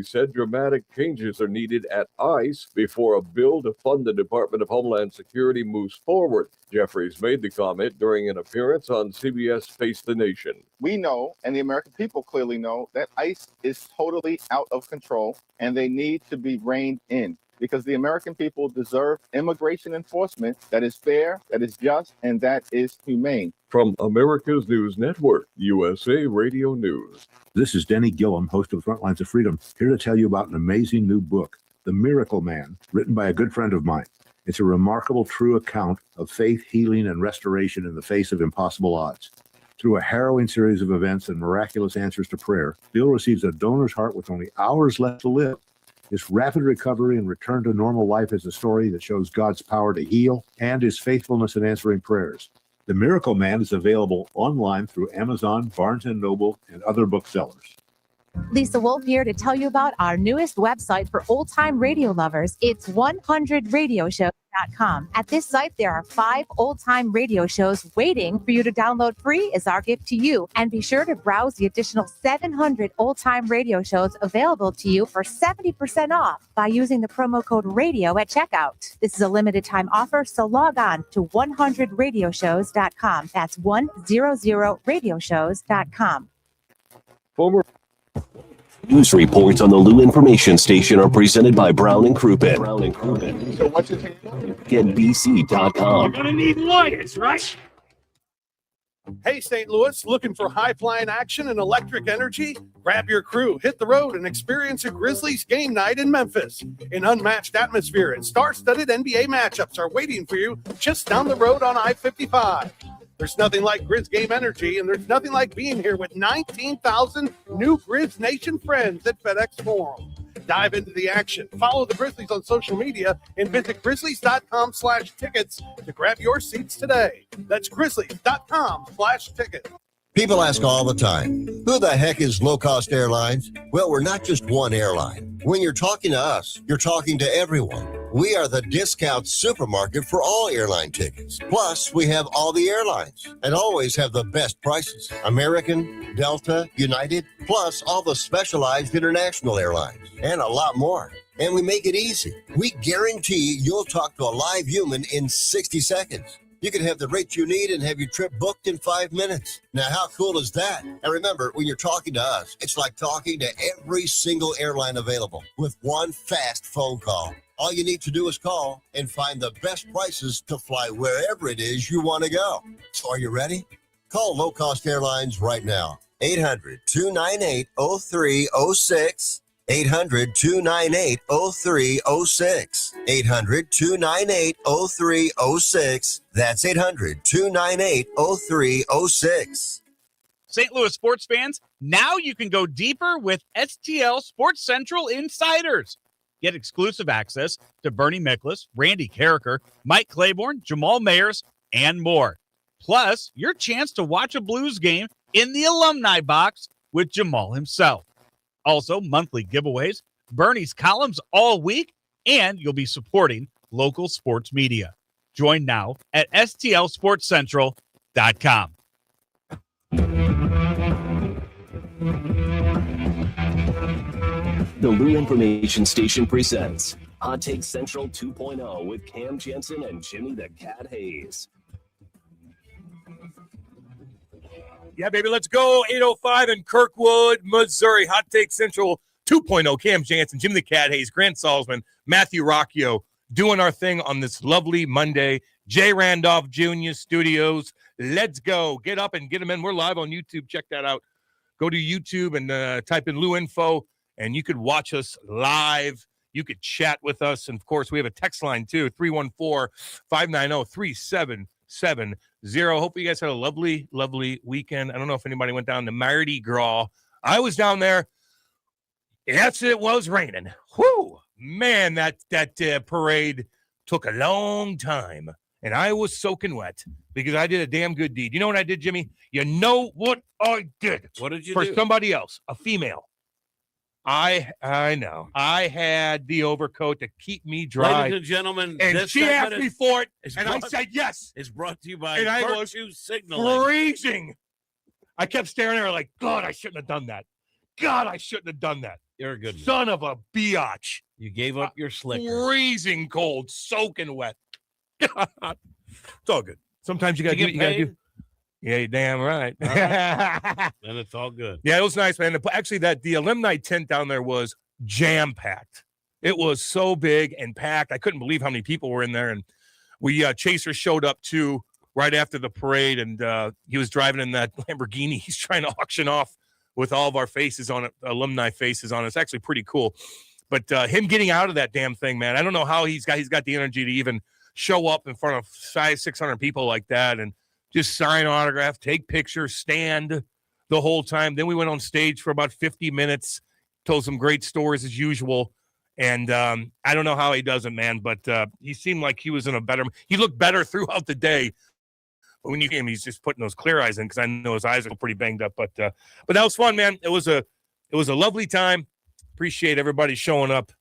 said dramatic changes are needed at ICE before a bill to fund the Department of Homeland Security moves forward. Jeffries made the comment during an appearance on CBS Face the Nation. We know, and the American people clearly know, that ICE is totally out of control, and they need to be reined in, because the American people deserve immigration enforcement that is fair, that is just, and that is humane. From America's News Network, USA Radio News. This is Denny Gillum, host of Frontlines of Freedom, here to tell you about an amazing new book, The Miracle Man, written by a good friend of mine. It's a remarkable, true account of faith, healing, and restoration in the face of impossible odds. Through a harrowing series of events and miraculous answers to prayer, Bill receives a donor's heart with only hours left to live. His rapid recovery and return to normal life is a story that shows God's power to heal and his faithfulness in answering prayers. The Miracle Man is available online through Amazon, Barnes & Noble, and other booksellers. Lisa Wolf here to tell you about our newest website for old-time radio lovers. It's 100radioshows.com. At this site, there are 5 old-time radio shows waiting for you to download free as our gift to you. And be sure to browse the additional 700 old-time radio shows available to you for 70% off by using the promo code RADIO at checkout. This is a limited-time offer, so log on to 100radioshows.com. That's 100radioshows.com. Former News reports on the Lou Information Station are presented by Brown and Crouppen. So what's your take? GetBC.com. You're going to need lawyers, right? Hey, St. Louis, looking for high-flying action and electric energy? Grab your crew, hit the road, and experience a Grizzlies game night in Memphis. An unmatched atmosphere and star-studded NBA matchups are waiting for you just down the road on I-55. There's nothing like Grizz game energy, and there's nothing like being here with 19,000 new Grizz Nation friends at FedEx Forum. Dive into the action, follow the Grizzlies on social media, and visit grizzlies.com/tickets to grab your seats today. That's grizzlies.com/tickets. People ask all the time, who the heck is Low Cost Airlines? Well, we're not just one airline. When you're talking to us, you're talking to everyone. We are the discount supermarket for all airline tickets. Plus, we have all the airlines and always have the best prices. American, Delta, United, plus all the specialized international airlines and a lot more. And we make it easy. We guarantee you'll talk to a live human in 60 seconds. You can have the rate you need and have your trip booked in 5 minutes. Now, how cool is that? And remember, when you're talking to us, it's like talking to every single airline available with one fast phone call. All you need to do is call and find the best prices to fly wherever it is you want to go. So are you ready? Call Low Cost Airlines right now. 800-298-0306. 800-298-0306. 800-298-0306. That's 800-298-0306. St. Louis sports fans, now you can go deeper with STL Sports Central Insiders. Get exclusive access to Bernie Miklasz, Randy Carricker, Mike Claiborne, Jamal Mayers, and more. Plus, your chance to watch a Blues game in the alumni box with Jamal himself. Also, monthly giveaways, Bernie's columns all week, and you'll be supporting local sports media. Join now at stlsportscentral.com. The Lou Information Station presents Hot Take Central 2.0 with Cam Janssen and Jimmy the Cat Hayes. Yeah, baby, let's go. 8:05 in Kirkwood, Missouri. Hot Take Central 2.0. Cam Janssen, Jimmy the Cat Hayes, Grant Salzman, Matthew Rocchio doing our thing on this lovely Monday. Jay Randolph Jr. Studios. Let's go. Get up and get them in. We're live on YouTube. Check that out. Go to YouTube and type in Lou Info, and you could watch us live. You could chat with us. And, of course, we have a text line, too, 314-590-3770. Hope you guys had a lovely, lovely weekend. I don't know if anybody went down to Mardi Gras. I was down there. Yes, it was raining. Whew. Man, that parade took a long time, and I was soaking wet because I did a damn good deed. You know what I did, Jimmy? You know what I did? What did you do? For somebody else, a female. I know. I had the overcoat to keep me dry. Ladies and gentlemen, and she asked me for it, and I said yes. It's brought to you by and I was Virtue Signaling. freezing. I kept staring at her like, God, I shouldn't have done that. God, I shouldn't have done that. You're a good man. Son of a biatch. You gave up your slicker. Freezing cold, soaking wet. It's all good. Sometimes you got to Did do you what you got to get do. Yeah, you're damn right. Then it's all good. Yeah, it was nice, man. Actually, the alumni tent down there was jam-packed. It was so big and packed. I couldn't believe how many people were in there. And Chaser showed up too right after the parade, and he was driving in that Lamborghini. He's trying to auction off with all of our faces on it, alumni faces on it. It's actually pretty cool. But him getting out of that damn thing, man, I don't know how he's got the energy to even show up in front of 500-600 people like that and just sign autograph, take pictures, stand the whole time. Then we went on stage for about 50 minutes, told some great stories as usual. And I don't know how he does it, man, but he seemed like he was he looked better throughout the day. But when you see him, he's just putting those clear eyes in because I know his eyes are pretty banged up. But that was fun, man. It was a lovely time. Appreciate everybody showing up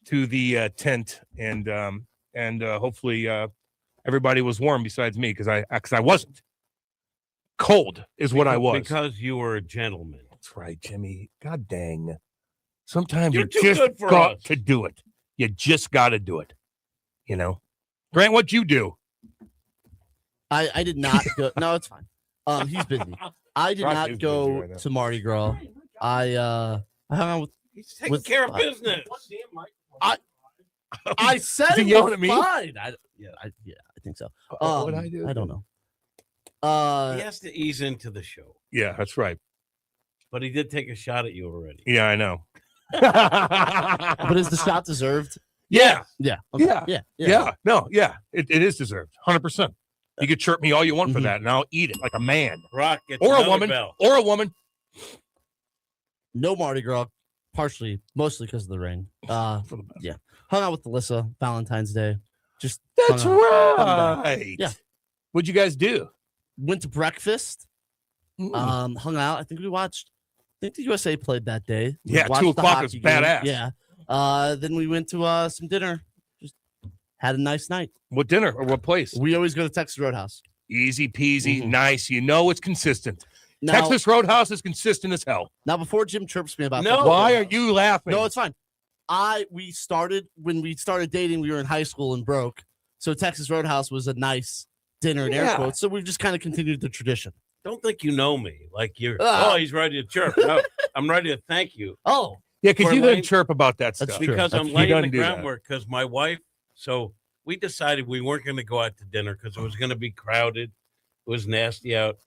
to the tent, and hopefully everybody was warm besides me because I wasn't. Cold is what I was. Because you were a gentleman. That's right, Jimmy. God dang. Sometimes You're you too just good for got us. to do it. You just got to do it. You know? Grant, what'd you do? I did not go. No, it's fine. He's busy. I did Rock not is busy go right now. to Mardi Gras. I hung out with. He's taking care of business. I said Is he it yelling was at me? fine. I think so. What'd I do? I don't know. He has to ease into the show. Yeah, that's right. But he did take a shot at you already. Yeah, I know. But is the shot deserved? Yeah. Yeah. Okay. Yeah. Yeah. No, yeah. It is deserved. 100%. You could chirp me all you want for Mhm. that, and I'll eat it like a man. Rock gets Or a another woman. bell. Or a woman. No Mardi Gras, mostly because of the rain. For the best. Yeah. Hung out with Alyssa Valentine's Day. Just That's hung out. Fun day. right. Yeah. What'd you guys do? Went to breakfast. Mm. Hung out. I think the USA played that day. We Yeah, watched 2 the o'clock is hockey game. badass. Yeah. Then we went to some dinner. Just had a nice night. What dinner or what place? We always go to Texas Roadhouse. Easy peasy, Mhm. nice. You know it's consistent. Now, Texas Roadhouse is consistent as hell. now before Jim chirps me about No. that, Why are you laughing? No, it's fine. When we started dating, we were in high school and broke. So Texas Roadhouse was a nice dinner in air Yeah. quotes. So we've just kind of continued the tradition. Don't think you know me. Like you're, Ah. he's ready to chirp. No, I'm ready to thank you. Oh, Yeah, because For you laying- didn't chirp about that That's stuff. true. Because I'm You laying done the do that. groundwork because my wife, so we decided we weren't going to go out to dinner because it was going to be crowded. It was nasty out.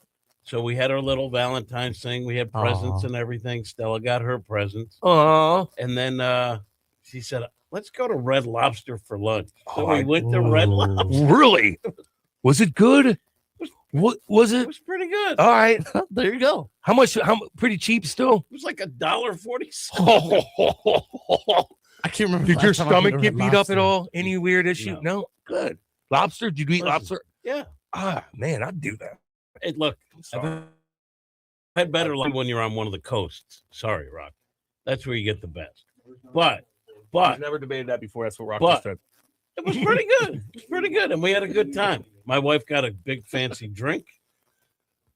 So we had our little Valentine's thing. We had presents Aw. and everything. Stella got her presents. Oh, And then she said, let's go to Red Lobster for lunch. So Oh, we went to Red Ooh. Lobster. really? Was it good? What was It it? was pretty good. All right. there you go. How much? Pretty cheap still. It was like $1.40. I can't remember. Did the your last time I stomach ate a get Red beat up Lobster. at all? Any weird issue? No. No. Good. Lobster? Did you eat Listen. lobster? Yeah. Ah, man, I'd do that. Hey, look, I've had better luck when you're on one of the coasts. Sorry, Rock. That's where you get the best. But I've never debated that before. That's what Rock But- just said. it was pretty good. It was pretty good. And we had a good time. My wife got a big fancy drink.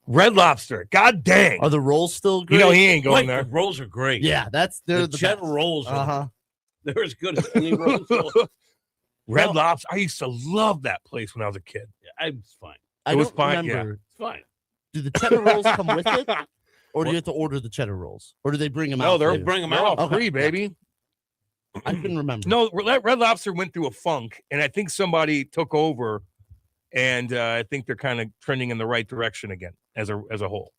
Red Lobster. God dang. Are the rolls still You great? know he ain't going Wait, there. the rolls are great. Yeah, they're the cheddar best. rolls are Uh-huh. they're as good as any rolls. Red Well- Lobster. I used to love that place when I was a kid. It's fine. I It was don't fine, yeah. remember. It's fine. Do the cheddar rolls come with it, or do you have to order the cheddar rolls, or do they bring them No, out? they're later? Bring them They're out. all Okay. free, baby. I couldn't remember. No, Red Lobster went through a funk, and I think somebody took over, and I think they're kind of trending in the right direction again as a whole.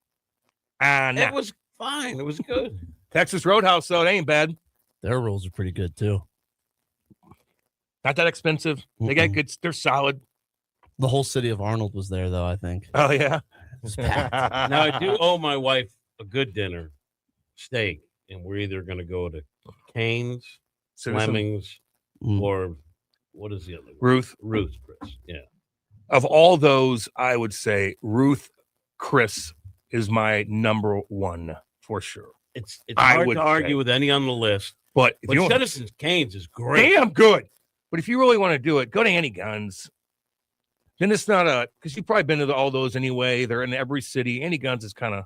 It was fine. It was good. Texas Roadhouse, though, it ain't bad. Their rolls are pretty good too. Not that expensive. They got Mm-mm. good. They're solid. The whole city of Arnold was there, though. I think. Oh yeah. It was packed. Now I do owe my wife a good dinner, steak, and we're either going to go to Cane's, Fleming's, Mm. or what is the other one? Ruth. Ruth's Chris. Yeah. Of all those, I would say Ruth Chris is my number one for sure. It's I hard would to argue say. with any on the list. But if But you want, Citizens Cane's is great. damn good. But if you really want to do it, go to Any Guns. Then it's not because you've probably been to all those anyway. They're in every city. Any Guns is kind of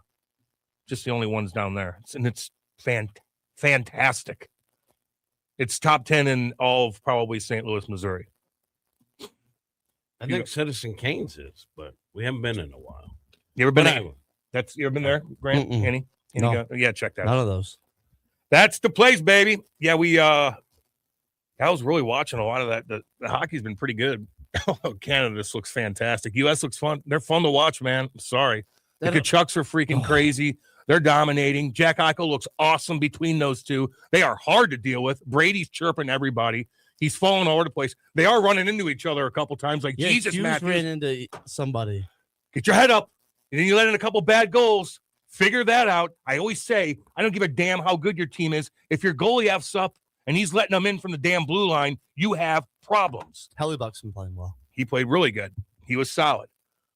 just the only ones down there, and it's fantastic. fantastic. It's top 10 in all of probably St. Louis, Missouri. I think Citizen Kane's is, but we haven't been in a while. You ever been But there? anyway. You ever been there, Grant? Any? No. Yeah, check that. None of those. That's the place, baby. Yeah, I was really watching a lot of that. The hockey's been pretty good. Canada just looks fantastic. U.S. looks fun. They're fun to watch, man. I'm sorry. The Kachucks are freaking crazy. They're dominating. Jack Eichel looks awesome between those two. They are hard to deal with. Brady's chirping everybody. He's falling all over the place. They are running into each other a couple times. Like, Jesus, Hughes Matthews. ran into somebody. Get your head up. And then you let in a couple bad goals. Figure that out. I always say, I don't give a damn how good your team is. If your goalie F's up and he's letting them in from the damn blue line, you have problems. Hellebuck's been playing well. He played really good. He was solid.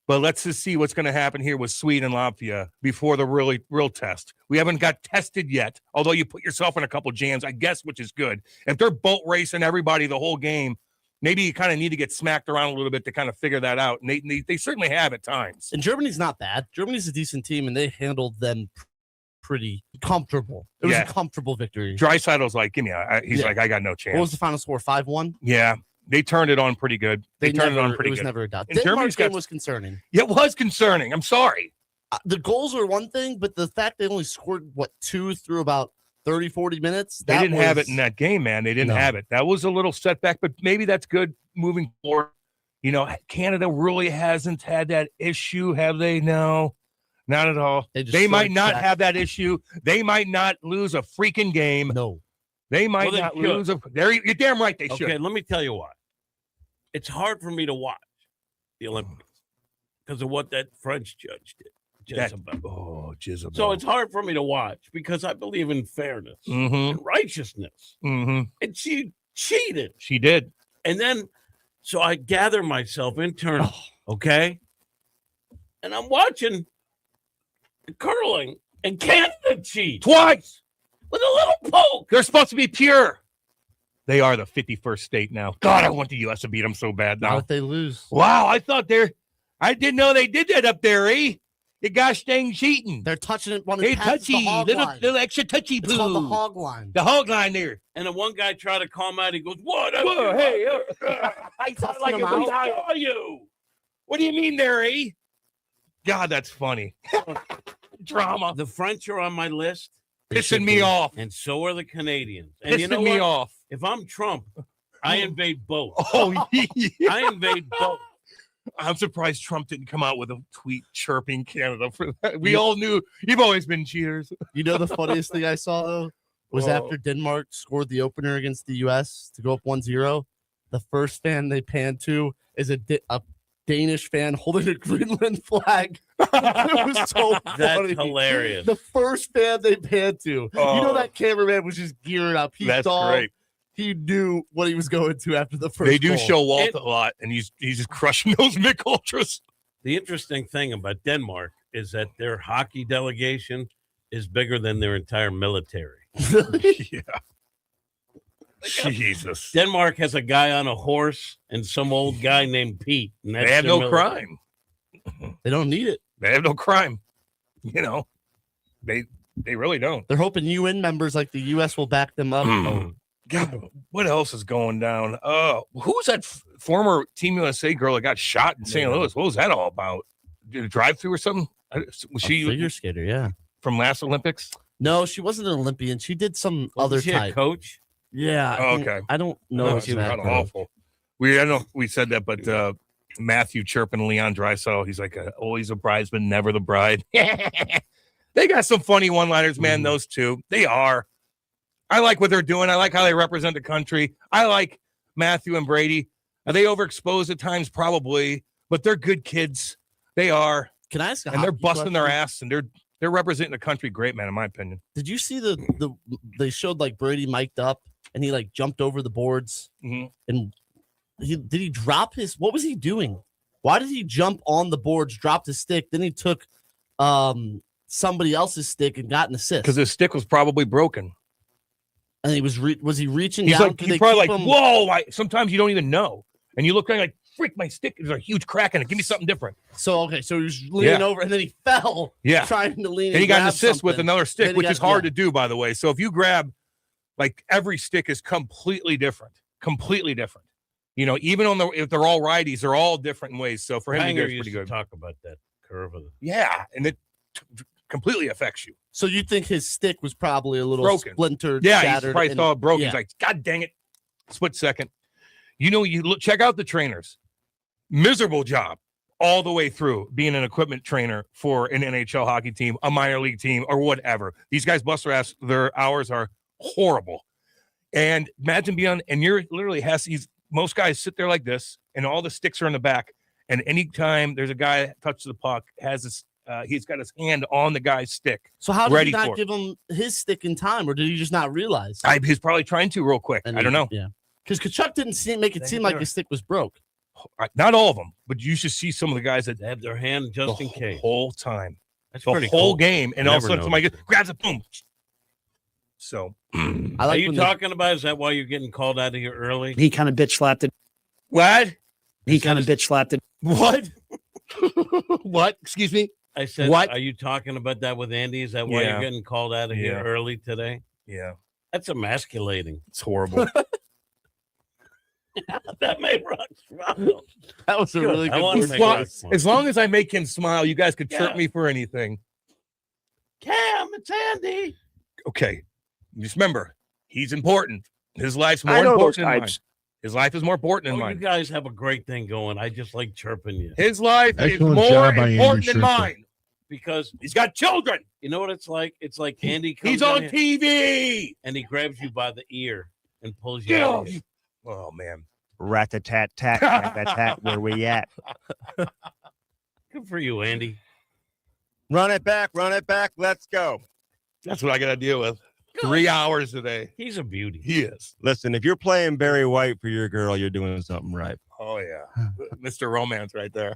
But let's just see what's going to happen here with Sweden and Latvia before the real test. We haven't got tested yet, although you put yourself in a couple jams, I guess, which is good. If they're boat racing everybody the whole game, maybe you kind of need to get smacked around a little bit to kind of figure that out. And they certainly have at times. And Germany's not bad. Germany's a decent team, and they handled them pretty comfortable. It was a comfortable victory. Dreisaitl's like, give me he's like, I got no chance. What was the final score? 5-1? Yeah. They turned it on pretty good. They turned it on pretty good. It was never a doubt. And Denmark's game was concerning. It was concerning. I'm sorry. The goals were one thing, but the fact they only scored, 2 through about 30, 40 minutes? They didn't have it in that game, man. They didn't have it. That was a little setback, but maybe that's good moving forward. You know, Canada really hasn't had that issue, have they? No, not at all. They might not have that issue. They might not lose a freaking game. No. They might not lose a. You're damn right they should. Okay, let me tell you why. It's hard for me to watch the Olympics because of what that French judge did. Jezebel. So it's hard for me to watch because I believe in fairness and righteousness. And she cheated. She did. And then, so I gather myself internally, okay? And I'm watching the curling and Canada cheat. Twice. With a little poke. They're supposed to be pure. They are the 51st state now. God, I want the U.S. to beat them so bad now. How if they lose? Wow, I didn't know they did that up there, eh? The gosh dang cheating. They're touching it when hey, it passes touchy, the hog little, line. little extra touchy poo. It's called the hog line. The hog line there. And then one guy tried to call him out. He goes, "What? Whoa, hey, I Tough like it. him out. How are you? What do you mean there, eh? God, that's funny. Drama. The French are on my list. Pissing me off. And so are the Canadians. And Pissing you know me what? off. If I'm Trump, I invade both. Oh, yeah. I invade both. I'm surprised Trump didn't come out with a tweet chirping Canada for that. We all knew you've always been cheaters. You know the funniest thing I saw, though, was after Denmark scored the opener against the U.S. to go up 1-0, the first fan they panned to is a Danish fan holding a Greenland flag. It was so That's funny. hilarious. The first fan they panned to. You know that cameraman was just gearing up. He That's saw, great. He knew what he was going to after the first They do goal. show Walt a lot, and he's just crushing those Mick Ultras. The interesting thing about Denmark is that their hockey delegation is bigger than their entire military. Yeah. Jesus. Denmark has a guy on a horse and some old guy named Pete. And that's They have their no military. crime. They don't need it. They have no crime. You know, they really don't. They're hoping UN members like the U.S. will back them up. God, what else is going down? Who was that former Team USA girl that got shot in St. Louis? What was that all about? Did a drive-through or something? Was she figure skater? Yeah. From last Olympics? No, she wasn't an Olympian. She did some Wasn't other she type. a coach? Yeah. Oh, okay. I don't know. No, she was kind of awful. I don't know if we said that, but Matthew chirping Leon Draisaitl. He's like, always a bridesman, never the bride. They got some funny one-liners, man. Those two, they are. I like what they're doing. I like how they represent the country. I like Matthew and Brady. Are they overexposed at times? Probably, but they're good kids. They are. Can I ask? And they're busting their ass, and they're representing the country great, man. In my opinion. Did you see they showed like Brady mic'd up and he like jumped over the boards and did he drop his? What was he doing? Why did he jump on the boards? Dropped his stick, then he took somebody else's stick and got an assist because his stick was probably broken. And he was he reaching He's down? like, he's probably like, whoa! Sometimes you don't even know, and you look like, freak, my stick, there's a huge crack in it. Give me something different. So he was leaning over and then he fell. Yeah. Trying to lean. And he got an grab assist with something. another stick, Then he which got- is hard to do, by the way. So if you grab, like, every stick is completely different. You know, even if they're all righties, they're all different in ways. So for him, Hanger it's used pretty to good. talk about that curve of the. Yeah, and it completely affects you. So you think his stick was probably a little Broken. splintered, Yeah, he shattered? probably and- saw it broken. yeah. He's like, God dang it. Split second. You know, check out the trainers. Miserable job all the way through being an equipment trainer for an NHL hockey team, a minor league team, or whatever. These guys bust their ass. Their hours are horrible. And imagine being on, and you're literally most guys sit there like this, and all the sticks are in the back. And anytime there's a guy that touches the puck, he's got his hand on the guy's stick. So how did ready he not for it. give him his stick in time, or did he just not realize? He's probably trying to real quick. I don't know. Yeah, because Kachuk didn't make it seem like his stick was broke. Not all of them, but you should see some of the guys that They have their hand just in case. whole time. That's The pretty whole cool. game, and I all of a never sudden somebody grabs it, boom. So, Are you talking about? Is that why you're getting called out of here early? He kind of bitch slapped it. What? He kind of bitch slapped it. What? What? Excuse me? I said, What? Are you talking about that with Andy? Is that why Yeah. you're getting called out of here Yeah. early today? Yeah. That's emasculating. It's horrible. That made Rock smile. That was a really I good want to word. make Well, Rock smile. as long as I make him smile, you guys could chirp Yeah. me for anything. Cam, it's Andy. Okay. Just remember, he's important. His life's I more know those important than mine. types. His life is more important than Oh, you mine. guys have a great thing going. I just like chirping you His life is Excellent more job by Andy important than Schrichter. mine. because He's got children. you know what it's like? It's like Andy comes He's on in here TV. and he grabs you by the ear and pulls you Get out. off. of here. Oh, man. Rat-a-tat-tat, rat-a-tat, where we at? Good for you, Andy. Run it back, let's go. That's what I got to deal with. 3 hours today. He's a beauty. He is. Listen, if you're playing Barry White for your girl, you're doing something right. Oh, yeah. Mr. Romance right there.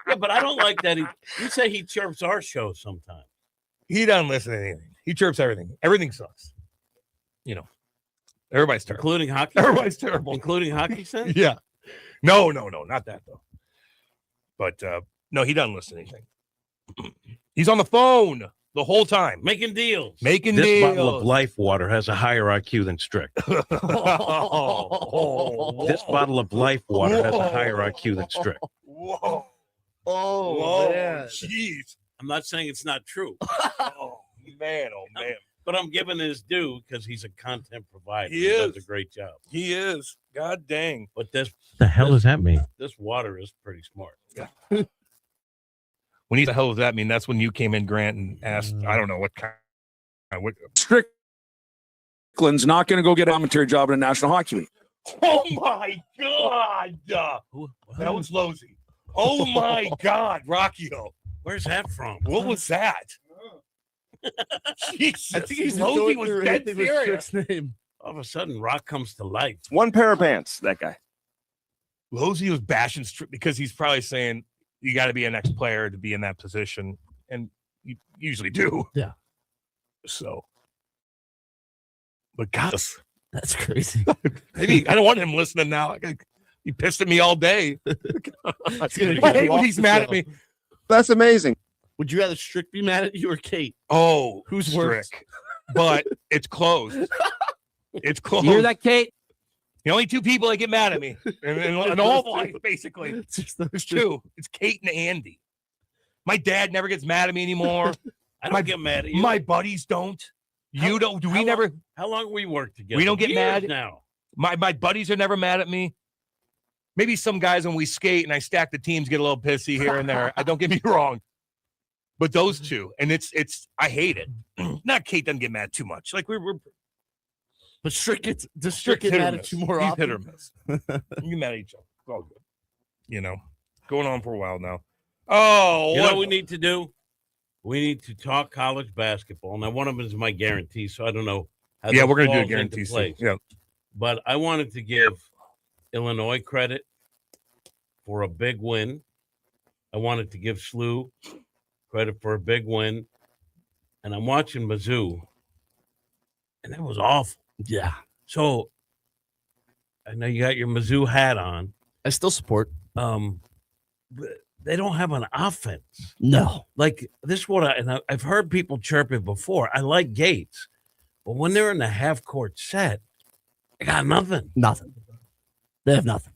Yeah, but I don't like that. You say he chirps our show sometimes. He doesn't listen to anything. He chirps everything. Everything sucks. You know, everybody's terrible. Including hockey? Everybody's terrible. Including hockey sense? Yeah. No, not that, though. But, no, he doesn't listen to anything. He's on the phone the whole time. Making deals. Making This deals. bottle of Life Water has a higher IQ than Strick. Oh. This bottle of Life Water has a higher IQ than Strick. Whoa. Oh, Whoa. man. Jeez. I'm not saying it's not true, Oh, man. Oh, man. but I'm giving his due because he's a content provider. He does is. a great job. He is. God dang. But this The hell does that mean? this water is pretty smart. When he the hell does that mean? That's when you came in, Grant, and asked, I don't know what kind what Strickland's not going to go get a commentary job in a National Hockey League. Oh my God. That was Losey. Oh my God, Rockio. Where's that from? What was that? Jesus. I think he's Losey was dead serious. Strick's name. All of a sudden, Rock comes to life. One pair of pants, that guy. Losey was bashing Strick because he's probably saying you got to be an ex-player to be in that position, and you usually do. Yeah. So, but God, That's crazy. maybe I don't want him listening now. He pissed at me all day. I hate when he's mad at me. That's amazing. Would you rather Strick be mad at you or Kate? Oh, Who's Strick. worse? But it's closed. It's closed. You hear that, Kate? The only two people that get mad at me in all of life, basically. It's just those There's two. two. It's Kate and Andy. My dad never gets mad at me anymore. I don't get mad at you. My buddies don't. You don't. Do we never? How long we work together? We don't get Years mad now. My buddies are never mad at me. Maybe some guys when we skate and I stack the teams get a little pissy here and there. Don't get me wrong. But those two, and it's I hate it. Not Kate doesn't get mad too much. Like we're But Strick gets does Strick hit get or mad miss. at you more He's often? hit or miss. You mad at each other. It's all good. You know, going on for a while now. Oh, You know what what we need to do? We need to talk college basketball. Now, one of them is my guarantee, so I don't know how yeah, this we're gonna do a falls into guarantee. soon. place. Yeah. But I wanted to give Illinois credit for a big win. I wanted to give SLU credit for a big win. And I'm watching Mizzou, and that was awful. Yeah. So I know you got your Mizzou hat on. I still support. they don't have an offense. No. Like this is what I've heard people chirp it before. I like Gates, but when they're in the half court set, they got nothing. Nothing. They have nothing.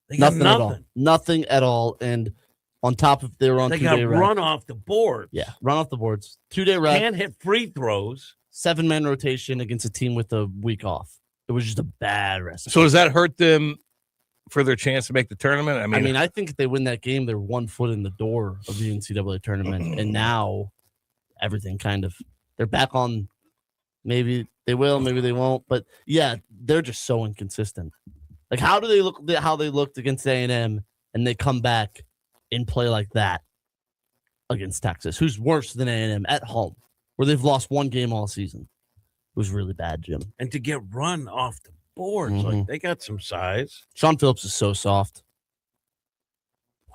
They got nothing at all. Nothing at all. And on top of they're on They 2-day got rest. run off the board. Yeah, run off the boards. 2-day rest. Can't hit free throws. 7-man rotation against a team with a week off. It was just a bad rest. So does that hurt them for their chance to make the tournament? I mean, I think if they win that game, they're 1 foot in the door of the NCAA tournament. And now everything they're back on. Maybe they will, maybe they won't. But yeah, they're just so inconsistent. Like, how do they look? How they looked against A&M, and they come back and play like that against Texas, who's worse than A&M at home, where they've lost 1 game all season. It was really bad, Jim. And to get run off the boards, like they got some size. Sean Phillips is so soft.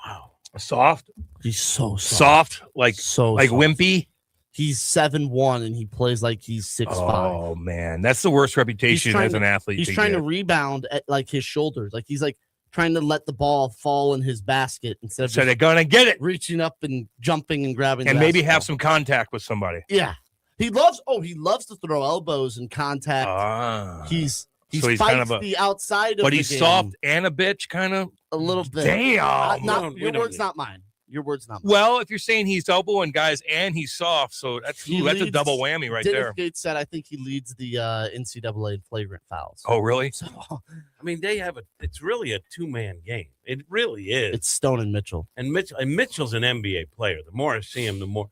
Wow, soft. He's so soft, like soft. wimpy. He's 7'1" and he plays like he's 6'5". Oh man, that's the worst reputation as an athlete. He's trying to rebound at like his shoulders, like he's like trying to let the ball fall in his basket instead of they're gonna get it, reaching up and jumping and grabbing, and the maybe basketball. have some contact with somebody. Yeah, he loves to throw elbows and contact. He's so he's fights kind of the outside of but the he's game. soft and a bitch, kind of a little bit. Damn, your word's not mine. Your word's not mine. Well, if you're saying he's elbowing guys and he's soft, so that's a double whammy right Dennis there. Gates said, I think he leads the NCAA in flagrant fouls. Oh, really? So, I mean, it's really a 2-man game. It really is. It's Stone and Mitchell. And Mitchell's an NBA player. The more I see him, the more.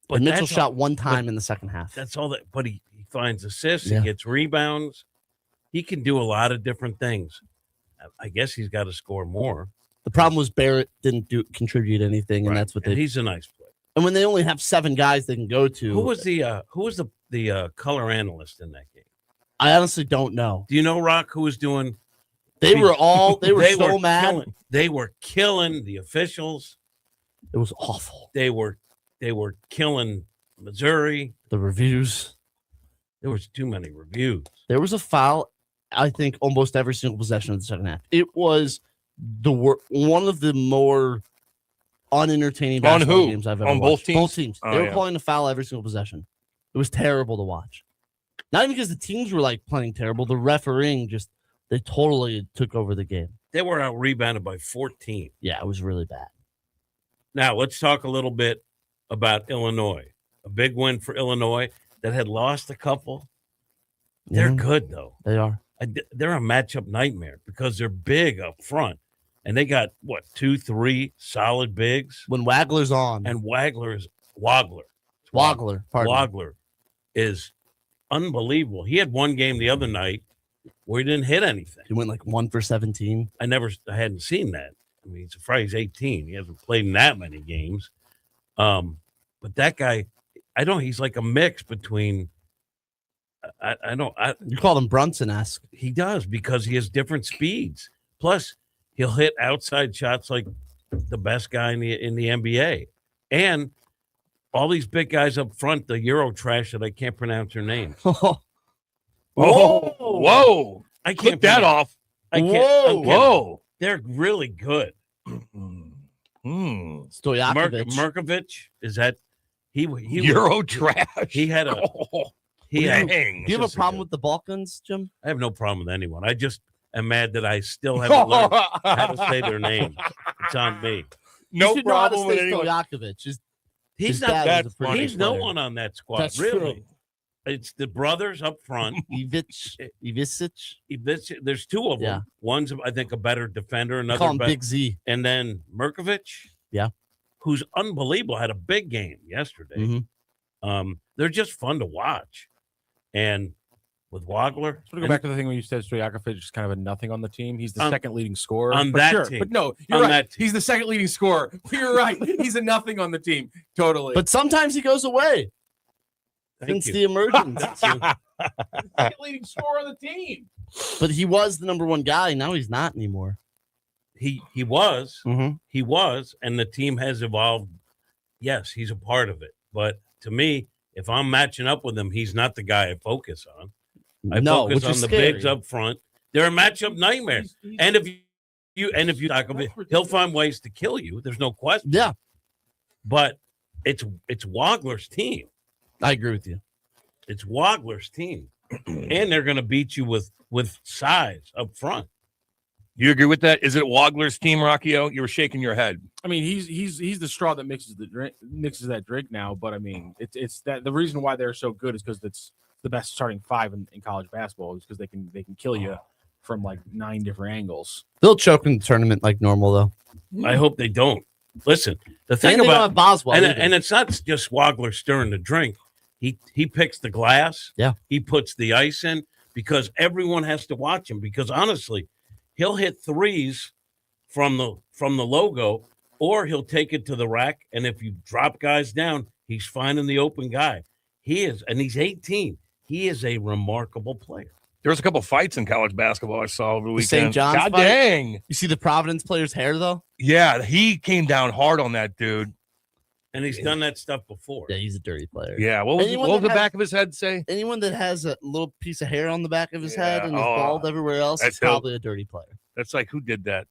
But Mitchell shot 1 time in the second half. That's all that. But he finds assists. Yeah. He gets rebounds. He can do a lot of different things. I guess he's got to score more. The problem was Barrett didn't contribute anything, and that's what they. He's a nice player. And when they only have 7 guys they can go to, Who was the color analyst in that game? I honestly don't know. Do you know, Rock, who was doing? They were so mad. They were killing the officials. It was awful. They were killing Missouri. The reviews. There was too many reviews. There was a foul, I think, almost every single possession of the second half. It was one of the more unentertaining basketball games I've ever watched. Both teams? Both teams. They were calling a foul every single possession. It was terrible to watch. Not even because the teams were like playing terrible. The refereeing they totally took over the game. They were out rebounded by 14. Yeah, it was really bad. Now let's talk a little bit about Illinois. A big win for Illinois that had lost a couple. They're good though. They are. They're a matchup nightmare because they're big up front. And they got, 2-3 solid bigs? When Wagler's on. And Wagler is unbelievable. He had one game the other night where he didn't hit anything. He went like 1 for 17. I hadn't seen that. I mean, it's Friday, he's 18. He hasn't played in that many games. But that guy, he's like a mix between, you called him Brunson-esque. He does because he has different speeds. Plus, he'll hit outside shots like the best guy in the NBA. And all these big guys up front, the Euro trash that I can't pronounce their names. Whoa. I can't Click that off. I can't. Whoa. They're really good. Stojakovic. Merkovich, is that he Euro trash? He had a Do you have a problem with the Balkans, Jim? I have no problem with anyone. I just am mad that I still haven't learned how to say their name. It's on me. No you problem with anyone. anyone. Stojakovic. He's not that funny. He's no one on that squad. That's really. True. It's the brothers up front. Ivicic. There's 2 of them. Yeah. One's, I think, a better defender. Another Call him Big Z. And then Merkovich. Yeah. Who's unbelievable. Had a big game yesterday. They're just fun to watch. And with Wagler. So to go back to the thing when you said Stojakovic is kind of a nothing on the team. He's the second leading scorer. On that team. But no, you're right. He's the second leading scorer. You're right. He's a nothing on the team. Totally. But sometimes he goes away. Since the emergence. Second leading scorer on the team. But he was the number 1 guy. Now he's not anymore. He was. Mm-hmm. He was. And the team has evolved. Yes, he's a part of it. But to me, if I'm matching up with him, he's not the guy I focus on. I focus on the bigs up front. They're a matchup nightmare. And if if you tackle him, he'll find ways to kill you. There's no question. Yeah. But it's Wagler's team. I agree with you. It's Wagler's team. And they're going to beat you with size up front. You agree with that? Is it Wagler's team, Rockio? You were shaking your head. I mean, he's the straw that mixes that drink now. But I mean, it's that the reason why they're so good is because it's the best starting five in college basketball is because they can kill you from like 9 different angles. They'll choke in the tournament like normal though. I hope they don't. Listen, the thing And they about don't have Boswell and it's not just Wagler stirring the drink. He picks the glass. Yeah. He puts the ice in because everyone has to watch him. Because honestly, he'll hit threes from the logo, or he'll take it to the rack. And if you drop guys down, he's finding the open guy. He's 18. He is a remarkable player. There was a couple fights in college basketball I saw over the weekend. St. John's God fight? dang. You see the Providence player's hair though? Yeah, he came down hard on that dude. And he's done that stuff before. Yeah, he's a dirty player. Yeah, what was the back of his head say? Anyone that has a little piece of hair on the back of his head and is oh, bald everywhere else is probably a dirty player. That's like who did that?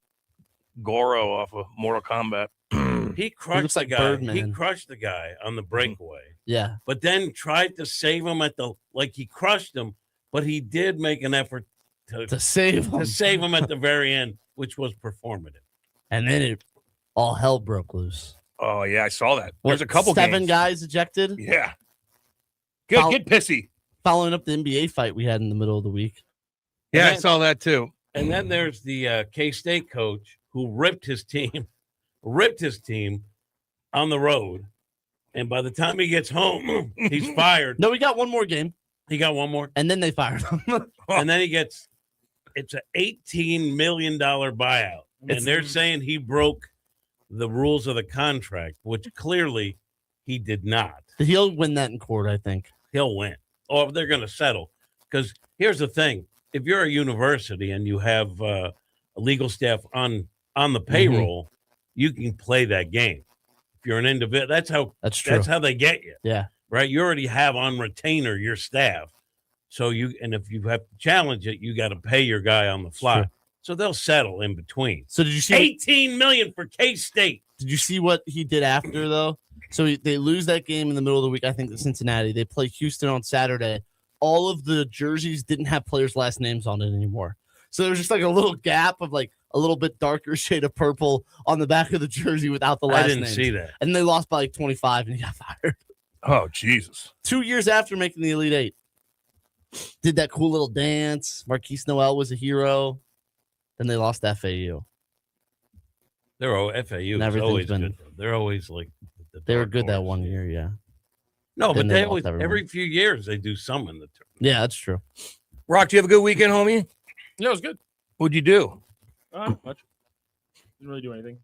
Goro off of Mortal Kombat. He crushed looks like the guy. Birdman. He crushed the guy on the breakaway. Yeah. But then tried to save him he crushed him, but he did make an effort to save him at the very end, which was performative. And then all hell broke loose. Oh yeah, I saw that. There's a couple 7 games. guys ejected. Yeah. Get pissy. Following up the NBA fight we had in the middle of the week. Yeah, I saw that too. And then there's the K-State coach who ripped his team on the road. And by the time he gets home, he's fired. No, we got one more game. He got one more. And then they fired him. And then it's an $18 million buyout. And they're saying he broke the rules of the contract, which clearly he did not. He'll win that in court, I think. He'll win. Or they're going to settle. Because here's the thing. If you're a university and you have a legal staff on the payroll, you can play that game. If you're an individual, that's true. That's how they get you. Yeah. Right? You already have on retainer your staff. So if you have to challenge it, you got to pay your guy on the fly. Sure. So they'll settle in between. So did you see $18 million for K-State? Did you see what he did after though? So they lose that game in the middle of the week. I think to Cincinnati. They play Houston on Saturday. All of the jerseys didn't have players' last names on it anymore. So there was just like a little gap of like a little bit darker shade of purple on the back of the jersey without the last name. I didn't see that. And they lost by like 25 and he got fired. Oh, Jesus. 2 years after making the Elite Eight. Did that cool little dance. Marquise Noel was a hero. Then they lost FAU. They're FAU. And Is always good. They're always like they were good that one year, yeah. No, Then but they lost always everyone. every few years they do some in the tournament. Yeah, that's true. Rock, do you have a good weekend, homie? Yeah, it was good. What'd you do? Not much. Didn't really do anything.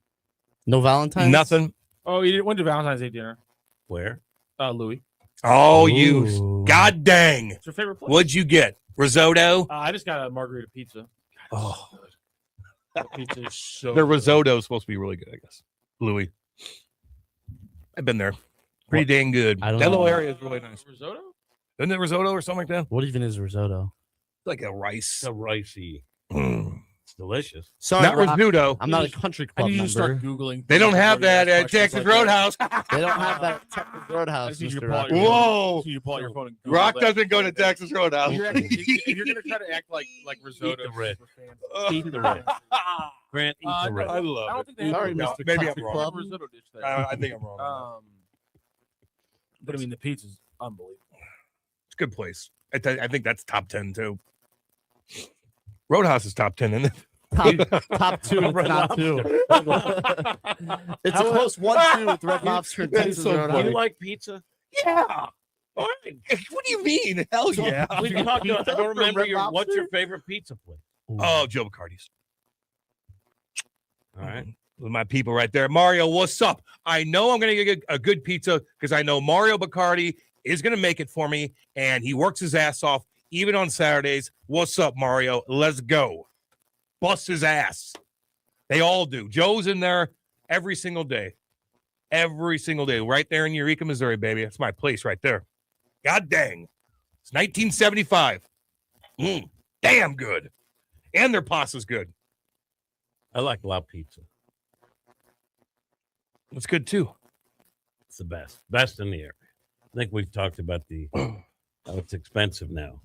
No Valentine's? Nothing. Oh, you went to Valentine's Day dinner. Where? Louis. Oh, you. God dang. What's your favorite place? What'd you get? Risotto? I just got a margarita pizza. Oh. The pizza is so The good. risotto is supposed to be really good, I guess. Louis. I've been there. Pretty dang good. I don't That little know. area is really nice. Risotto? Isn't it risotto or something like that? What even is risotto? Like a rice. It's a ricey. It's delicious. Sorry, Not Rock, risotto. I'm not a country I club need you member. to start Googling. They don't have that at questions Texas like Roadhouse. They don't have that at Texas I Roadhouse, just need you to Mr. pull out Rock. your Whoa. phone. You pull out your phone and Google Rock that. doesn't go to Texas Roadhouse. If you're gonna try to act like risotto, Eat the red. Eat the red. Grant, eat the red. I love I don't it. think they have Sorry, a Mr. Maybe I'm Country wrong. Club. risotto dish there. I think I'm wrong. But I mean, the pizza's unbelievable. It's a good place. I think that's top 10 too. Roadhouse is top 10, isn't it? Top two, Red top two. It's a close 1-2 with Red Lobster and That is Texas so Do Roadhouse. you like pizza? Yeah. All right. What do you mean? Hell yeah. We talked about, I don't remember Red what's Lobster? your favorite pizza place? Oh, Joe Bacardi's. All right. With my people right there. Mario, what's up? I know I'm going to get a good pizza because I know Mario Bacardi is going to make it for me, and he works his ass off even on Saturdays. What's up, Mario? Let's go. Bust his ass. They all do. Joe's in there every single day. Every single day. Right there in Eureka, Missouri, baby. That's my place right there. God dang. It's 1975. Damn good. And their pasta's good. I like La Pizza. It's good too. It's the best in the area. I think we've talked about how it's expensive now,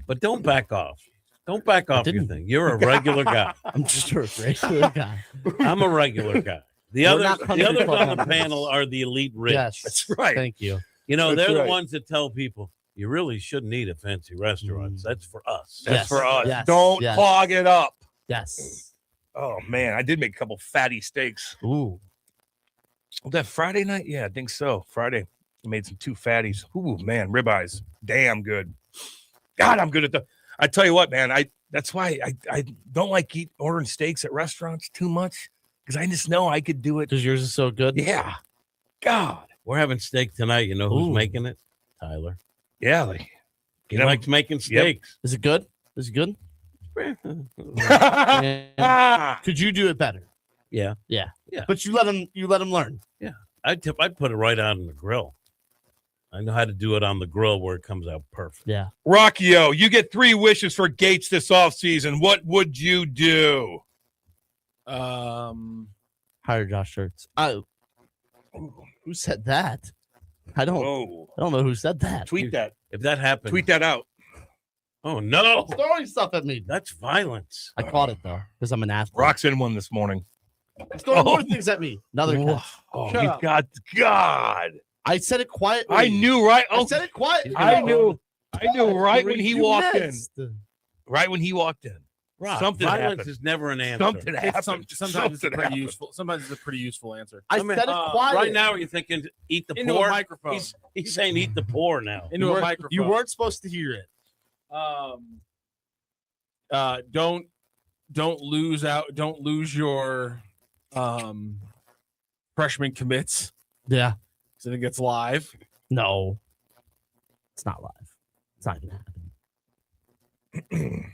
but don't back off. Don't back off your thing. You're a regular guy. I'm just a regular guy. I'm a regular guy. The We're others not on the members. panel are the elite rich. Yes, That's right. Thank you. You know, That's they're right. the ones that tell people you really shouldn't eat at fancy restaurants. That's for us. That's Yes, for us. yes, Don't yes. clog it up. Yes. Oh man, I did make a couple fatty steaks. Ooh. Was that Friday night? Yeah, I think so. Friday, I made some 2 fatties. Ooh, man, ribeyes, damn good. God, I'm good at I tell you what, man, that's why I don't like ordering steaks at restaurants too much because I just know I could do it. Because yours is so good. Yeah. God. We're having steak tonight. You know who's Ooh. making it? Tyler. Yeah. Like, He likes making steaks. Is it good? Is it good? Could you do it better? Yeah. Yeah. Yeah. But you let him learn. Yeah. I'd put it right out on the grill. I know how to do it on the grill where it comes out perfect. Yeah. Rockio, you get 3 wishes for Gates this offseason. What would you do? Hire Josh Hurts. Who said that? I don't know who said that. Tweet that. If that happens. Tweet that out. Oh, no. He's throwing stuff at me. That's violence. I caught it, though, because I'm an athlete. Rock's in one this morning. He's throwing more things at me. Another catch. Oh, Shut you up. got God. I said it quietly. I knew right. I said it quietly. I knew right when he You walked missed. in. Right when he walked in. Rock, Something violence happened. is never an answer. Something happened. Sometimes it's Something pretty happened. useful. Sometimes it's a pretty useful answer. I said it quiet. Right now, are you thinking eat the Into poor? a microphone. He's saying eat the poor now. Into a microphone. You weren't supposed to hear it. Don't lose out. Don't lose your freshman commits. Yeah. So I think it's live. No. It's not live. It's not going to happen.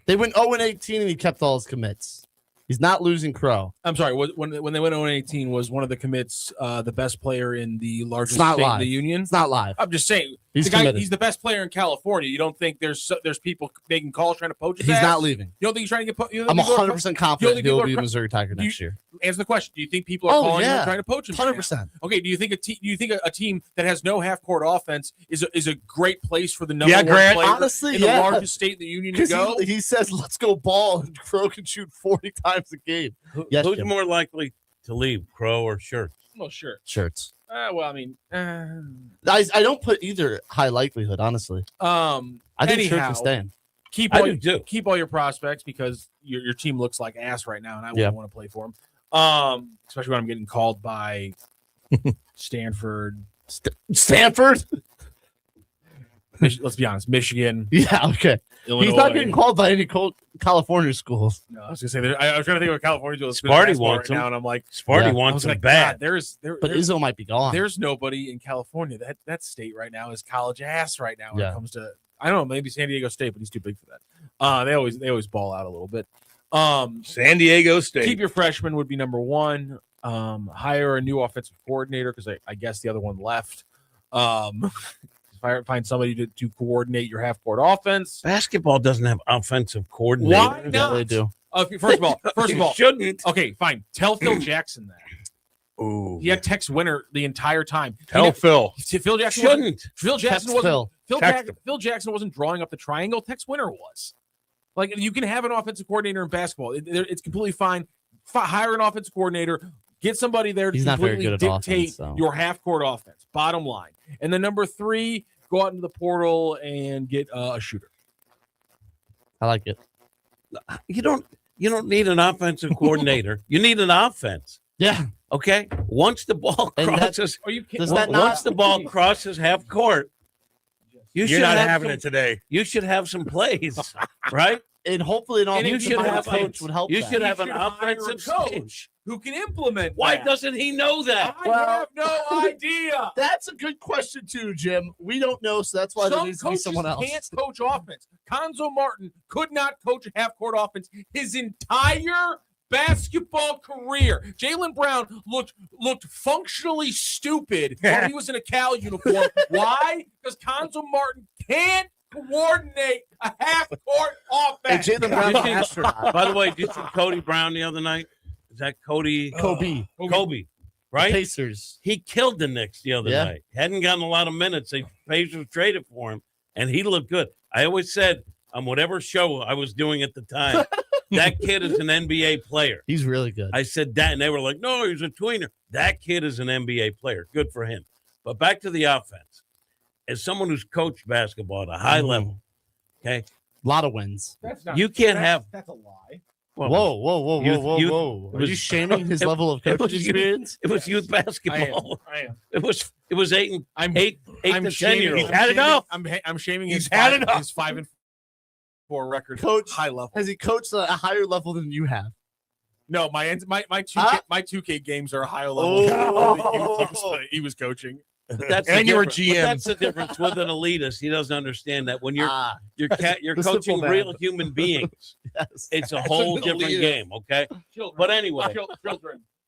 They went 0-18 and he kept all his commits. He's not losing Crow. I'm sorry. When they went 0-18, was one of the commits the best player in the largest It's not state live. in the union? It's not live. I'm just saying. He's the guy, committed. he's the best player in California. You don't think there's people making calls trying to poach his He's ass? not leaving. You don't think he's trying to get poached? I'm 100% confident he'll be a Missouri Tiger next year. Answer the question. Do you think people are calling him and trying to poach him? 100%. Okay. Do you think a team that has no half court offense is a great place for the number Yeah, one Grant. player Honestly, in yeah. the largest state in the union to 'Cause go? he says, let's go ball, and Crow can shoot 40 times a game. Yes, Who's Jim. more likely to leave, Crow or Shirts? Well, sure. Shirts. Well, I mean, I don't put either high likelihood, honestly. I think Shirts anyhow, will stand. keep I all, do too. keep all your prospects because your team looks like ass right now, and I Yeah. wouldn't want to play for them. Especially when I'm getting called by Stanford. Stanford? Let's be honest, Michigan. Yeah, okay. Illinois. He's not getting called by any California schools. No, I was gonna say I was trying to think of a California school. that's good Sparty basketball wants right him. now, and I'm like, Sparty Yeah. I wants was him like, bad. God, But Izzo might be gone. there's nobody in California. That state right now is college ass right now when Yeah. it comes to I don't know, maybe San Diego State, but he's too big for that. They always ball out a little bit. San Diego State. Keep your freshman would be number one. Hire a new offensive coordinator because I guess the other one left. Find somebody to coordinate your half court offense. Basketball doesn't have offensive coordinators. Why Yeah, not? they do. First of all, shouldn't. okay, fine. Tell Phil Jackson that. Ooh. He had Tex Winter the entire time. Tell Phil. Phil Jackson Shouldn't. Phil Jackson Text wasn't. Phil. Phil Jackson wasn't drawing up the triangle. Tex Winter was. Like you can have an offensive coordinator in basketball. It's completely fine. Hire an offensive coordinator. Get somebody there to He's not very completely good at dictate offense, so. your half court offense. Bottom line. And then number 3, go out into the portal and get a shooter. I like it. You don't need an offensive coordinator. You need an offense. Yeah. Okay. Once the ball And that- crosses, Are you kidding? Does that not- once the ball crosses half court, you You're should not have having some, it today. You should have some plays, right? And hopefully an And you offensive should have coach would help You that. should have an should hire a offensive coach. coach. Who can implement Why that? doesn't he know that? I have no idea. That's a good question too, Jim. We don't know, so that's why there Some needs to be coaches someone else. can't coach offense. Konzo Martin could not coach a half-court offense his entire basketball career. Jaylen Brown looked functionally stupid while he was in a Cal uniform. Why? Because Konzo Martin can't coordinate a half-court And offense. Jaylen Brown's an astronaut. By the way, did you see Cody Brown the other night? Is that Cody? Kobe. Kobe, right? The Pacers. He killed the Knicks the other Yeah. night. Hadn't gotten a lot of minutes. The Pacers traded for him, and he looked good. I always said on whatever show I was doing at the time, that kid is an NBA player. He's really good. I said that, and they were like, no, he's a tweener. That kid is an NBA player. Good for him. But back to the offense. As someone who's coached basketball at a high level, okay, a lot of wins. You can't have. That's a lie. Well, whoa. it Are was- you shaming his level of it coaching was youth- experience? It was youth basketball. I am. It was eight to I'm 10 year shaming- olds. I'm shaming- I'm shaming his He's had enough. his 5-4 record. Coach, high level. Has he coached at a higher level than you have? No, my 2K, my 2K games are a higher level. Oh. than he was coaching. But that's And the you were difference- GM. but That's the difference with an elitist. He doesn't understand that when you're you're the coaching simple man. real human beings, Yes. it's a As whole an different elitist. game. Okay, Children, but anyway,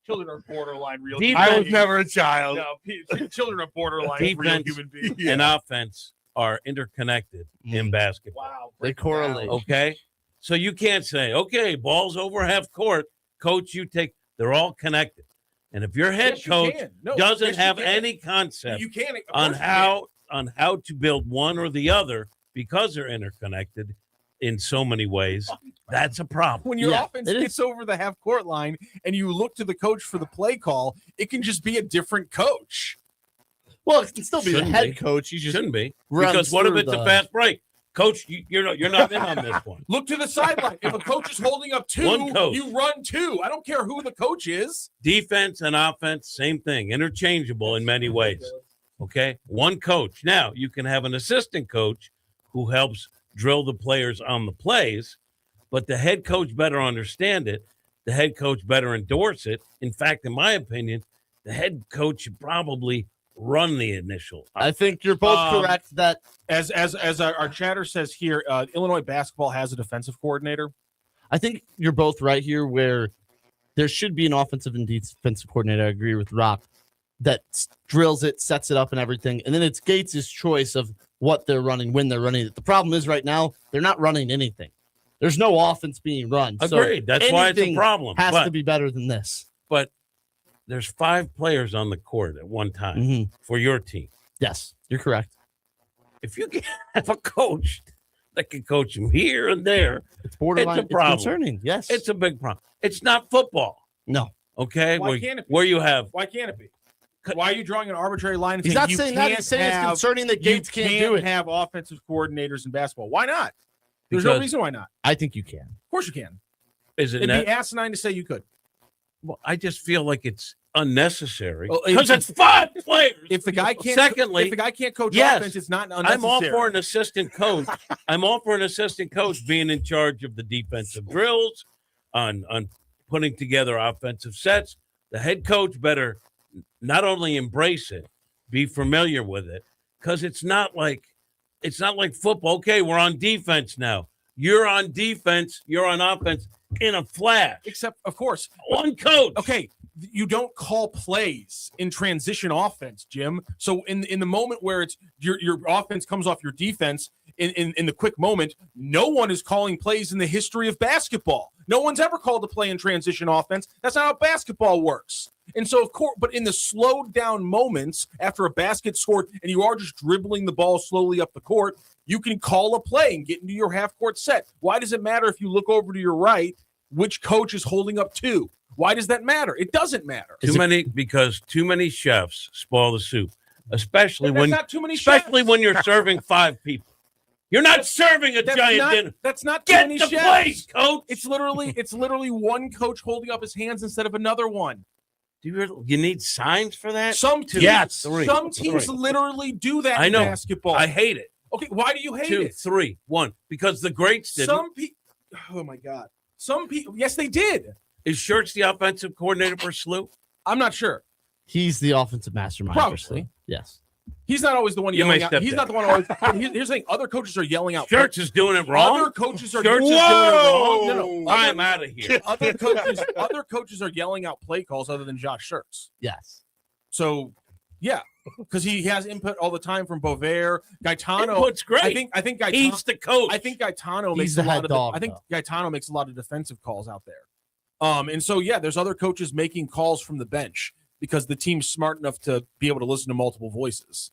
children are borderline real. Defense- human I was beings. never a child. No, children are borderline real defense human beings. and offense are interconnected in basketball. Wow, They correlate. Okay, so you can't say, okay, ball's over half court, coach. You take. They're all connected. And if your head Yes, you coach can. No, doesn't yes, you have can. any concept You can on how to build one or the other because they're interconnected in so many ways, that's a problem. When your Yeah, offense it is. gets over the half court line and you look to the coach for the play call, it can just be a different coach. Well, it can still be the Shouldn't head be. coach. He just Shouldn't be runs because what if through it's the- a fast break? Coach, you're not in on this one. Look to the sideline. If a coach is holding up two, One coach. you run two. I don't care who the coach is. Defense and offense, same thing, interchangeable in many ways. Okay, one coach. Now you can have an assistant coach who helps drill the players on the plays, but the head coach better understand it. The head coach better endorse it. In fact, in my opinion, the head coach should probably run the initial. I think you're both correct that As our chatter says here, Illinois basketball has a defensive coordinator. I think you're both right here where there should be an offensive and defensive coordinator. I agree with Rock that drills it, sets it up and everything. And then it's Gates' choice of what they're running, when they're running it. The problem is right now, they're not running anything. There's no offense being run. Agreed. That's why it's a anything problem. Has But- to be better than this. But there's 5 players on the court at one time Mhm. for your team. Yes, you're correct. If you can have a coach that can coach them here and there, It's borderline. it's a problem. concerning. Yes. It's a big problem. It's not football, no. okay? Why Where, can't it be? where you have Why can't it be? Why are you drawing an arbitrary line? And He's saying not you saying that. can't He's saying it's have- concerning that Gates you can't do it. have offensive coordinators in basketball. Why not? There's no Because- reason why not. I think you can. Of course you can. is it It'd net? be asinine to say you could. Well, I just feel like it's unnecessary Well, because if- it's 5 players. If the guy can't, Secondly, if the guy can't coach yes, offense, it's not unnecessary. I'm all for an assistant coach. I'm all for an assistant coach being in charge of the defensive drills, on putting together offensive sets. The head coach better not only embrace it, be familiar with it, because it's not like football. Okay, we're on defense now. You're on defense. You're on offense in a flash. Except, of course, One coach. okay, you don't call plays in transition offense, Jim. So in the moment where it's your offense comes off your defense in the quick moment, no one is calling plays in the history of basketball. No one's ever called a play in transition offense. That's not how basketball works. And so, of course, but in the slowed down moments after a basket scored and you are just dribbling the ball slowly up the court, you can call a play and get into your half court set. Why does it matter if you look over to your right, which coach is holding up two? Why does that matter? It doesn't matter. Because too many chefs spoil the soup, especially That's when not too many especially chefs. when you're serving 5 people. You're not serving a giant dinner. That's not too Get many the chefs. place, coach. It's literally one coach holding up his hands instead of another one. You need signs for that? Some teams, Yes, 3. some teams 3. literally do that I know. in basketball. I hate it. Okay, why do you hate 2, it? 3, 1. Because the greats didn't. Some people. Oh my God. Some people. Yes, they did. Is Schertz the offensive coordinator for SLU? I'm not sure. He's the offensive mastermind. Probably. Personally. Yes. He's not always the one You may yelling out. step He's down. not the one always. Here's the thing: other coaches are yelling out. Schertz is doing it wrong. Other coaches are Schertz is doing it wrong. No. I'm out of here. Other coaches are yelling out play calls other than Josh Schertz. Yes. So, yeah, because he has input all the time from Bovair, Gaetano. Input's great. I think Gaetano, He's the coach. I think Gaetano He's makes the a lot head of. dog, I think though. Gaetano makes a lot of defensive calls out there. And so, yeah, there's other coaches making calls from the bench because the team's smart enough to be able to listen to multiple voices.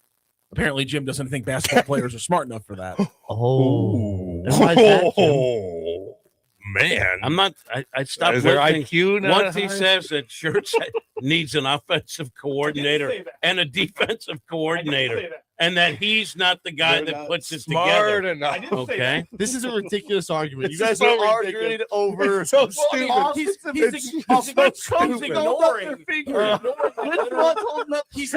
Apparently, Jim doesn't think basketball players are smart enough for that. Oh, and why is that, Jim? Oh, man. I'm not. I stopped Is their listening. IQ not Once he high? says that Schertz needs an offensive coordinator and a defensive coordinator, and that he's not the guy that puts it smart together. enough. Okay. This is a ridiculous argument. You This guys is so are arguing ridiculous. over. It's so stupid. He's ignoring.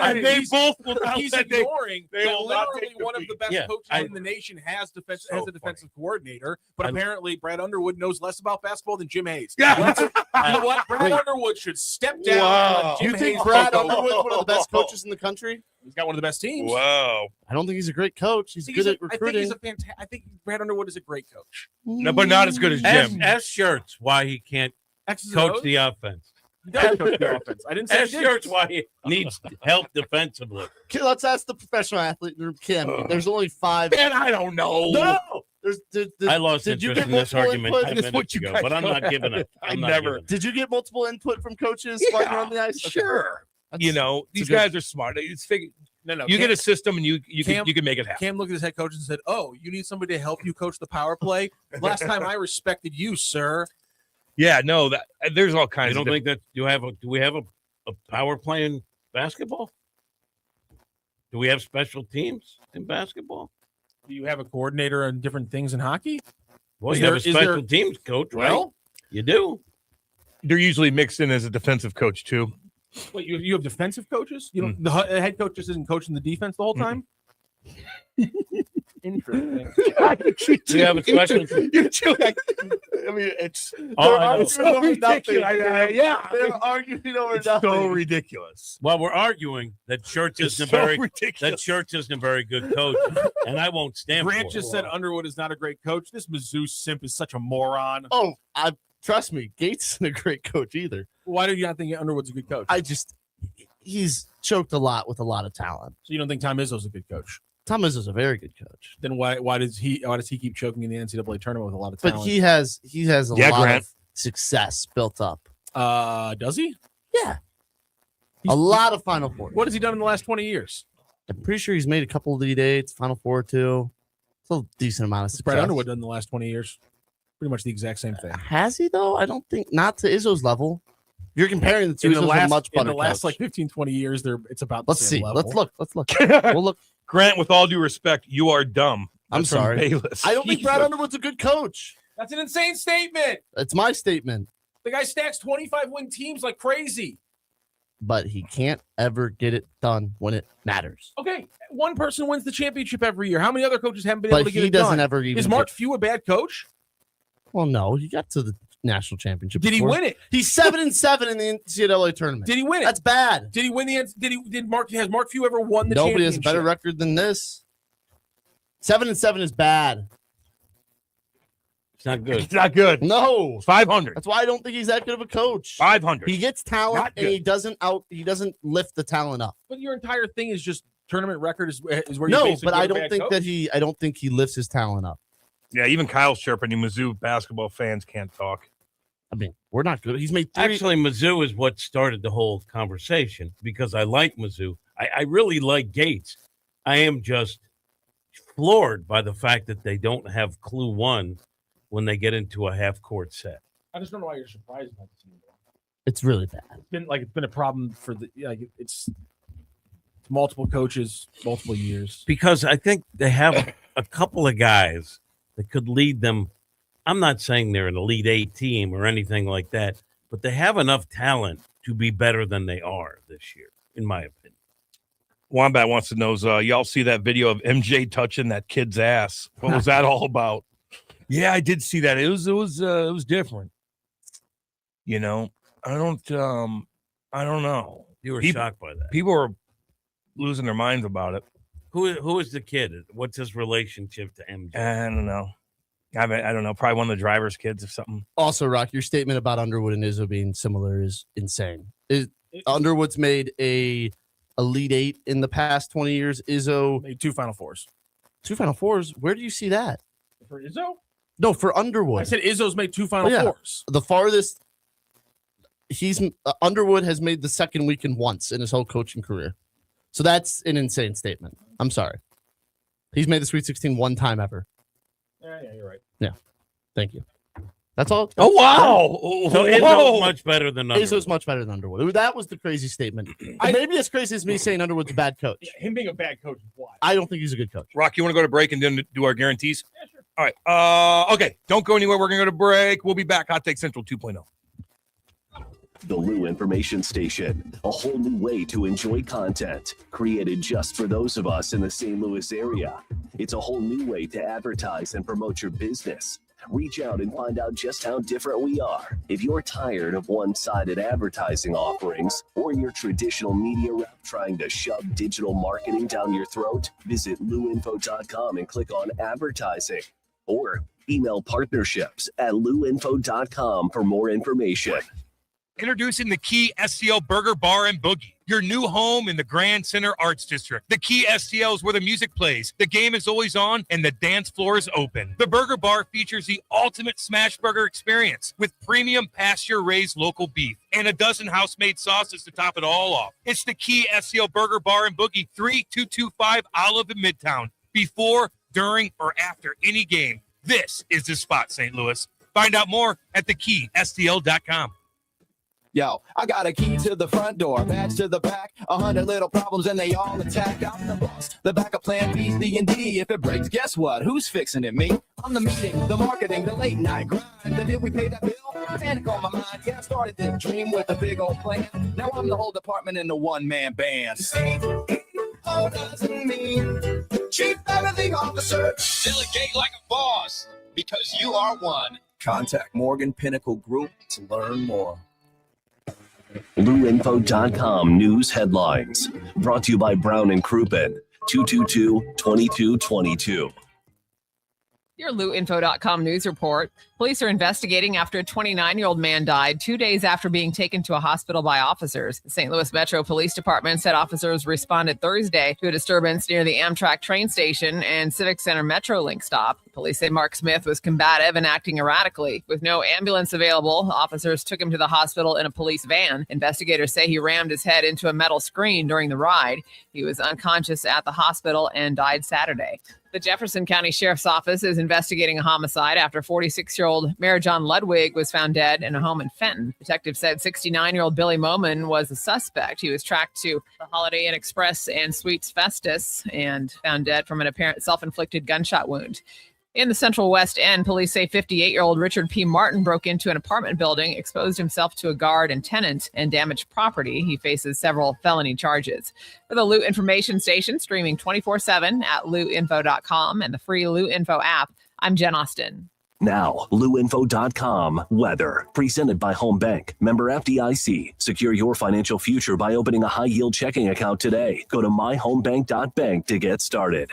And they both will not He's let- ignoring. they will not Literally, take the one of beat. the best Yeah, coaches in the nation has a defensive coordinator, but I- apparently Brad Underwood knows less about basketball than Jim Hayes. Yeah. You know what? Brad Underwood should step down. Wow. And let Jim You think Hayes Brad take over. Underwood's one of the best coaches in the country? He's got one of the best teams. Wow. I don't think he's a great coach. He's I think good at I think recruiting. he's a I think Brad Underwood is a great coach. No, but not as good as Jim. Ask Schertz why he can't X's and coach O's? the offense. He does coach the offense. I didn't say Ask he didn't. Schertz why he needs help defensively. Okay, let's ask the professional athlete in the room, Kim. There's only 5. Man, I don't know. No, there's I lost did you interest get in this multiple argument input? 10 That's what minutes you ago, guys but I'm not go- giving it. I I'm not never- giving it. Did you get multiple input from coaches Yeah, fighting on the ice? Okay. Sure. That's- You know, that's a these good- guys are smart. It's figure, No. you Cam, get a system and you Cam- can make it happen. Cam looked at his head coach and said, "Oh, you need somebody to help you coach the power play. Last time I respected you, sir." Yeah, no, that there's all You kinds don't of think that do we have a power play in basketball? Do we have special teams in basketball? Do you have a coordinator on different things in hockey? Well, Is you have a there- is special there- teams coach, right? Well, You do. they're usually mixed in as a defensive coach too. wait, you have defensive coaches? You don't. The head coach just isn't coaching the defense the whole time. Interesting. We have a special. You're too, I mean, it's Oh, I know. It's so ridiculous. Yeah, They're arguing over it's nothing. so ridiculous. Well, we're arguing that Schertz It's isn't so a very ridiculous. Schertz isn't a very good coach, and I won't stand Grant for just it. said Underwood is not a great coach. This Mizzou simp is such a moron. Oh, trust me, Gates isn't a great coach either. Why do you not think Underwood's a good coach? He's choked a lot with a lot of talent. So you don't think Tom Izzo's a good coach? Tom Izzo's a very good coach, Then why does he keep choking in the NCAA tournament with a lot of talent? but he has a Yeah, lot Grant. of success built up. Does he? Yeah, a lot of Final Four. What has he done in the last 20 years? I'm pretty sure he's made a couple of Elite Eights, Final Four too. It's a decent amount of success. Brad Underwood done in the last 20 years. Pretty much the exact same thing. Has he though? I don't think not to Izzo's level. You're comparing the two. In the Izzo's a last, much in better the last coach. like 15, 20 years, it's about the Let's same see. level. Let's look. We'll look. Grant, with all due respect, you are dumb. I'm That's from sorry. Bayless. I don't think Brad Jesus. Underwood's a good coach. That's an insane statement. It's my statement. The guy stacks 25 win teams like crazy. But he can't ever get it done when it matters. Okay, one person wins the championship every year. How many other coaches haven't been able But to get he it done? doesn't ever even. Is Mark Few a bad coach? Well, no, he got to the national championship. Did he before. win it? He's 7-7 in the NCAA tournament. Did he win it? That's bad. Did he win the? Has Mark Few ever won the Nobody has championship? a better record than this. 7-7 is bad. It's not good. It's not good. No, 500. that's why I don't think he's that good of a coach. 500. He gets talent Not and good. he doesn't lift the talent up. But your entire thing is just tournament record is where you No, basically but I get a don't bad think coach? that I don't think he lifts his talent up. Yeah, even Kyle's chirping. You Mizzou basketball fans can't talk. I mean, we're not good. He's made 3. Actually, Mizzou is what started the whole conversation because I like Mizzou. I really like Gates. I am just floored by the fact that they don't have clue one when they get into a half court set. I just don't know why you're surprised about this anymore. It's really bad. It's been a problem for it's multiple coaches, multiple years. Because I think they have a couple of guys that could lead them. I'm not saying they're an Elite Eight team or anything like that, but they have enough talent to be better than they are this year, in my opinion. Wombat wants to know, y'all see that video of MJ touching that kid's ass? What was that all about? Yeah, I did see that. It was different. You know, I don't know. You were People- shocked by that. People were losing their minds about it. Who is the kid? What's his relationship to MJ? I don't know. I don't know. Probably one of the driver's kids or something. Also, Rock, your statement about Underwood and Izzo being similar is insane. Underwood's made a Elite Eight in the past 20 years. Izzo made 2 Final Fours. 2 Final Fours? Where do you see that? For Izzo? No, for Underwood. I said Izzo's made 2 Final Oh, yeah. Fours. The farthest Underwood has made the second weekend once in his whole coaching career. So that's an insane statement. I'm sorry. He's made the Sweet 16 one time ever. Yeah, you're right. Yeah. Thank you. That's all. Oh, wow. So Izzo's much better than Underwood. Izzo's much better than Underwood. That was the crazy statement. Maybe as crazy as me saying Underwood's a bad coach. Him being a bad coach is why. I don't think he's a good coach. Rock, you want to go to break and then do our guarantees? Yeah, sure. All right. Okay. Don't go anywhere. We're going to go to break. We'll be back. Hot Take Central 2.0. The Lou Information Station, a whole new way to enjoy content created just for those of us in the St. Louis area. It's a whole new way to advertise and promote your business. Reach out and find out just how different we are. If you're tired of one-sided advertising offerings or your traditional media rep trying to shove digital marketing down your throat, visit louinfo.com and click on advertising or email partnerships at louinfo.com for more information. Introducing the Key STL Burger Bar and Boogie, your new home in the Grand Center Arts District. The Key STL is where the music plays, the game is always on, and the dance floor is open. The Burger Bar features the ultimate smash burger experience with premium pasture-raised local beef and a dozen house-made sauces to top it all off. It's the Key STL Burger Bar and Boogie, 3225 Olive in Midtown. Before, during, or after any game, this is the spot, St. Louis. Find out more at thekeystl.com. Yo, I got a key to the front door, badge to the back, 100 little problems and they all attack. I'm the boss, the backup plan B, C, and D. If it breaks, guess what? Who's fixing it? Me? I'm the meeting, the marketing, the late night grind. The day we pay that bill, panic on my mind. Yeah, I started this dream with a big old plan. Now I'm the whole department in the one-man band. CEO doesn't mean chief everything officer. Delegate like a boss, because you are one. Contact Morgan Pinnacle Group to learn more. LouInfo.com news headlines. Brought to you by Brown and Crouppen, 222-2222. Your LouInfo.com news report. Police are investigating after a 29-year-old man died 2 days after being taken to a hospital by officers. The St. Louis Metro Police Department said officers responded Thursday to a disturbance near the Amtrak train station and Civic Center Metrolink stop. Police say Mark Smith was combative and acting erratically. With no ambulance available, officers took him to the hospital in a police van. Investigators say he rammed his head into a metal screen during the ride. He was unconscious at the hospital and died Saturday. The Jefferson County Sheriff's Office is investigating a homicide after 46-year-old Mayor John Ludwig was found dead in a home in Fenton. Detectives said 69-year-old Billy Moman was the suspect. He was tracked to the Holiday Inn Express and Suites Festus and found dead from an apparent self-inflicted gunshot wound. In the Central West End, police say 58-year-old Richard P. Martin broke into an apartment building, exposed himself to a guard and tenant, and damaged property. He faces several felony charges. For the Lou Information Station, streaming 24/7 at louinfo.com and the free Lou Info app, I'm Jen Austin. Now, louinfo.com weather, presented by Home Bank, member FDIC. Secure your financial future by opening a high-yield checking account today. Go to myhomebank.bank to get started.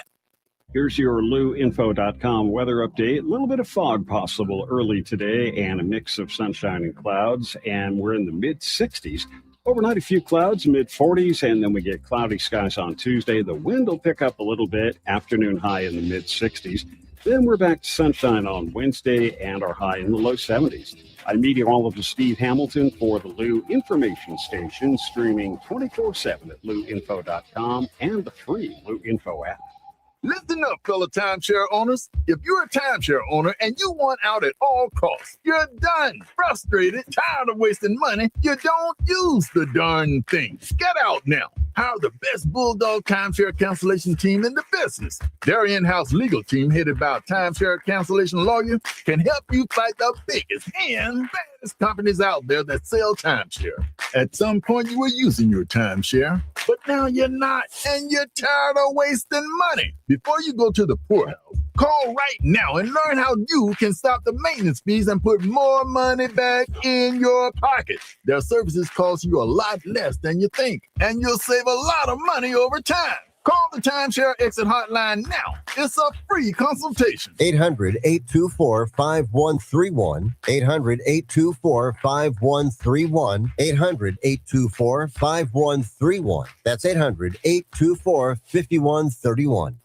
Here's your louinfo.com weather update. A little bit of fog possible early today and a mix of sunshine and clouds, and we're in the mid-60s. Overnight, a few clouds, mid-40s, and then we get cloudy skies on Tuesday. The wind will pick up a little bit, afternoon high in the mid-60s. Then we're back to sunshine on Wednesday and our high in the low 70s. I'm meteorologist Steve Hamilton for the Lou Information Station, streaming 24/7 at louinfo.com and the free Lou Info app. Listen up, fellow timeshare owners. If you're a timeshare owner and you want out at all costs, you're done, frustrated, tired of wasting money, you don't use the darn thing. Get out now. Hire the best Bulldog timeshare cancellation team in the business. Their in-house legal team, headed by a timeshare cancellation lawyer, can help you fight the biggest and baddest companies out there that sell timeshare. At some point, you were using your timeshare, but now you're not, and you're tired of wasting money. Before you go to the poorhouse, call right now and learn how you can stop the maintenance fees and put more money back in your pocket. Their services cost you a lot less than you think, and you'll save a lot of money over time. Call the Timeshare Exit Hotline now. It's a free consultation. 800-824-5131. 800-824-5131. 800-824-5131. That's 800-824-5131.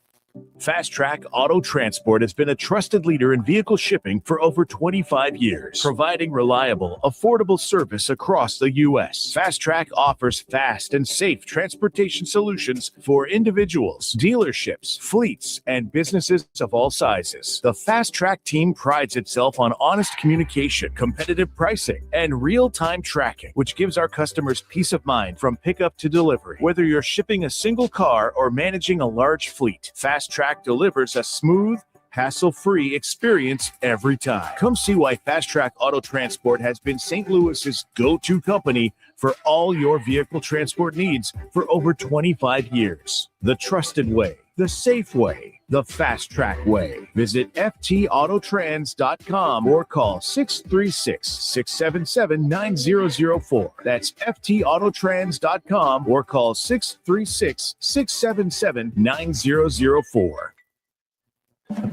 Fast Track Auto Transport has been a trusted leader in vehicle shipping for over 25 years, providing reliable, affordable service across the U.S. Fast Track offers fast and safe transportation solutions for individuals, dealerships, fleets, and businesses of all sizes. The Fast Track team prides itself on honest communication, competitive pricing, and real-time tracking, which gives our customers peace of mind from pickup to delivery. Whether you're shipping a single car or managing a large fleet, Fast Track delivers a smooth, hassle-free experience every time. Come see why Fast Track Auto Transport has been St. Louis's go-to company for all your vehicle transport needs for over 25 years. The trusted way, the safe way, the Fast Track way. Visit ftautotrans.com or call 636-677-9004. That's ftautotrans.com or call 636-677-9004.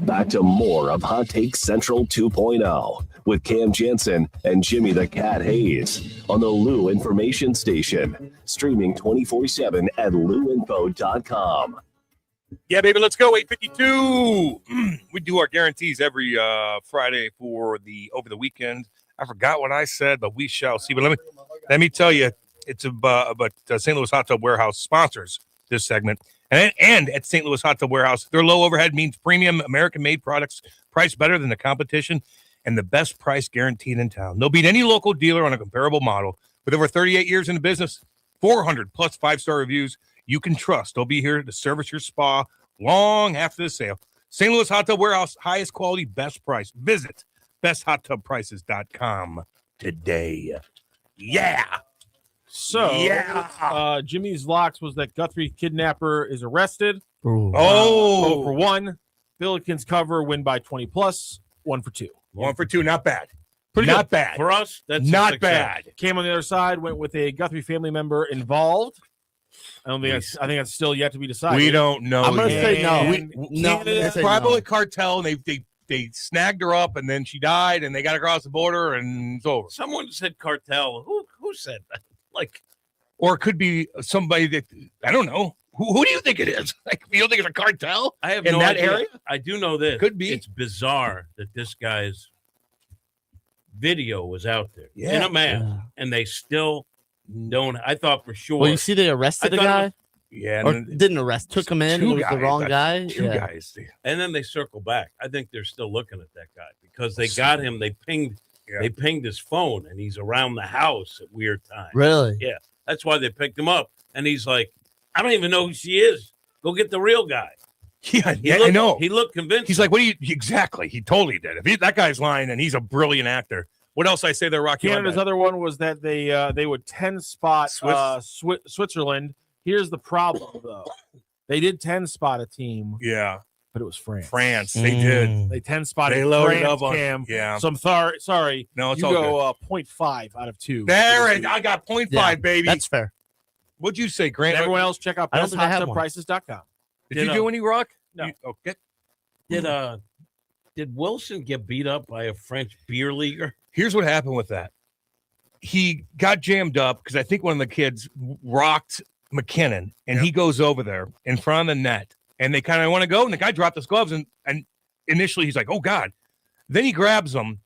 Back to more of Hot Take Central 2.0 with Cam Janssen and Jimmy the Cat Hayes on the Lou Information Station, streaming 24/7 at louinfo.com. Yeah, baby, let's go. 8:52. We do our guarantees every Friday for the over the weekend. I forgot what I said, but we shall see. But let me tell you, it's about St. Louis Hot Tub Warehouse sponsors this segment. And at St. Louis Hot Tub Warehouse, their low overhead means premium American-made products priced better than the competition and the best price guaranteed in town. They'll beat any local dealer on a comparable model. With over 38 years in the business, 400-plus five-star reviews, you can trust they'll be here to service your spa long after the sale. St. Louis Hot Tub Warehouse, highest quality, best price. Visit besthotTubPrices.com today. Yeah. So, Jimmy's locks was that Guthrie kidnapper is arrested. Ooh. Oh. 0 for 1. Billikens cover, win by 20 plus. 1 for 2. 1 for 2, not bad. Pretty not good. bad. For us, that's not bad. Came on the other side, went with a Guthrie family member involved. I think that's still yet to be decided. We don't know. I'm going to say no. It's probably a cartel, and they snagged her up, and then she died, and they got across the border, and it's over. Someone said cartel. Who said that? Or it could be somebody that I don't know. Who do you think it is? Like, you don't think it's a cartel? I have in no that idea. area. I do know this. Could be. It's bizarre that this guy's video was out there in Yeah. a map, and they still don't. I thought for sure. Well, you see, they arrested the guy. Yeah, Or didn't arrest, took him in. It was the wrong guy. Two Yeah. guys. and then they circle back. I think they're still looking at that guy because they got him. They pinged. Yeah. They pinged his phone, and he's around the house at weird times. Really? Yeah, that's why they picked him up. And he's like, I don't even know who she is. Go get the real guy. Yeah, He looked- I know. He looked convinced. He's like, what do you exactly? He totally did. If that guy's lying, and he's a brilliant actor. What else I say there, Rocky? Canada's other one was that they would 10 spot Switzerland. Here's the problem, though. They did 10 spot a team. Yeah. But it was France. France, they did. They 10 spotted They loaded France, up on Cam. yeah. So I'm sorry. No, it's you all go 0.5 out of 2. There it. I got 0.5, baby. That's fair. What'd you say, Grant? And everyone else, check out I don't think I have one. besthotubprices.com. Did you do any rock? No. Okay. Did Wilson get beat up by a French beer leaguer? Here's what happened with that. He got jammed up because I think one of the kids rocked McKinnon, and he goes over there in front of the net, and they kind of want to go, and the guy dropped his gloves, and initially he's like, oh, God. Then he grabs him.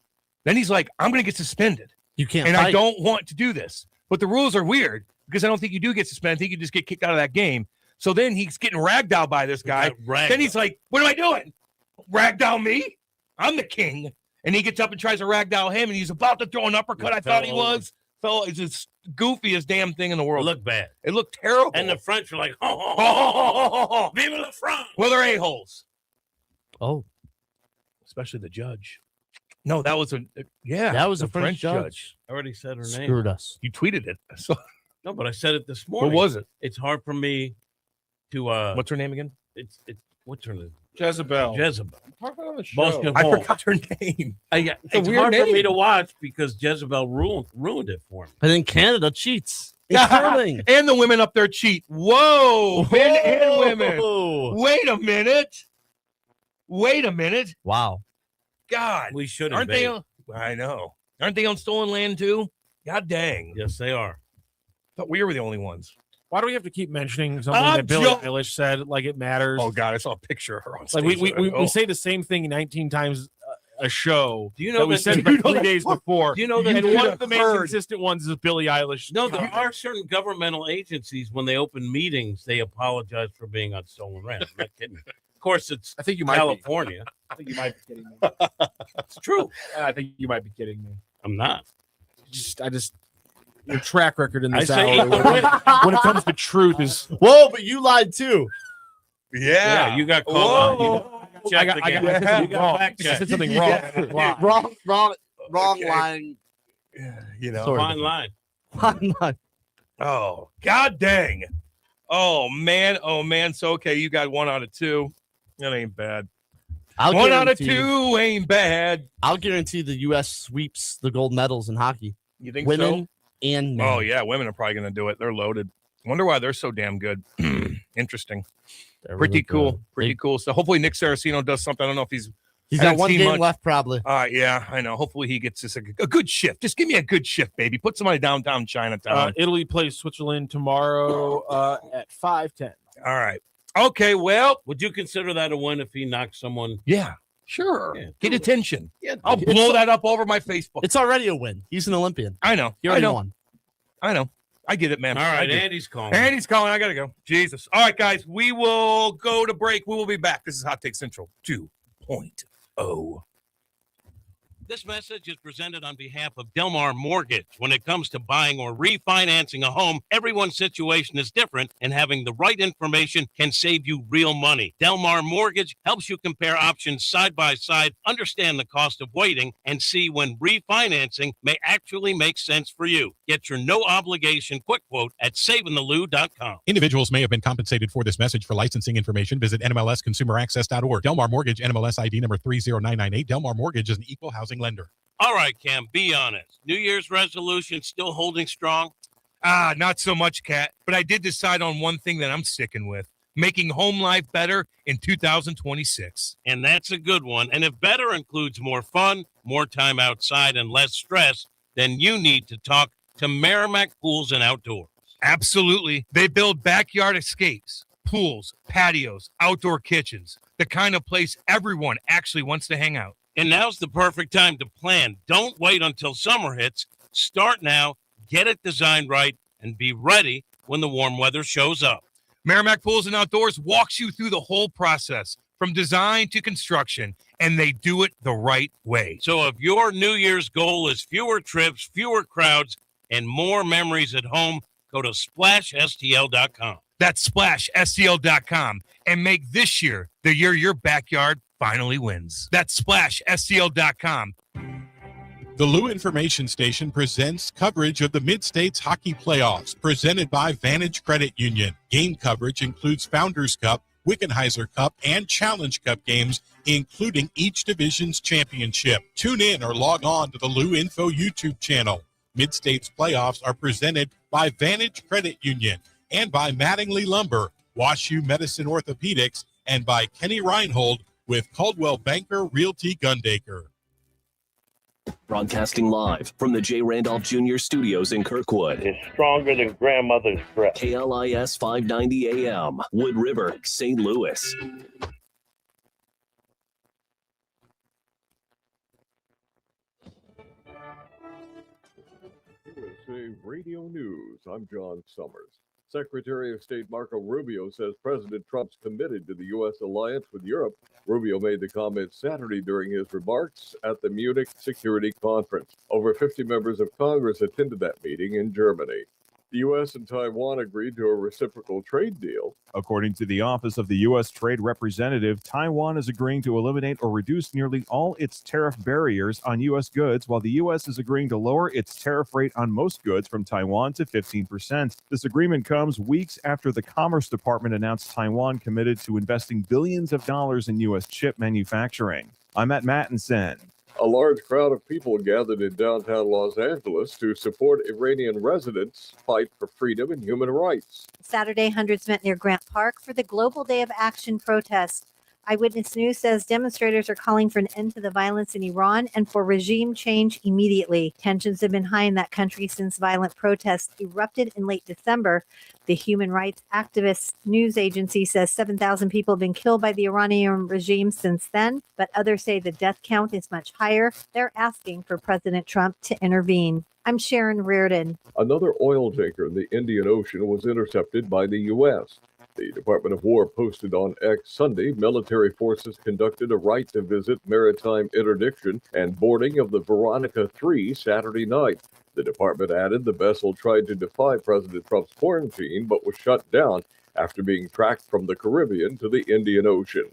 Then he's like, I'm going to get suspended. You can't And fight. I don't want to do this. But the rules are weird because I don't think you do get suspended. I think you just get kicked out of that game. So then he's getting ragdolled by this guy. Then he's like, what am I doing? Ragdoll me? I'm the king. And he gets up and tries to ragdoll him, and he's about to throw an uppercut. I thought he was. So it's just goofiest damn thing in the world. It looked bad. It looked terrible. And the French were like, oh, vive la France. Well, they're a-holes. Oh. Especially the judge. No, that was That was the a French judge. I already said her name. Screwed us. You tweeted it. So, No, but I said it this morning. what was it? It's hard for me to What's her name again? It's what's her name? Jezebel. Jezebel. Talk about the Bon show. Chevant. I forgot her name. It's a weird hard for me name. to watch because Jezebel ruined it for me. And then Canada cheats. It's curling. And the women up there cheat. Whoa, men and women. Wait a minute. Wow. God, We should aren't they? invade. I know. Aren't they on stolen land too? God dang. Yes, they are. Thought we were the only ones. Why do we have to keep mentioning something I'm that Billie joking. Eilish said like it matters? Oh God, I saw a picture of her on Like stage. we say the same thing 19 times a show. Do you know that we that- said do like you know 3 that- days before? Do you know that and you one have of the main heard- consistent ones is Billie Eilish. No, there are certain governmental agencies when they open meetings, they apologize for being on stolen land. I'm not kidding. Of course, it's I think you might be. California. I think you might be kidding me. It's true. I think you might be kidding me. I'm not. I just your track record in this I say hour when it comes to truth is Whoa, but you lied too. Yeah, you got called out. I got again. I said something wrong. I fact check. said something wrong. Yeah. Wrong line. You know, Sorry. Fine line. Fine line. Oh, God dang. Oh man. So okay, you got 1 out of 2. That ain't bad. I'll 1 out of guarantee 2 ain't bad. I'll guarantee the U.S. sweeps the gold medals in hockey. You think Women so? and men. Oh yeah, women are probably going to do it. They're loaded. Wonder why they're so damn good. Interesting. They're Pretty really cool. good. Pretty cool. So hopefully Nick Saraceno does something. I don't know if he's He's I got haven't 1 seen game much. left, probably. Yeah, I know. Hopefully he gets this a good shift. Just give me a good shift, baby. Put somebody downtown Chinatown. Italy plays Switzerland tomorrow at 5:10. All right. Okay. Well, Would you consider that a win if he knocked someone? yeah, sure. Yeah, Get attention. Yeah, I'll blow that up over my Facebook. It's already a win. He's an Olympian. I know. He I already know. won. I know. I get it, man. All I right, do. Andy's calling. Andy's calling. I gotta go. Jesus. All right, guys. We will go to break. We will be back. This is Hot Take Central 2.0. This message is presented on behalf of Delmar Mortgage. When it comes to buying or refinancing a home, everyone's situation is different, and having the right information can save you real money. Delmar Mortgage helps you compare options side by side, understand the cost of waiting, and see when refinancing may actually make sense for you. Get your no obligation quick quote at savingthelou.com. Individuals may have been compensated for this message. For licensing information, visit NMLSConsumerAccess.org. Delmar Mortgage, NMLS ID number 30998. Delmar Mortgage is an equal housing lender. All right, Cam, be honest. New Year's resolution still holding strong? Not so much, Kat. But I did decide on one thing that I'm sticking with. Making home life better in 2026. And that's a good one. And if better includes more fun, more time outside, and less stress, then you need to talk to Merrimack Pools and Outdoors. Absolutely. They build backyard escapes, pools, patios, outdoor kitchens, the kind of place everyone actually wants to hang out. And now's the perfect time to plan. Don't wait until summer hits. Start now, get it designed right, and be ready when the warm weather shows up. Merrimack Pools and Outdoors walks you through the whole process from design to construction, and they do it the right way. So if your New Year's goal is fewer trips, fewer crowds, and more memories at home, go to SplashSTL.com. That's SplashSTL.com and make this year the year your backyard finally wins. That's SplashSTL.com. The Lou Information Station presents coverage of the Mid-States Hockey Playoffs presented by Vantage Credit Union. Game coverage includes Founders Cup, Wickenheiser Cup, and Challenge Cup games, including each division's championship. Tune in or log on to the Lou Info YouTube channel. Mid-States Playoffs are presented by Vantage Credit Union and by Mattingly Lumber, WashU Medicine Orthopedics, and by Kenny Reinhold with Caldwell Banker Realty Gundaker. Broadcasting live from the J. Randolph Jr. Studios in Kirkwood. It's stronger than grandmother's breath. KLIS 590 AM, Wood River, St. Louis. USA Radio News. I'm John Summers. Secretary of State Marco Rubio says President Trump's committed to the U.S. alliance with Europe. Rubio made the comment Saturday during his remarks at the Munich Security Conference. Over 50 members of Congress attended that meeting in Germany. The U.S. and Taiwan agreed to a reciprocal trade deal. According to the Office of the U.S. Trade Representative, Taiwan is agreeing to eliminate or reduce nearly all its tariff barriers on U.S. goods, while the U.S. is agreeing to lower its tariff rate on most goods from Taiwan to 15%. This agreement comes weeks after the Commerce Department announced Taiwan committed to investing billions of dollars in U.S. chip manufacturing. I'm Matt Mattinson. A large crowd of people gathered in downtown Los Angeles to support Iranian residents' fight for freedom and human rights. Saturday, hundreds met near Grant Park for the Global Day of Action protest. Eyewitness News says demonstrators are calling for an end to the violence in Iran and for regime change immediately. Tensions have been high in that country since violent protests erupted in late December. The human rights activist news agency says 7,000 people have been killed by the Iranian regime since then, but others say the death count is much higher. They're asking for President Trump to intervene. I'm Sharon Reardon. Another oil tanker in the Indian Ocean was intercepted by the U.S. The Department of War posted on X Sunday military forces conducted a right to visit maritime interdiction and boarding of the Veronica 3 Saturday night. The department added the vessel tried to defy President Trump's quarantine but was shut down after being tracked from the Caribbean to the Indian Ocean.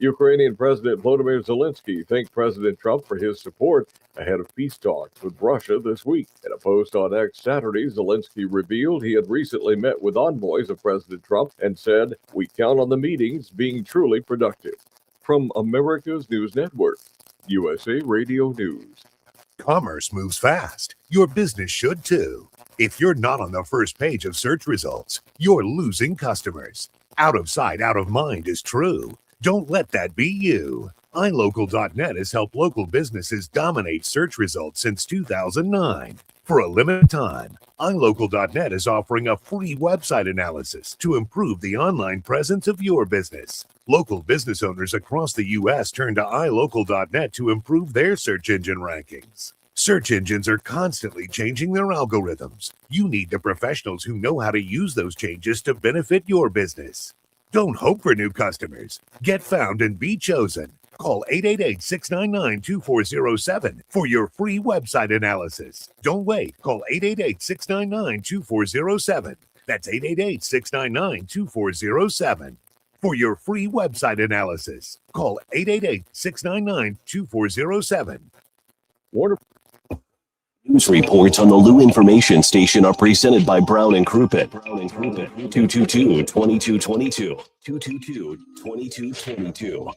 Ukrainian President Volodymyr Zelensky thanked President Trump for his support ahead of peace talks with Russia this week. In a post on X Saturday, Zelensky revealed he had recently met with envoys of President Trump and said, "We count on the meetings being truly productive." From America's News Network, USA Radio News. Commerce moves fast. Your business should too. If you're not on the first page of search results, you're losing customers. Out of sight, out of mind is true. Don't let that be you. iLocal.net has helped local businesses dominate search results since 2009. For a limited time, iLocal.net is offering a free website analysis to improve the online presence of your business. Local business owners across the U.S. turn to iLocal.net to improve their search engine rankings. Search engines are constantly changing their algorithms. You need the professionals who know how to use those changes to benefit your business. Don't hope for new customers. Get found and be chosen. Call 888-699-2407 for your free website analysis. Don't wait. Call 888-699-2407. That's 888-699-2407 for your free website analysis. Call 888-699-2407. Warner. News reports on the Lou Information Station are presented by Brown and Crouppen. 222-2222. 222-2222.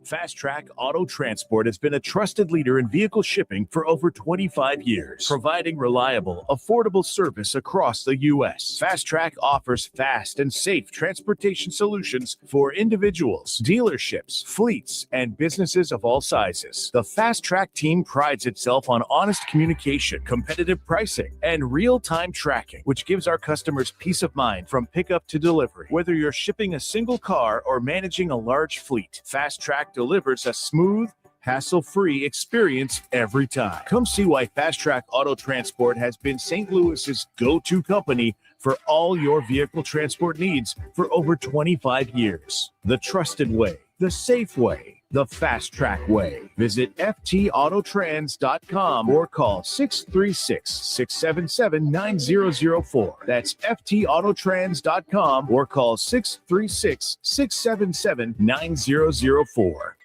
Fast Track Auto Transport has been a trusted leader in vehicle shipping for over 25 years, providing reliable, affordable service across the U.S. Fast Track offers fast and safe transportation solutions for individuals, dealerships, fleets, and businesses of all sizes. The Fast Track team prides itself on honest communication, competitive pricing, and real-time tracking, which gives our customers peace of mind from pickup to delivery. Whether you're shipping a single car or managing a large fleet, Fast Track delivers a smooth, hassle-free experience every time. Come see why Fast Track Auto Transport has been St. Louis's go-to company for all your vehicle transport needs for over 25 years. The trusted way, the safe way, the Fast Track way. Visit ftautotrans.com or call 636-677-9004. That's ftautotrans.com or call 636-677-9004.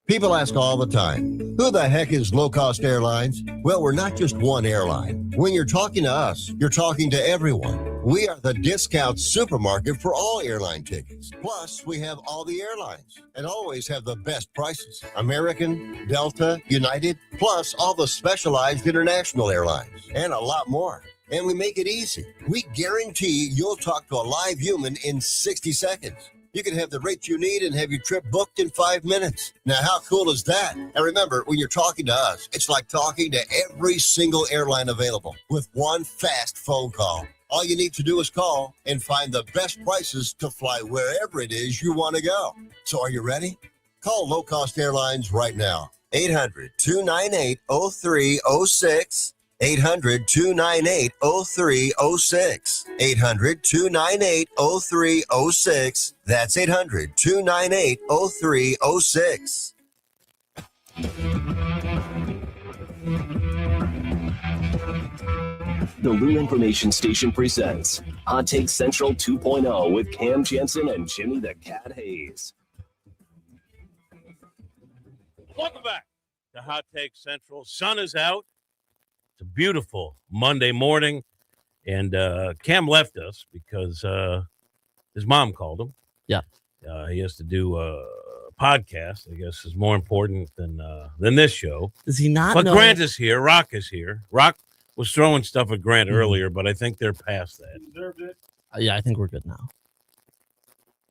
People ask all the time, who the heck is Low Cost Airlines? Well, we're not just one airline. When you're talking to us, you're talking to everyone. We are the discount supermarket for all airline tickets. Plus, we have all the airlines and always have the best prices. American, Delta, United, plus all the specialized international airlines and a lot more. And we make it easy. We guarantee you'll talk to a live human in 60 seconds. You can have the rate you need and have your trip booked in 5 minutes. Now, how cool is that? And remember, when you're talking to us, it's like talking to every single airline available with one fast phone call. All you need to do is call and find the best prices to fly wherever it is you want to go. So are you ready? Call Low Cost Airlines right now. 800-298-0306. 800-298-0306. 800-298-0306. That's 800-298-0306. The Lou Information Station presents Hot Take Central 2.0 with Cam Janssen and Jimmy the Cat Hayes. Welcome back to Hot Take Central. Sun is out. It's a beautiful Monday morning, and Cam left us because his mom called him. Yeah. He has to do a podcast, I guess, is more important than this show. Does he not But know? Grant is here. Rock is here. Rock was throwing stuff at Grant earlier, but I think they're past that. Yeah, I think we're good now.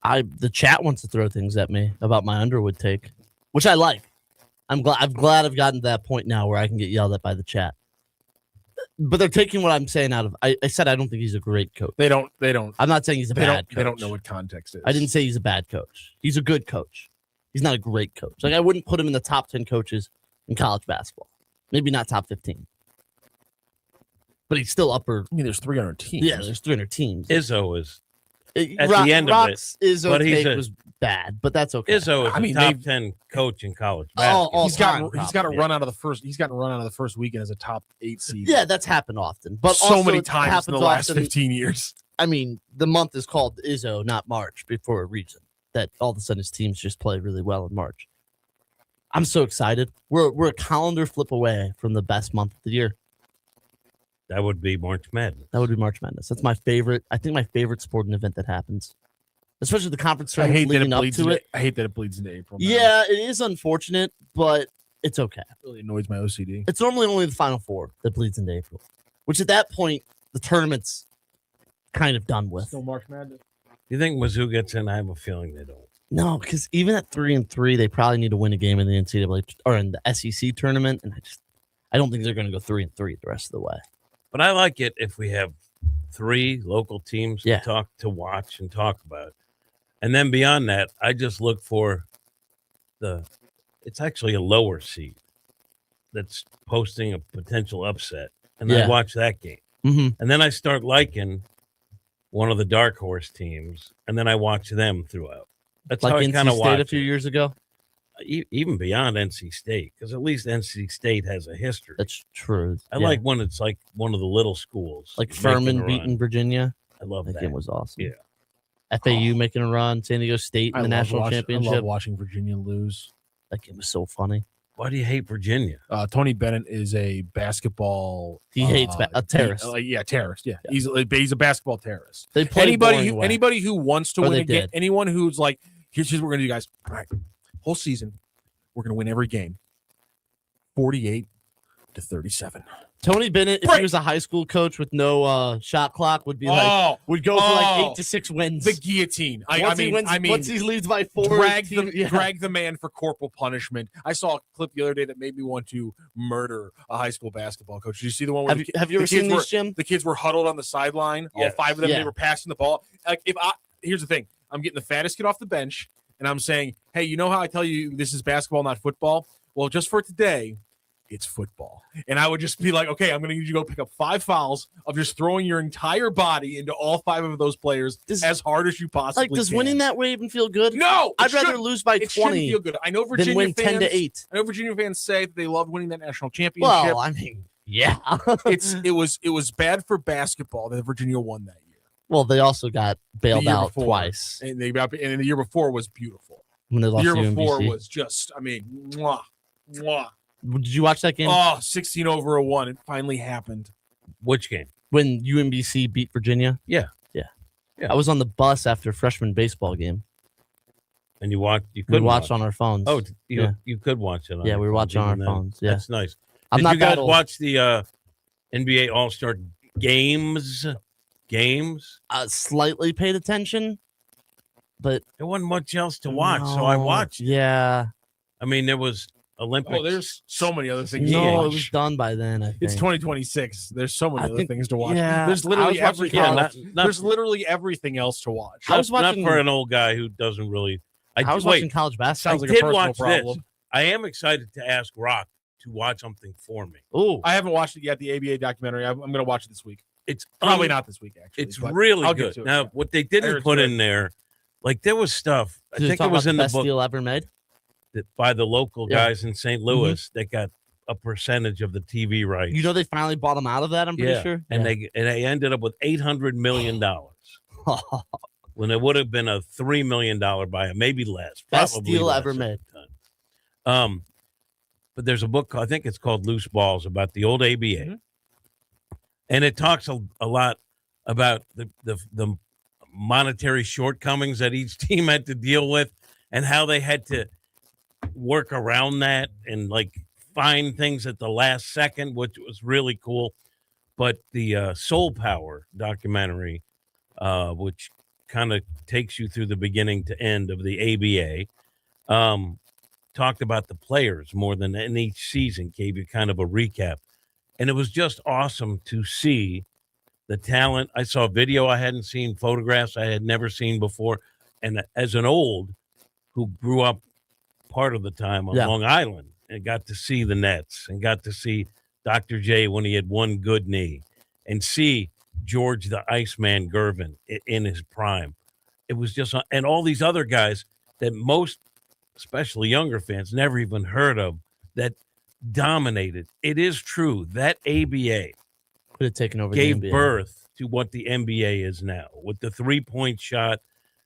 The chat wants to throw things at me about my Underwood take, which I like. I'm glad I've gotten to that point now where I can get yelled at by the chat. But they're taking what I'm saying out of. I said I don't think he's a great coach. They don't. I'm not saying he's a bad coach. They don't know what context is. I didn't say he's a bad coach. He's a good coach. He's not a great coach. Like, I wouldn't put him in the top 10 coaches in college basketball. Maybe not top 15. But he's still upper. I mean, there's 300 teams. Yeah, there's 300 teams. Izzo is at Rock, the end Rock's of it. Izzo take was bad, but that's okay. Izzo is a top 10 coach in college basketball. He's got to run out of the first. He's gotten run out of the first weekend as a top 8 seed. Yeah, that's happened often, but so also many times in the last 15 years. I mean, the month is called Izzo, not March, for a reason. That all of a sudden his teams just play really well in March. I'm so excited. We're a calendar flip away from the best month of the year. That would be March Madness. That would be March Madness. That's my favorite. I think my favorite sporting event that happens, especially the conference tournament leading up to it. I hate that it bleeds into April. Now. Yeah, it is unfortunate, but it's okay. It really annoys my OCD. It's normally only the Final Four that bleeds into April, which at that point the tournament's kind of done with. Still March Madness. You think Mizzou gets in? I have a feeling they don't. No, because even at 3-3, they probably need to win a game in the NCAA or in the SEC tournament, and I don't think they're going to go 3-3 the rest of the way. But I like it if we have 3 local teams to watch and talk about. And then beyond that, I just look for it's actually a lower seed that's posting a potential upset. And I watch that game. Mm-hmm. And then I start liking one of the dark horse teams, and then I watch them throughout. That's like how I NC kind of State watch a few years ago. Even beyond NC State, because at least NC State has a history. That's true. I like when it's like one of the little schools, like Furman beating Virginia. I love that. Game was awesome. Yeah, FAU making a run, San Diego State in the national championship. I love watching Virginia lose. That game was so funny. Why do you hate Virginia? Tony Bennett is a basketball. He hates a terrorist. Terrorist. Yeah, he's a basketball terrorist. They play anybody who wants to win a game. Anyone who's like, here's what we're gonna do, guys. All right, whole season, we're gonna win every game. 48-37. Tony Bennett, if he was a high school coach with no shot clock, would be would go for like 8 to 6 wins. The guillotine. Once he leads by 4, drag the man for corporal punishment. I saw a clip the other day that made me want to murder a high school basketball coach. Did you see the one where have you ever seen these, Jim? The kids were huddled on the sideline. All 5 of them. They were passing the ball. Like here's the thing. I'm getting the fattest kid off the bench, and I'm saying, hey, you know how I tell you this is basketball, not football? Well, just for today, it's football. And I would just be like, okay, I'm going to need you to go pick up 5 fouls of just throwing your entire body into all 5 of those players as hard as you possibly can. Does winning that way even feel good? No! I'd rather lose by 20 feel good. I know Virginia than win fans, 10-8. I know Virginia fans say that they love winning that national championship. Well, I mean, yeah. it was bad for basketball that Virginia won that year. Well, they also got bailed out twice. And the year before was beautiful. When they lost the year to before UMBC. was just, I mean, mwah, mwah. Did you watch that game? 16-1. It finally happened. Which game? When UMBC beat Virginia? Yeah. I was on the bus after a freshman baseball game. And you watched? You We could watched on our phones. Oh, you could watch it. Yeah, we were watching on our phones. Yeah, that's nice. I'm Did not you guys that old. watch the NBA All-Star games? Slightly paid attention, but there wasn't much else to watch, so I watched. Yeah, I mean, there was Olympics. Oh, there's so many other things. No, to watch. it was done by then. I think. It's 2026. There's so many other things to watch. Yeah, there's literally everything. not There's literally everything else to watch. I was not watching for an old guy who doesn't really. I was watching college basketball. Sounds like I a did personal watch problem. this. I am excited to ask Rock to watch something for me. Oh, I haven't watched it yet. The ABA documentary. I'm going to watch it this week. It's probably not this week. Actually, It's but really I'll good. get to it, Now, yeah. what they didn't Eric's put good. in there, like there was stuff. I Did you think talk it was about in the the best book deal ever made that by the local Yeah. guys in St. Louis that got a percentage of the TV rights. You know they finally bought him out of that. I'm pretty sure. And they ended up with $800 million when it would have been a $3 million buyout, maybe less. Best Probably deal less ever at the made. time. But there's a book, I think it's called Loose Balls, about the old ABA. And it talks a lot about the monetary shortcomings that each team had to deal with and how they had to work around that and like find things at the last second, which was really cool. But the Soul Power documentary, which kind of takes you through the beginning to end of the ABA. Talked about the players more than in each season, gave you kind of a recap. And it was just awesome to see the talent. I saw video I hadn't seen, photographs I had never seen before. And as an old who grew up part of the time on Long Island and got to see the Nets and got to see Dr. J when he had one good knee and see George the Iceman Gervin in his prime. It was just, and all these other guys that most, especially younger fans, never even heard of, that dominated. It is true that ABA could have taken over, gave the NBA. birth to what the NBA is now, with the 3-point shot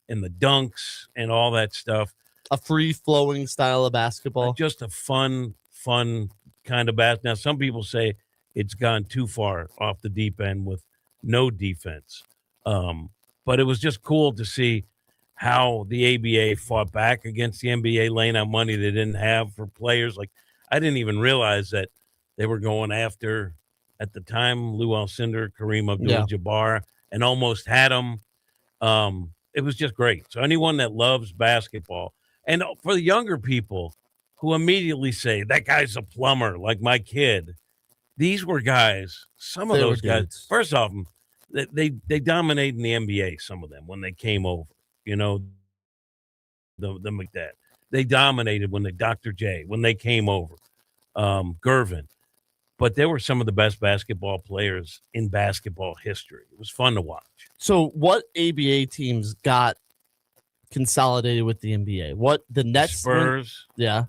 and the dunks and all that stuff. A free-flowing style of basketball. Just a fun kind of basketball. Now, some people say it's gone too far off the deep end with no defense. But it was just cool to see how the ABA fought back against the NBA, laying out money they didn't have for players. Like, I didn't even realize that they were going after, at the time, Lou Alcindor, Kareem Abdul-Jabbar, and almost had them. It was just great. So anyone that loves basketball, and for the younger people who immediately say, that guy's a plumber, like my kid, these were guys, some of those guys, first off, they dominated in the NBA, some of them, when they came over. You know, them like that. They dominated when Dr. J, when they came over, Gervin. But they were some of the best basketball players in basketball history. It was fun to watch. So what ABA teams got consolidated with the NBA? What, the Nets? Spurs. Yeah.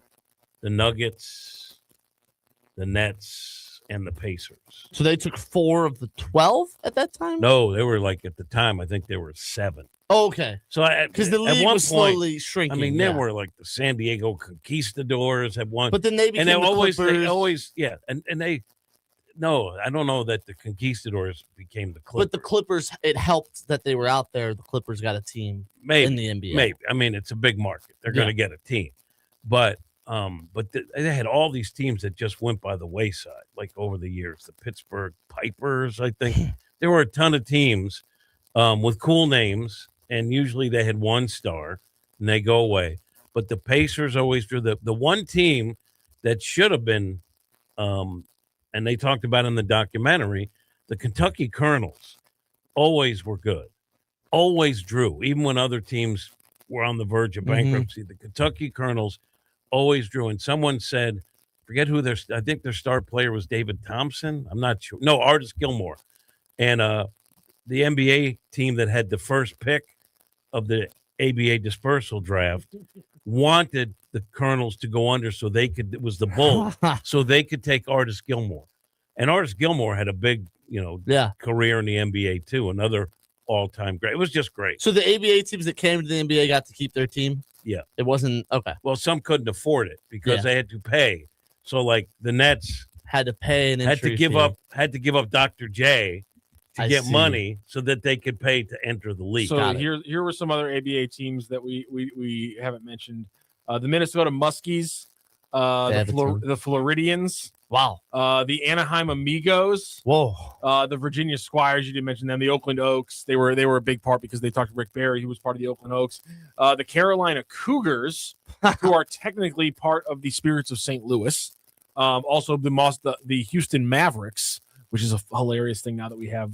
The Nuggets, the Nets, and the Pacers. So they took 4 of the 12 at that time? No, they were like, at the time, I think they were 7. Oh, okay. So because the league was slowly shrinking. I mean, there were like the San Diego Conquistadors had won, but then they became and the they Clippers. always, and they. No, I don't know that the Conquistadors became the Clippers. But the Clippers, it helped that they were out there. The Clippers got a team in the NBA. Maybe. I mean, it's a big market. They're going to get a team, but they had all these teams that just went by the wayside, like over the years. The Pittsburgh Pipers, I think there were a ton of teams with cool names. And usually they had one star and they go away. But the Pacers always drew the one team that should have been, and they talked about in the documentary, the Kentucky Colonels always were good, always drew, even when other teams were on the verge of bankruptcy. The Kentucky Colonels always drew. And someone said, forget who I think their star player was David Thompson. I'm not sure. No, Artis Gilmore. And the NBA team that had the first pick of the ABA dispersal draft wanted the Colonels to go under so they could, it was the bull, so they could take Artis Gilmore. And Artis Gilmore had a big, career in the NBA too, another all-time great. It was just great. So the ABA teams that came to the NBA got to keep their team? Yeah. It wasn't, okay. Well, some couldn't afford it because they had to pay. So like the Nets had to pay an had to entry give fee. up Dr. J to I get see. money so that they could pay to enter the league. So here were some other ABA teams that we haven't mentioned. The Minnesota Muskies, the Floridians. Wow. The Anaheim Amigos. Whoa. The Virginia Squires, you didn't mention them. The Oakland Oaks. They were a big part because they talked to Rick Barry, who was part of the Oakland Oaks. The Carolina Cougars, who are technically part of the Spirits of St. Louis. Also the Houston Mavericks, which is a hilarious thing now that we have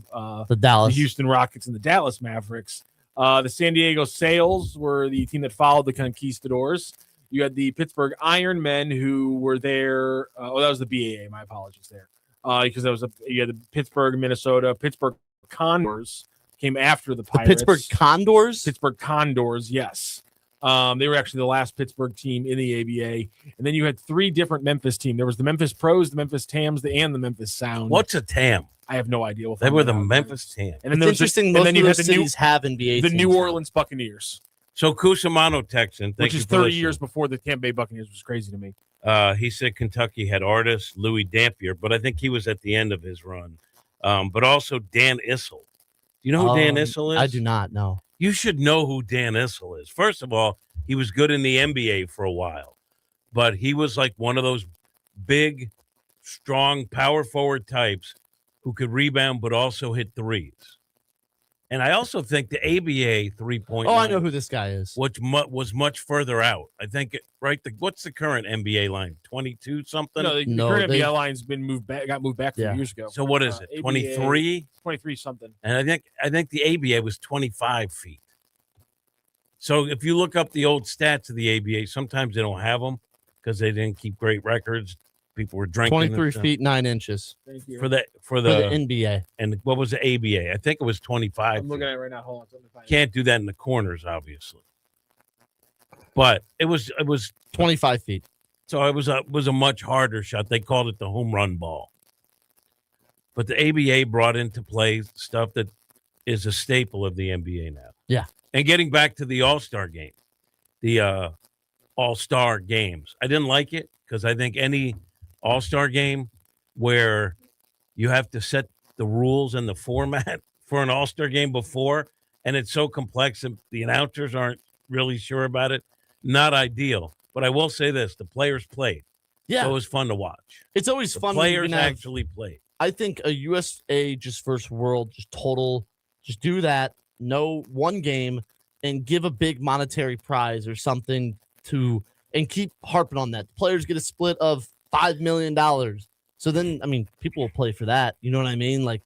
the Houston Rockets and the Dallas Mavericks. The San Diego Sails were the team that followed the Conquistadors. You had the Pittsburgh Ironmen who were there. That was the BAA. My apologies there. Because you had the Pittsburgh, Minnesota. Pittsburgh Condors came after the Pirates. Pittsburgh Condors? Pittsburgh Condors, yes. They were actually the last Pittsburgh team in the ABA. And then you had 3 different Memphis teams. There was the Memphis Pros, the Memphis Tams, and the Memphis Sound. What's a TAM? I have no idea. They were the Memphis TAM. And then there was interesting. Most of those cities have NBA the teams New now. Orleans Buccaneers. So Cusimano Texan, Which is 30 years before the Tampa Bay Buccaneers, was crazy to me. He said Kentucky had Artis, Louis Dampier, but I think he was at the end of his run. But also Dan Issel. Do you know who Dan Issel is? I do not know. You should know who Dan Issel is. First of all, he was good in the NBA for a while, but he was like one of those big, strong, power forward types who could rebound but also hit threes. And I also think the ABA 3.9. Oh, I know who this guy is. Which was much further out. I think what's the current NBA line? 22 something? No, the current NBA line's been moved back. Got moved back 2 years ago. So what is it? 23? 23 something. And I think the ABA was 25 feet. So if you look up the old stats of the ABA, sometimes they don't have them because they didn't keep great records. People were drinking. 23 feet 9 inches. Thank you. For the NBA. And what was the ABA? I think it was 25. I'm looking at it right now. Hold on. Let me find it. Can't do that in the corners, obviously. But it was 25 feet. So it was a much harder shot. They called it the home run ball. But the ABA brought into play stuff that is a staple of the NBA now. Yeah. And getting back to the All-Star game, the All-Star games, I didn't like it because I think any All-Star game where you have to set the rules and the format for an All-Star game before, and it's so complex and the announcers aren't really sure about it, not ideal. But I will say this, the players played. Yeah. So it was fun to watch. It's always the fun when you players can have- actually played. I think a USA just versus world, just do that. No one game and give a big monetary prize or something and keep harping on that. The players get a split of $5 million. So then, I mean, people will play for that. You know what I mean? Like,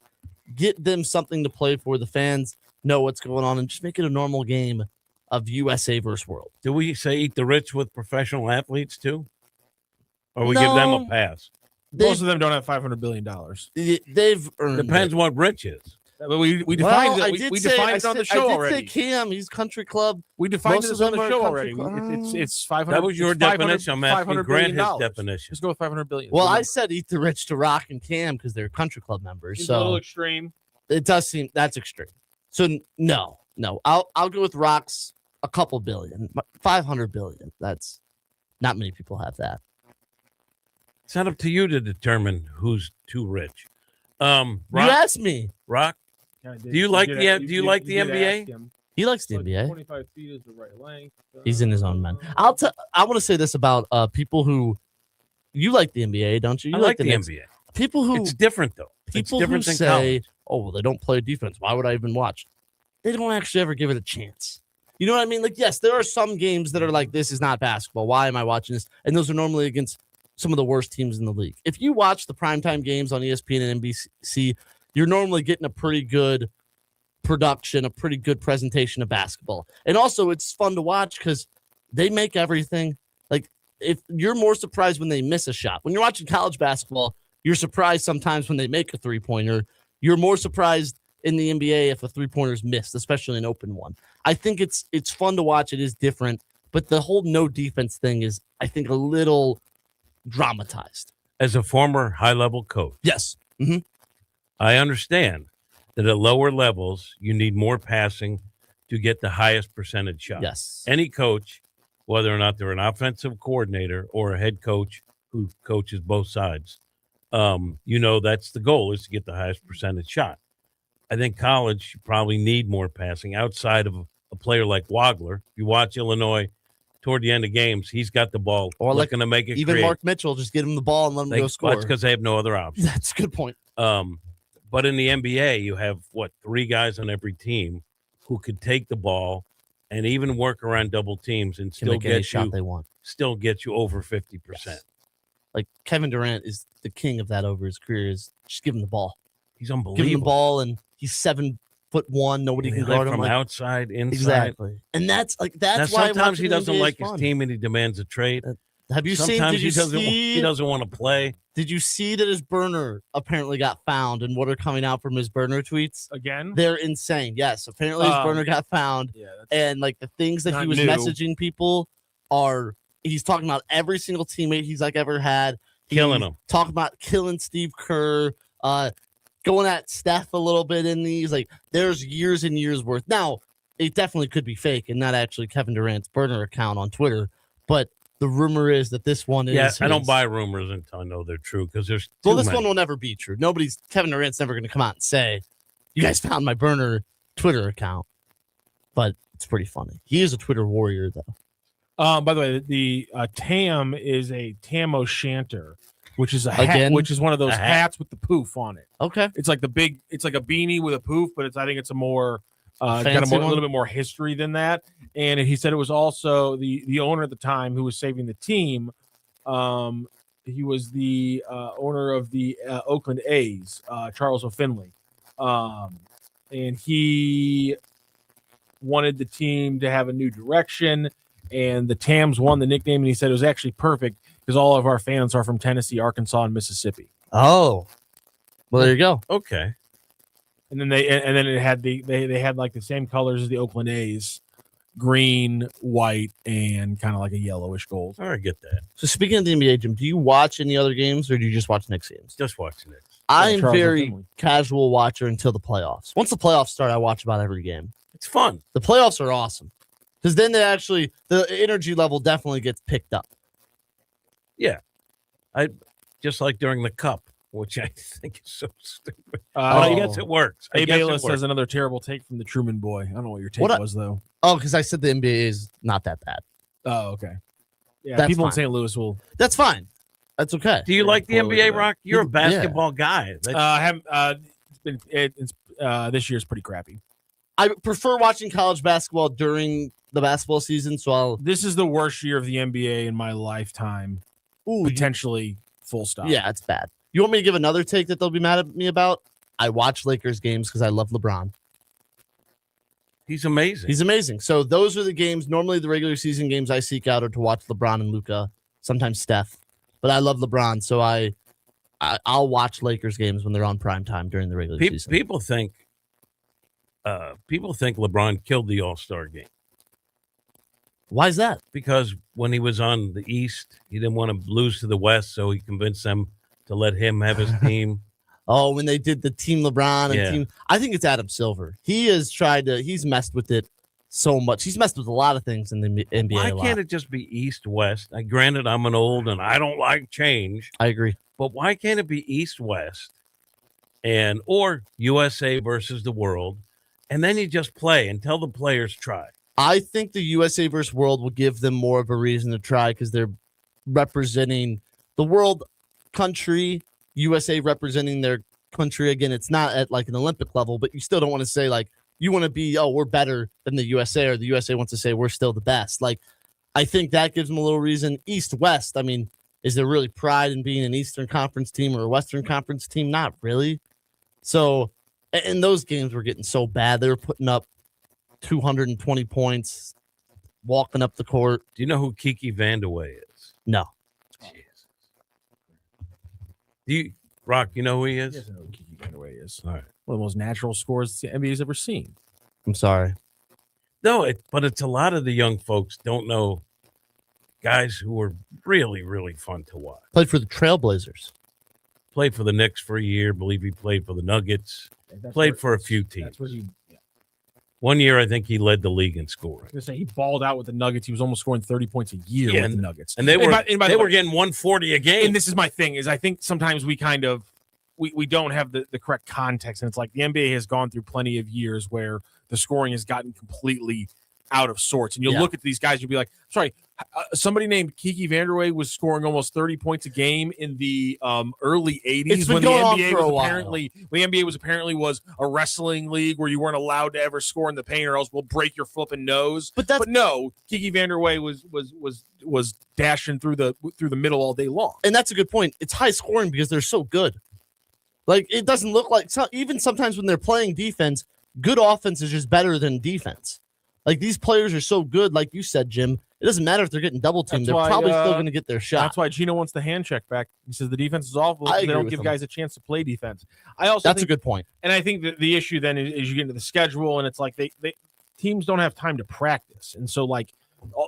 get them something to play for. The fans know what's going on and just make it a normal game of USA versus world. Do we say eat the rich with professional athletes too? Or we give them a pass? Most of them don't have $500 billion. They've earned Depends it. what rich is. But we defined Well, it. We defined it on the show already. I did say Cam. He's country club. We defined Most this of on them the are show country already. club. It's 500. That was your it's 500 definition. I'm asking $500 Grant billion. his definition. Let's go with 500 billion. Well, I said eat the rich to Rock and Cam because they're country club members. Seems so a little extreme. It does seem that's extreme. So no. I'll go with Rock's a couple billion, 500 billion. That's not many people have that. It's not up to you to determine who's too rich. Rock, You asked me. Rock, do you like the NBA? He likes the NBA. 25 feet is the right length. He's in his own man. I want to say this about people who you like the NBA, don't you? You I like the Knicks. NBA. People who It's different though. It's people different who than say, college. "Oh, well, they don't play defense. Why would I even watch?" They don't actually ever give it a chance. You know what I mean? Like, yes, there are some games that are like, "This is not basketball. Why am I watching this?" And those are normally against some of the worst teams in the league. If you watch the primetime games on ESPN and NBC, you're normally getting a pretty good production, a pretty good presentation of basketball. And also, it's fun to watch because they make everything. Like, if you're more surprised when they miss a shot. When you're watching college basketball, you're surprised sometimes when they make a three-pointer. You're more surprised in the NBA if a three-pointer is missed, especially an open one. I think it's fun to watch. It is different. But the whole no defense thing is, I think, a little dramatized. As a former high-level coach, yes, I understand that at lower levels you need more passing to get the highest percentage shot. Yes, any coach, whether or not they're an offensive coordinator or a head coach who coaches both sides, that's the goal is to get the highest percentage shot. I think college you probably need more passing outside of a player like Wagler. If you watch Illinois. Toward the end of games, he's got the ball or looking to make it. Even create. Mark Mitchell, just get him the ball and let him go score. That's because they have no other option. That's a good point. But in the NBA, you have three guys on every team who could take the ball and even work around double teams and still make any get shot you they want. Still get you over 50%. Yes. Like Kevin Durant is the king of that over his career. Is just give him the ball. He's unbelievable. Give him the ball, and he's 7'1". Nobody can guard him from like, outside, inside. Exactly, and that's why sometimes he doesn't like his fun. team and he demands a trade. Have you sometimes seen? He doesn't want to play. Did you see that his burner apparently got found and what are coming out from his burner tweets? Again? They're insane. Yes, apparently his burner got found. Yeah, and like the things that he was messaging people he's talking about every single teammate he's ever had. Killing them. Talking about killing Steve Kerr, going at Steph a little bit in these. Like there's years and years worth. Now, it definitely could be fake and not actually Kevin Durant's burner account on Twitter, but the rumor is that this one is. Yeah, I don't buy rumors until I know they're true because there's. This one will never be true. Kevin Durant's never going to come out and say, "You guys found my burner Twitter account," but it's pretty funny. He is a Twitter warrior, though. By the way, the tam is a tam o'shanter, which is a hat, which is one of those hats with the poof on it. Okay, it's like a beanie with a poof, but I think it's a more got a little bit more history than that. And he said it was also the owner at the time who was saving the team. He was the owner of the Oakland A's, Charles O'Finley. And he wanted the team to have a new direction. And the Tams won the nickname. And he said it was actually perfect because all of our fans are from Tennessee, Arkansas, and Mississippi. Oh, well, there you go. Okay. And then they had they had like the same colors as the Oakland A's, green, white, and kind of like a yellowish gold. All right, get that. So speaking of the NBA, Jim, do you watch any other games or do you just watch Knicks games? Just watch Knicks. I'm very casual watcher until the playoffs. Once the playoffs start, I watch about every game. It's fun. The playoffs are awesome because then the energy level definitely gets picked up. Yeah, I just like during the Cup, which I think is so stupid. I guess it works. A Bayless says another terrible take from the Truman Boy. I don't know what your take was though. Oh, because I said the NBA is not that bad. Oh, okay. Yeah, That's people fine. in St. Louis will. That's fine. That's okay. Do you like the NBA, Rock? You're a basketball guy. I haven't. It's this year's pretty crappy. I prefer watching college basketball during the basketball season. So this is the worst year of the NBA in my lifetime. Potentially full stop. Yeah, it's bad. You want me to give another take that they'll be mad at me about? I watch Lakers games because I love LeBron. He's amazing. He's amazing. So those are the games. Normally, the regular season games I seek out are to watch LeBron and Luka, sometimes Steph. But I love LeBron, so I'll watch Lakers games when they're on prime time during the regular season. People think LeBron killed the All-Star game. Why is that? Because when he was on the East, he didn't want to lose to the West, so he convinced them to let him have his team. Oh, when they did the Team LeBron and Team, I think it's Adam Silver. He has he's messed with it so much. He's messed with a lot of things in the NBA. Why can't it just be East-West? Granted, I'm an old and I don't like change. I agree. But why can't it be East-West or USA versus the world? And then you just play until the players try. I think the USA versus world will give them more of a reason to try because they're representing the world country, USA representing their country. Again, it's not at like an Olympic level, but you still don't want to say like you want to be, we're better than the USA, or the USA wants to say we're still the best. Like, I think that gives them a little reason. East-West, I mean, is there really pride in being an Eastern Conference team or a Western Conference team? Not really. So, and those games were getting so bad. They were putting up 220 points, walking up the court. Do you know who Kiki Vandeweghe is? No. Rock, you know who he is? He doesn't know who Kiki Vandeweghe is. All right. One of the most natural scores the NBA's ever seen. I'm sorry. No, but it's a lot of the young folks don't know guys who were really, really fun to watch. Played for the Trailblazers. Played for the Knicks for a year. Believe he played for the Nuggets. Played for a few teams. That's where he. One year, I think he led the league in scoring. I was gonna say he balled out with the Nuggets. He was almost scoring 30 points a year with the Nuggets, and they were getting 140 a game. And this is my thing: is I think sometimes we kind of we don't have the correct context, and it's like the NBA has gone through plenty of years where the scoring has gotten completely out of sorts, and you'll look at these guys, you'll be like, sorry, somebody named Kiki Vandeweghe was scoring almost 30 points a game in the early 80s when the NBA was apparently was a wrestling league where you weren't allowed to ever score in the paint or else we'll break your flipping nose. But no, Kiki Vandeweghe was dashing through the middle all day long. And that's a good point. It's high scoring because they're so good. Like, it doesn't look like even sometimes when they're playing defense, good offense is just better than defense. Like, these players are so good, like you said, Jim. It doesn't matter if they're getting double teamed. They're probably still going to get their shot. That's why Gino wants the hand check back. He says the defense is awful. They don't give guys a chance to play defense. That's a good point. And I think that the issue then is you get into the schedule, and it's like they teams don't have time to practice. And so, like,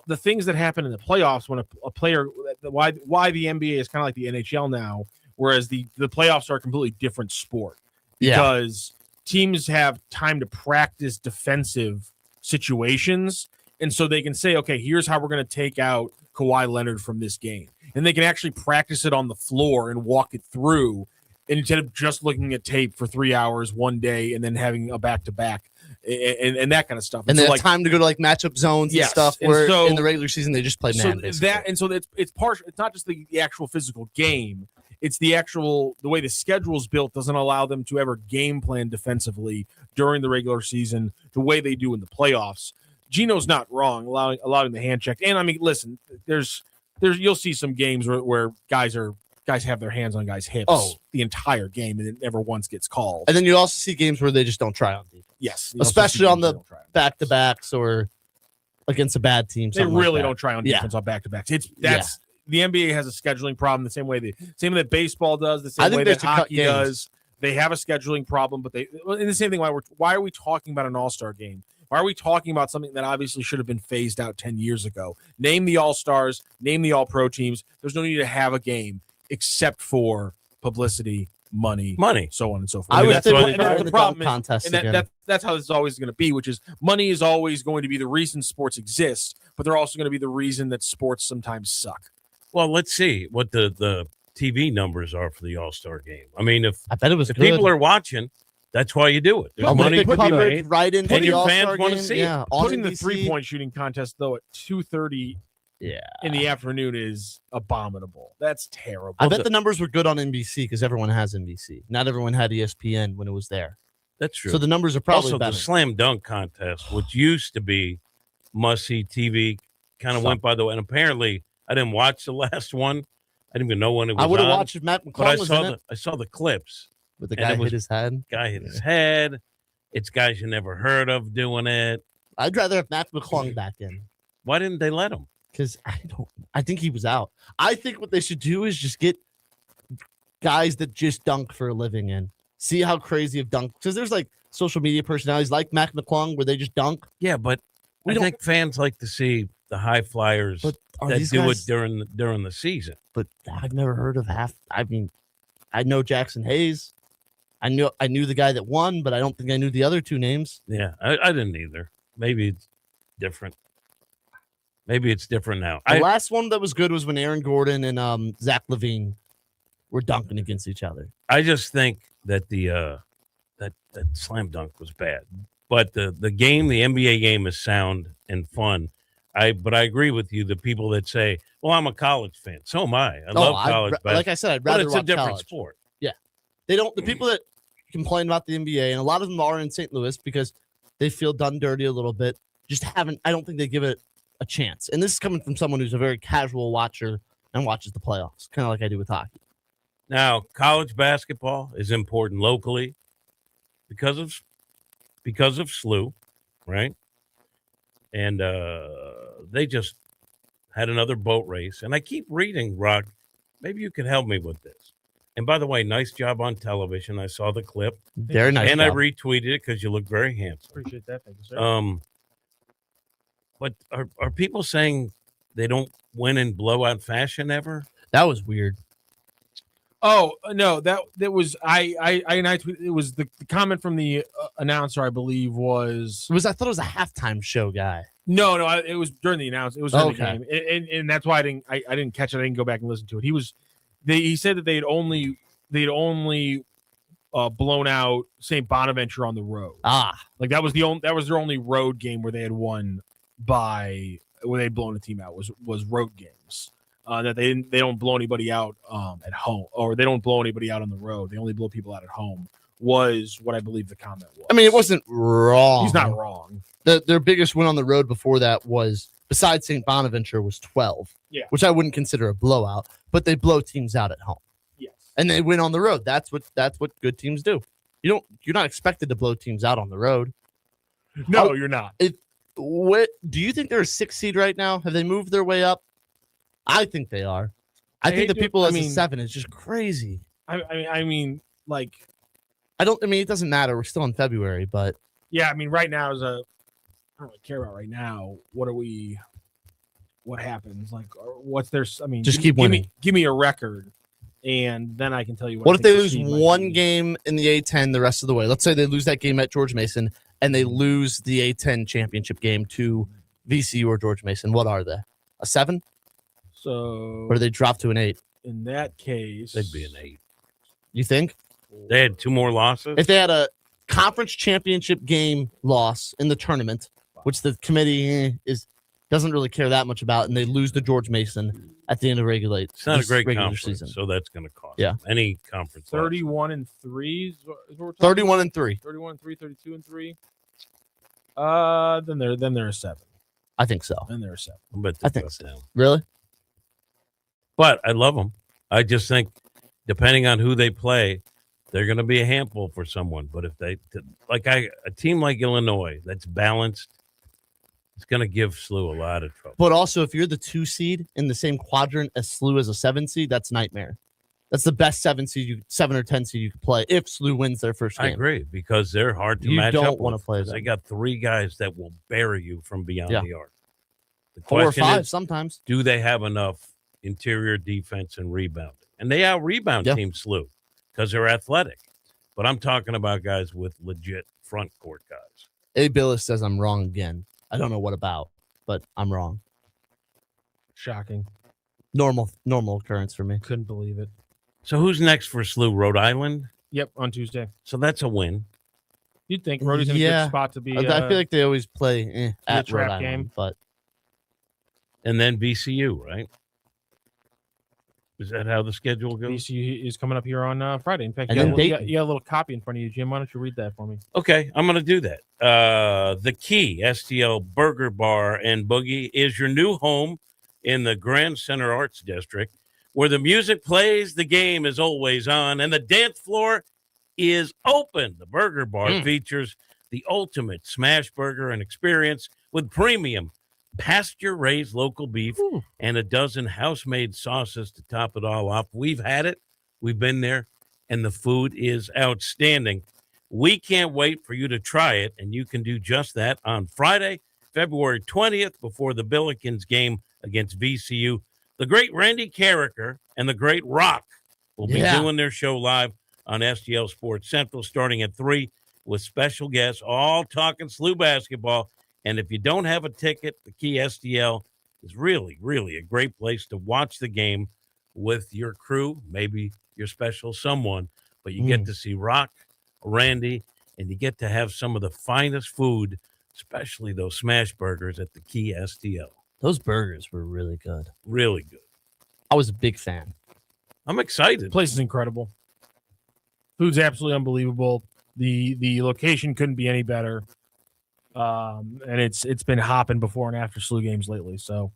the things that happen in the playoffs when a player – why the NBA is kind of like the NHL now, whereas the playoffs are a completely different sport. Because teams have time to practice defensive situations, and so they can say, okay, here's how we're going to take out Kawhi Leonard from this game, and they can actually practice it on the floor and walk it through instead of just looking at tape for 3 hours one day and then having a back-to-back and that kind of stuff. And so, they have like, time to go to like matchup zones and stuff, where in the regular season they just play man. So it's partial. It's not just the actual physical game. It's the way the schedule's built doesn't allow them to ever game plan defensively during the regular season the way they do in the playoffs. Gino's not wrong, allowing the hand check. And I mean, listen, there's you'll see some games where guys have their hands on guys' hips the entire game, and it never once gets called. And then you also see games where they just don't try on defense. Yes, especially on the back-to-backs or against a bad team. They really like don't try on defense on back-to-backs. The NBA has a scheduling problem the same way that baseball does, the same way that hockey does. They have a scheduling problem, but and the same thing. Why are we talking about an All-Star game? Why are we talking about something that obviously should have been phased out 10 years ago? Name the All-Stars, name the All-Pro teams. There's no need to have a game except for publicity, money, so on and so forth. I would say the problem contest is, and that's how this is always going to be, which is money is always going to be the reason sports exist, but they're also going to be the reason that sports sometimes suck. Well, let's see what the TV numbers are for the All-Star game. I mean, I bet it was if good. people are watching, that's why you do it. There's money to be made, right into and the your All-Star fans want to game. see Yeah, it. Putting the 3-point shooting contest though at 2:30 in the afternoon is abominable. That's terrible. I bet the numbers were good on NBC because everyone has NBC. Not everyone had ESPN when it was there. That's true. So the numbers are probably also better. the slam dunk contest, which used to be must-see TV, kind of went by the way. And apparently, I didn't watch the last one. I didn't even know when it was. I would have on, watched if Matt but McClung was in it. I saw the clips. But the guy hit his head. Guy hit his head. It's guys you never heard of doing it. I'd rather have Matt McClung back in. Why didn't they let him? Because I think he was out. I think what they should do is just get guys that just dunk for a living in. See how crazy of dunk. Because there's like social media personalities like Matt McClung where they just dunk. Yeah, but I think fans like to see the high flyers that do it during the season. But I've never heard of half. I mean, I know Jackson Hayes. I knew the guy that won, but I don't think I knew the other two names. Yeah, I didn't either. Maybe it's different. Maybe it's different now. The last one that was good was when Aaron Gordon and Zach LaVine were dunking against each other. I just think that the that slam dunk was bad, but the game, the NBA game, is sound and fun. But I agree with you. The people that say, "Well, I'm a college fan," so am I. I love college basketball. Like I said, I'd rather but it's watch a different college. sport. Yeah, they don't. The people that complain about the NBA, and a lot of them are in St. Louis because they feel done dirty a little bit. Just haven't. I don't think they give it a chance. And this is coming from someone who's a very casual watcher and watches the playoffs, kind of like I do with hockey. Now, college basketball is important locally because of SLU, right? And they just had another boat race. And I keep reading, Rock. Maybe you can help me with this. And by the way, nice job on television. I saw the clip. Very nice. And job. I retweeted it because you look very handsome. Appreciate that. Thank you, sir. But are people saying they don't win in blowout fashion ever? That was weird. Oh no, that was it was the comment from the announcer. I believe was I thought it was a halftime show guy. No, it was during the announcement. It was during the game, and that's why I didn't catch it. I didn't go back and listen to it. He said that they'd only blown out St. Bonaventure on the road. Like that was their only road game where they had won by where they'd blown a team out was road games. That they don't blow anybody out at home, or they don't blow anybody out on the road. They only blow people out at home. Was what I believe the comment was. I mean, it wasn't wrong. He's not wrong. Their biggest win on the road before that was, besides St. Bonaventure, was 12. Yeah. Which I wouldn't consider a blowout, but they blow teams out at home. Yes. And they win on the road. That's what good teams do. You're not expected to blow teams out on the road. No, you're not. What do you think they're a 6 seed right now? Have they moved their way up? I think they are. I think the people as a 7 is just crazy. I mean, like, it doesn't matter. We're still in February, but yeah, I mean, right now I don't really care about right now. What happens? Like, what's their? I mean, just keep winning. Give me a record, and then I can tell you. What if they lose one game in the A10 the rest of the way? Let's say they lose that game at George Mason, and they lose the A10 championship game to VCU or George Mason. What are they? A 7? So, or do they drop to an 8? In that case, they'd be an 8. You think? They had 2 more losses? If they had a conference championship game loss in the tournament, which the committee doesn't really care that much about, and they lose to George Mason, at the end of It's not a great regular conference, season. so that's going to cost. Yeah. them. Any conference. 31-3 is what we're talking 31-3. 31-3, 32-3. Then they're a 7. I think so. Then they're a 7. I think so. Really? But I love them. I just think, depending on who they play, they're going to be a handful for someone. But if a team like Illinois that's balanced, it's going to give SLU a lot of trouble. But also, if you're the 2 seed in the same quadrant as SLU as a 7 seed, that's nightmare. That's the best 7 or 10 seed you could play if SLU wins their first game. I agree, because they're hard to You match don't up wanna with, play 'cause them. They got 3 guys that will bury you from beyond Yeah. the arc. The 4 or question 5 is, sometimes. do they have enough interior defense and rebounding? And they out-rebound Team SLU because they're athletic. But I'm talking about guys with legit front court guys. A. Billis says I'm wrong again. I don't know what about, but I'm wrong. Shocking. Normal occurrence for me. Couldn't believe it. So who's next for SLU? Rhode Island? Yep, on Tuesday. So that's a win. You'd think Rhodey's in a good spot to be. I feel like they always play at trap Rhode Island, game. but And then VCU, right? Is that how the schedule goes? VCU is coming up here on Friday. In fact, And you then got a little copy in front of you, Jim. Why don't you read that for me? Okay, I'm going to do that. The Key STL Burger Bar and Boogie is your new home in the Grand Center Arts District, where the music plays, the game is always on, and the dance floor is open. The Burger Bar features the ultimate smash burger and experience with premium pasture-raised local beef and a dozen house-made sauces to top it all off. We've had it. We've been there, and the food is outstanding. We can't wait for you to try it, and you can do just that on Friday, February 20th, before the Billikens game against VCU. The great Randy Carricker and the great Rock will be doing their show live on STL Sports Central starting at 3 with special guests, all talking SLU basketball. And if you don't have a ticket, the Key STL is really, really a great place to watch the game with your crew, maybe your special someone. But you get to see Rock, Randy, and you get to have some of the finest food, especially those smash burgers at the Key STL. those burgers were really good. Really good. I was a big fan. I'm excited. The place is incredible. Food's absolutely unbelievable. The location couldn't be any better. And it's been hopping before and after SLU games lately. So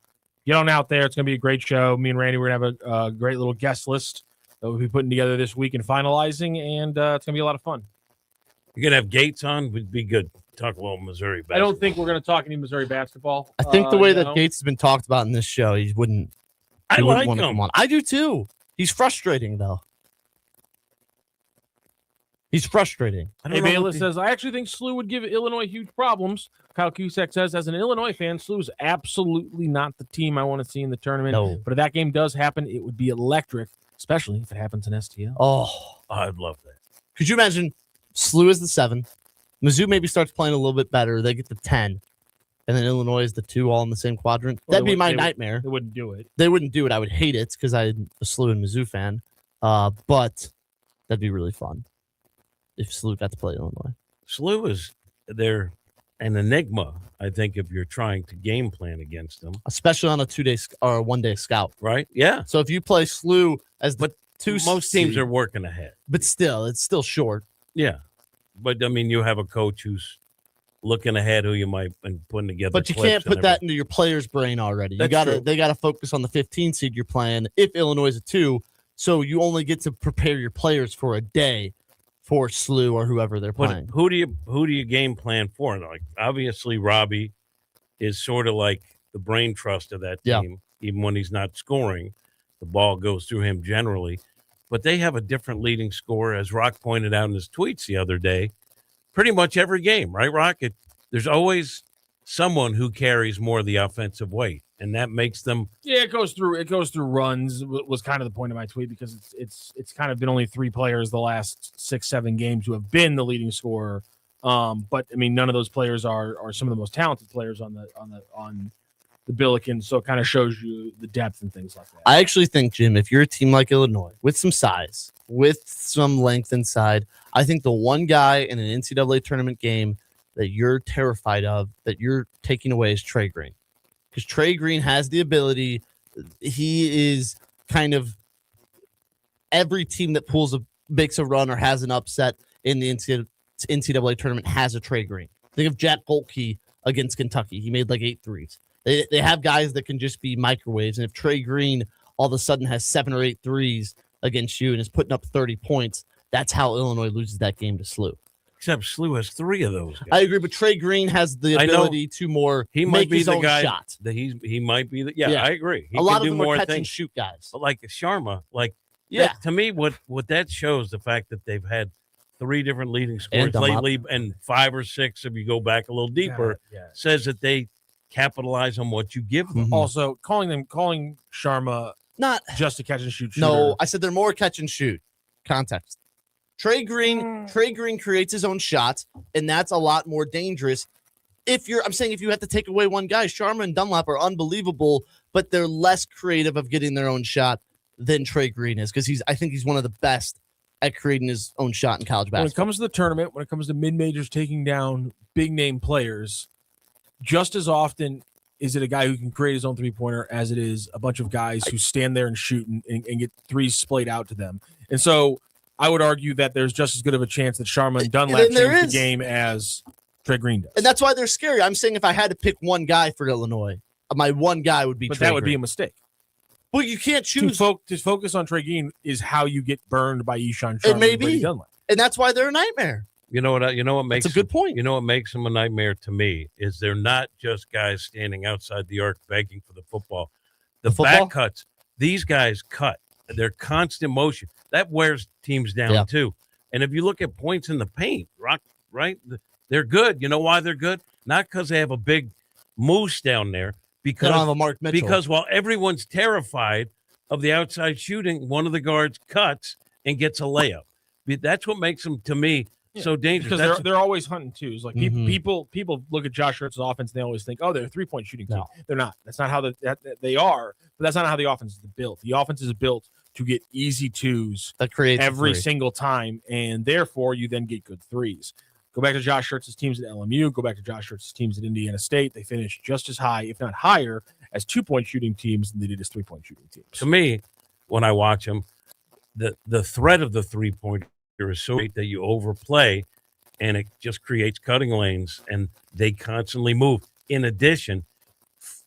get on out there. It's going to be a great show. Me and Randy, we're going to have a great little guest list that we'll be putting together this week and finalizing, and it's going to be a lot of fun. You're going to have Gates on? Would be good. Talk a little Missouri basketball. I don't think we're going to talk any Missouri basketball. I think the way that Gates has been talked about in this show, he wouldn't. I like want to him. come on. I do too. He's frustrating though. He's frustrating. Hey, Bayless says, I actually think SLU would give Illinois huge problems. Kyle Cusack says, as an Illinois fan, SLU is absolutely not the team I want to see in the tournament. No. But if that game does happen, it would be electric, especially if it happens in STL. Oh, I'd love that. Could you imagine SLU is the 7, Mizzou maybe starts playing a little bit better, they get the 10, and then Illinois is the 2 all in the same quadrant? Well, That'd be they my would- nightmare. They wouldn't do it. They wouldn't do it. I would hate it because I'm a SLU and Mizzou fan. But that'd be really fun if SLU got to play Illinois. SLU is they're an enigma, I think, if you're trying to game plan against them. Especially on a 2-day or a 1-day scout. Right? Yeah. So if you play SLU as the Most teams are working ahead. But still, it's still short. Yeah. But, I mean, you have a coach who's looking ahead who you might be putting together. But you clips can't and put that into your player's brain already. That's true. They gotta focus on the 15 seed you're playing if Illinois is a 2. So you only get to prepare your players for a day for SLU or whoever they're But playing. who do you game plan for? Like, obviously Robbie is sort of like the brain trust of that Yeah. team. Even when he's not scoring, the ball goes through him generally. But they have a different leading scorer, as Rock pointed out in his tweets the other day. Pretty much every game, right, Rock? There's always someone who carries more of the offensive weight, and that makes them. Yeah, it goes through runs was kind of the point of my tweet, because it's kind of been only 3 players the last 6-7 games who have been the leading scorer. But I mean, none of those players are some of the most talented players on the Billikens, so it kind of shows you the depth and things like that. I actually think, Jim, if you're a team like Illinois with some size, with some length inside, I think the one guy in an NCAA tournament game that you're terrified of, that you're taking away, is Trey Green. Because Trey Green has the ability he is kind of every team that makes a run or has an upset in the NCAA tournament has a Trey Green. Think of Jack Golke against Kentucky. He made like 8 threes. They have guys that can just be microwaves. And if Trey Green all of a sudden has 7 or 8 threes against you and is putting up 30 points, that's how Illinois loses that game to SLU. Except SLU has 3 of those guys. I agree, but Trey Green has the ability to he make might be his the own guy shot. that he might be the I agree. He a lot can of do them more are catch and things. shoot guys. But like Sharma, Yeah. that, to me, what that shows the fact that they've had 3 different leading And scorers Dunlop. lately, and 5 or 6 if you go back a little deeper, says that they capitalize on what you give them. Also, calling Sharma not just a catch and shoot shooter. No, I said they're more catch and shoot. Context. Trey Green creates his own shots, and that's a lot more dangerous. I'm saying if you have to take away one guy, Sharma and Dunlop are unbelievable, but they're less creative of getting their own shot than Trey Green is, because I think he's one of the best at creating his own shot in college basketball. When it comes to the tournament, when it comes to mid-majors taking down big-name players, just as often is it a guy who can create his own three-pointer as it is a bunch of guys who stand there and shoot and get threes splayed out to them. And so I would argue that there's just as good of a chance that Sharma and Dunlap change the game as Trey Green does. And that's why they're scary. I'm saying if I had to pick one guy for Illinois, my one guy would be But Trey that would be Green. a mistake. Well, you can't choose. To focus on Trey Green is how you get burned by Ishan Sharma It may and Brady be. Dunlap. And that's why they're a nightmare. You know what makes That's a good point. You know what makes them a nightmare to me is they're not just guys standing outside the arc begging for the football. The football? back cuts, these guys cut. They're constant motion. That wears teams down Yeah. too. And if you look at points in the paint, right? They're good. You know why they're good? Not because they have a big moose down there. Because They don't have a Mark Mitchell. Because while everyone's terrified of the outside shooting, one of the guards cuts and gets a layup. That's what makes them, to me, so dangerous. Because they're always hunting twos. Like people look at Josh Hart's offense and they always think, oh, they're a 3-point shooting team. They're not. That's not how they are. But that's not how the offense is built. The offense is built to get easy twos that creates every a three. single time, and therefore you then get good threes. Go back to Josh Hart's teams at LMU. Go back to Josh Hart's teams at Indiana State. They finished just as high, if not higher, as 2-point shooting teams than they did as 3-point shooting teams. To me, when I watch them, the threat of the 3-pointer is so great that you overplay, and it just creates cutting lanes, and they constantly move. In addition,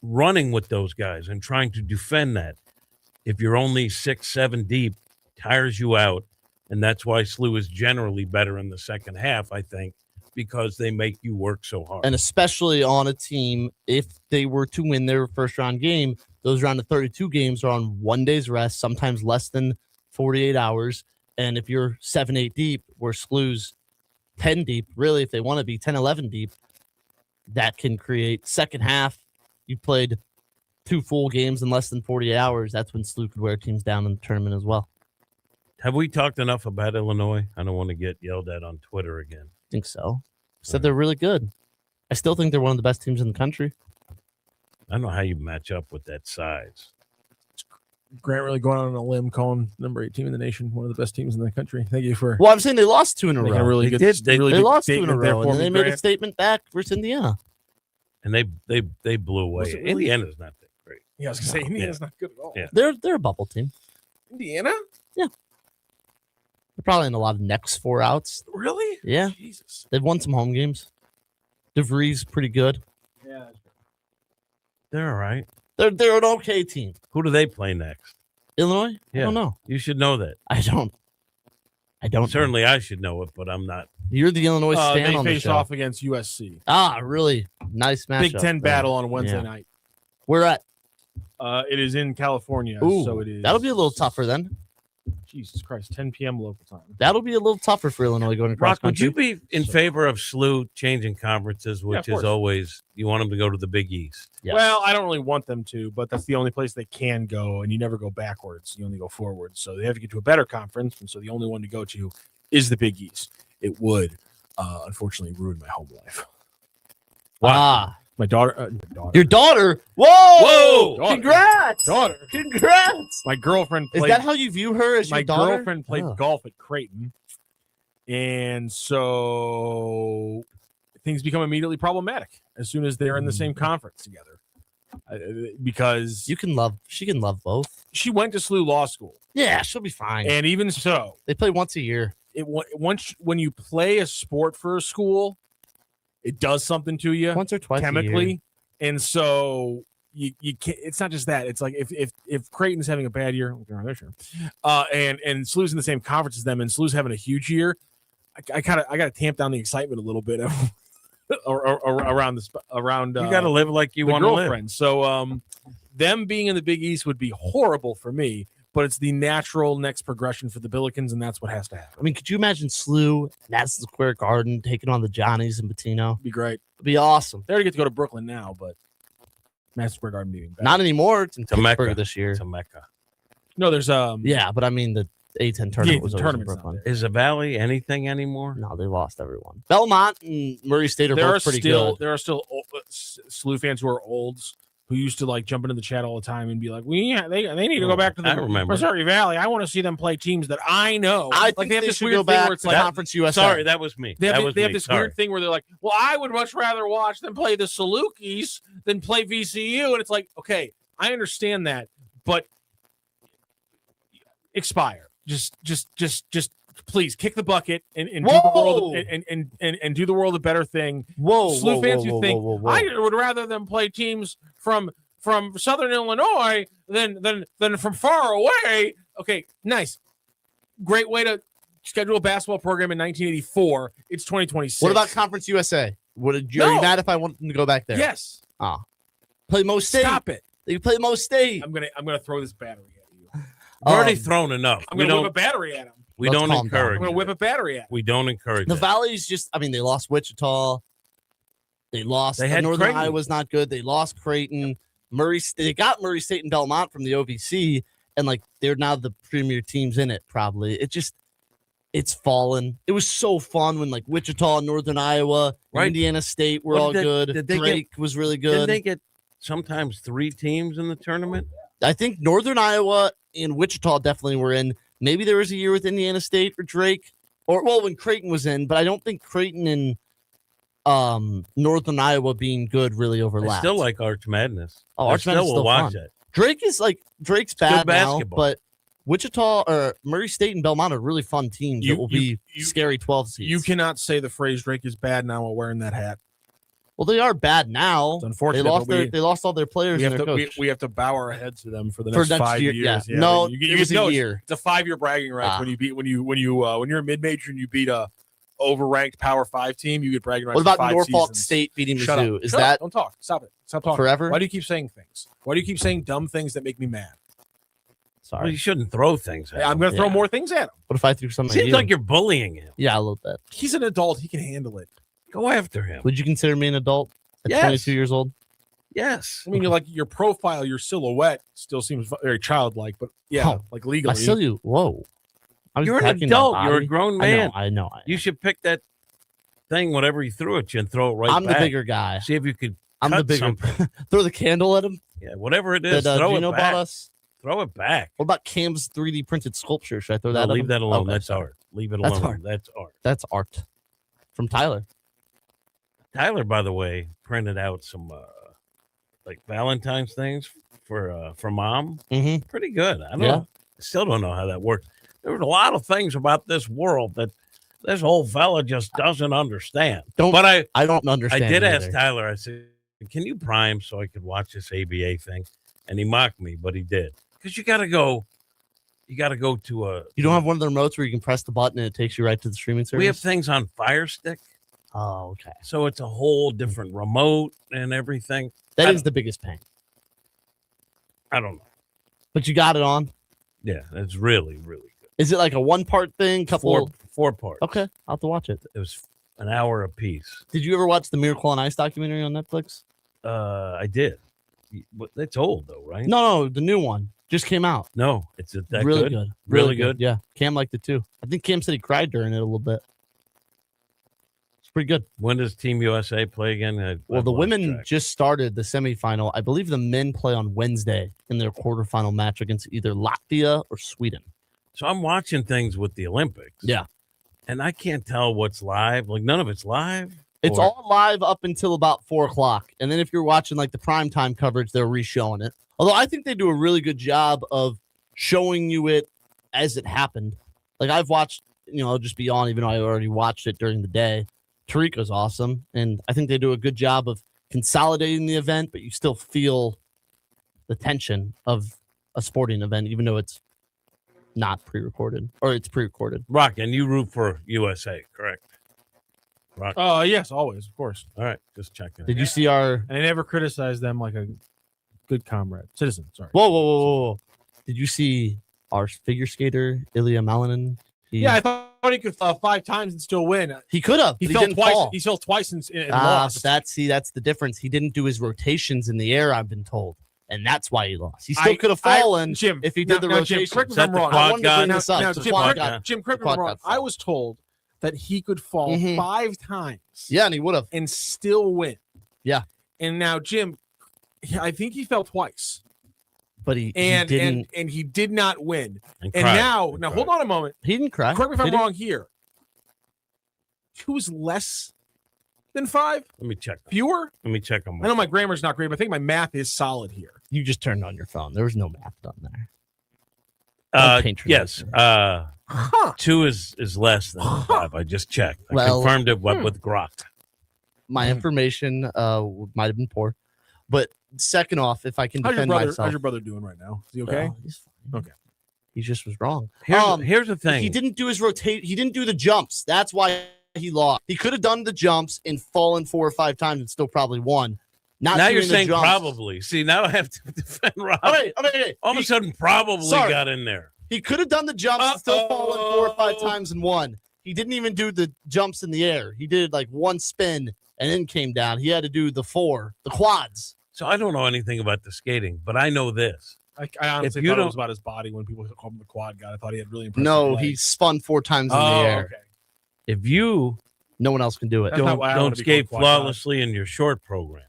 running with those guys and trying to defend that, if you're only 6-7 deep, tires you out, and that's why SLU is generally better in the second half, I think, because they make you work so hard. And especially on a team, if they were to win their first round game, those round of 32 games are on 1 day's rest, sometimes less than 48 hours. And if you're 7-8 deep, where SLU's 10 deep, really, if they want to be 10-11 deep, that can create second half. You played 2 full games in less than 48 hours. That's when SLU could wear teams down in the tournament as well. Have we talked enough about Illinois? I don't want to get yelled at on Twitter again. I think so. Said they're really good. I still think they're one of the best teams in the country. I don't know how you match up with that size. Grant really going out on a limb, calling number 8 team in the nation one of the best teams in the country. Thank you for. Well, I'm saying they lost 2 in a making row. really They good, did. They really They good lost 2 in a statement there row, for and me, they made a Grant. statement back versus Indiana. And they blew away. Was it really? Indiana's not that great. Yeah, I was going to say, Indiana's not good at all. Yeah. They're a bubble team. Indiana? Yeah. They're probably in a lot of next 4 outs. Really? Yeah. Jesus. They've won some home games. DeVries pretty good. Yeah. They're all right. They're an okay team. Who do they play next? Illinois? I don't know. You should know that. I don't. Certainly I should know it, but I'm not. You're the Illinois fan They on the face show. off against USC. Ah, really nice matchup. Big Ten there. battle on Wednesday Yeah. night. We're at. It is in California, Ooh, so it is. that'll be a little tougher then. Jesus Christ, 10 p.m. local time. That'll be a little tougher for Illinois going across Rock, would country. you be in favor of SLU changing conferences, Yeah, which of is course. always you want them to go to the Big East? Yes. Well, I don't really want them to, but that's the only place they can go, and you never go backwards. You only go forwards. So they have to get to a better conference, and so the only one to go to is the Big East. It would, unfortunately, ruin my home life. Ah, My daughter. your daughter. Whoa! Whoa! Daughter. Congrats! Daughter. Congrats! My girlfriend Is played. that how you view her as my your daughter? girlfriend played Oh. golf at Creighton, and so things become immediately problematic as soon as they're in the same conference together. because she can love both. She went to SLU Law School. Yeah, she'll be fine. And even so, they play once a year. When you play a sport for a school, it does something to you once or twice chemically, a year. And so you can't. It's not just that. It's like if Creighton's having a bad year, and SLU's in the same conference as them, and SLU's having a huge year, I got to tamp down the excitement a little bit around this. Around you got to live like you want to live. So them being in the Big East would be horrible for me. But it's the natural next progression for the Billikens, and that's what has to happen. I mean, could you imagine SLU, Madison Square Garden, taking on the Johnnies and Patino? Be great. It'd be awesome. They already get to go to Brooklyn now, but Madison Square Garden being not anymore. It's in Pittsburgh Mecca this year. It's a Mecca. No, there's yeah, but I mean the A10 tournament was always in Brooklyn. Is the Valley anything anymore? No, they lost everyone. Belmont and Murray State are both pretty good. There are still SLU fans who are olds who used to like jump into the chat all the time and be like, they need to go back to the Missouri Valley. I want to see them play teams that I know. I like think they have this should weird go thing back where it's to like Conference USA. Sorry, that was me. They have this weird thing where they're like, well, I would much rather watch them play the Salukis than play VCU. And it's like, okay, I understand that, but expire. Just please kick the bucket and do the world and do the world a better thing. SLU fans who think I would rather them play teams from Southern Illinois than from far away. Okay, nice, great way to schedule a basketball program in 1984. It's 2026. What about Conference USA? Are you mad if I want them to go back there? Yes. Play Mo State. Stop it. They play Mo State. I'm gonna throw this battery at you. We've already thrown enough. I'm gonna whip a battery at him. We don't encourage. I'm gonna whip a battery at him. We don't encourage. The Valley's just. I mean, they lost Wichita. They lost. They had Northern Creighton. Iowa's not good. They lost Creighton. They got Murray State and Belmont from the OVC, and like they're now the premier teams in it. Probably it's fallen. It was so fun when like Wichita, Northern Iowa, Indiana State were all good. Drake was really good. Didn't they get sometimes 3 teams in the tournament? I think Northern Iowa and Wichita definitely were in. Maybe there was a year with Indiana State or Drake, when Creighton was in, but I don't think Creighton and Northern Iowa being good really overlapped. I still like Arch Madness. Oh, Arch Madness will watch fun. it. Drake's bad now, basketball. but Wichita or Murray State and Belmont are really fun teams that will be scary 12 seeds. You cannot say the phrase Drake is bad now while wearing that hat. Well, they are bad now. It's unfortunate. They lost all their players. We have to bow our heads to them for the next 5 years. Yeah. No, it was a year. It's a 5-year bragging rights when you're a mid major and you beat a overranked Power 5 team. You get bragging rights. What about for 5 Norfolk seasons. State beating Shut Mizzou? up. Is Shut that up. Don't talk? Stop it. Stop talking. Forever? Why do you keep saying things? Why do you keep saying dumb things that make me mad? Sorry, well, you shouldn't throw things at him. I'm going to throw more things at him. What if I threw something? Seems like you're bullying him. Yeah, a little bit. He's an adult. He can handle it. Go after him. Would you consider me an adult at Yes. 22 years old? Yes. I mean, you're like your profile, your silhouette still seems very childlike, but yeah, like legally. I still do. Whoa. You're an adult. You're a grown man. I know. You should pick that thing, whatever you threw at you, and throw it right I'm back. the bigger guy. See if you could I'm the cut bigger. something. Throw the candle at him. Yeah, whatever it is, That throw Gino it back. bought us. Throw it back. What about Cam's 3D printed sculpture? Should I throw No, that? at leave him? that alone. Okay, That's sorry. art. Leave it That's alone. art. That's art. That's art. From Tyler. Tyler, by the way, printed out some like Valentine's things for mom. Mm-hmm. Pretty good. I still don't know how that works. There's a lot of things about this world that this old fella just doesn't understand. But I don't understand. I did either. ask Tyler. I said, "Can you prime so I could watch this ABA thing?" And he mocked me, but he did. Because you got to go. You got to go to a. You don't have one of the remotes where you can press the button and it takes you right to the streaming service? We have things on Fire Stick. Oh, okay. So it's a whole different remote and everything. That is the biggest pain. I don't know. But you got it on? Yeah, it's really, really good. Is it like a one-part thing? Four parts. Okay, I'll have to watch it. It was an hour a piece. Did you ever watch the Miracle on Ice documentary on Netflix? I did. But it's old though, right? No, the new one just came out. No, it's that really good. Really good. Yeah, Cam liked it too. I think Cam said he cried during it a little bit. It's pretty good. When does Team USA play again? Well, the women just started the semifinal. I believe the men play on Wednesday in their quarterfinal match against either Latvia or Sweden. So I'm watching things with the Olympics. Yeah. And I can't tell what's live. Like none of it's live. It's all live up until about 4 o'clock. And then if you're watching like the primetime coverage, they're re-showing it. Although I think they do a really good job of showing you it as it happened. Like I've watched, I'll just be on, even though I already watched it during the day. Tariq was awesome. And I think they do a good job of consolidating the event, but you still feel the tension of a sporting event, even though it's not pre-recorded or it's pre-recorded. Rock, and you root for USA, correct? Rock. Oh, yes, always, of course. All right, just checking. Did you see our... And I never criticized them like a good comrade. Citizen, sorry. Whoa. Did you see our figure skater, Ilya Malinin? Yeah, I thought he could 5 times and still win. He could have. He He fell didn't twice. fall. He fell twice and lost. That's the difference. He didn't do his rotations in the air, I've been told. And that's why he lost. He still could have fallen Jim, if he did the rotation. Jim, correct me if I'm wrong. I wanted to bring this up. Jim, correct me if I'm wrong. I was told that he could fall 5 times. Yeah, and he would have. And still win. Yeah. And now, Jim, I think he fell twice. But he didn't. And he did not win. And cried. now, hold on a moment. He didn't cry. Correct me if I'm Did he? wrong here. He was less than 5? Let me check. Fewer? Let me check on I know my grammar's not great, but I think my math is solid here. You just turned on your phone. There was no math done there. Yes. 2 is less than 5. I just checked. I confirmed it with Grok. My information might have been poor. But second off, if I can defend myself. How's your brother doing right now? Is he okay? He's fine. Okay. He just was wrong. Here's the thing. He didn't do his rotate. He didn't do the jumps. That's why he lost. He could have done the jumps and fallen 4 or 5 times and still probably won. Not now doing you're the saying jumps. probably. See, now I have to defend Rob. Okay. All of a sudden, probably got in there. He could have done the jumps and still fallen 4 or 5 times and won. He didn't even do the jumps in the air. He did like 1 spin and then came down. He had to do the 4, the quads. So I don't know anything about the skating, but I know this. I honestly thought it was about his body when people called him the quad guy. I thought he had really impressive No, legs. he spun 4 times in the air. Okay. If you no one else can do it. That's not why I wanna don't be skate called quad flawlessly in your short program,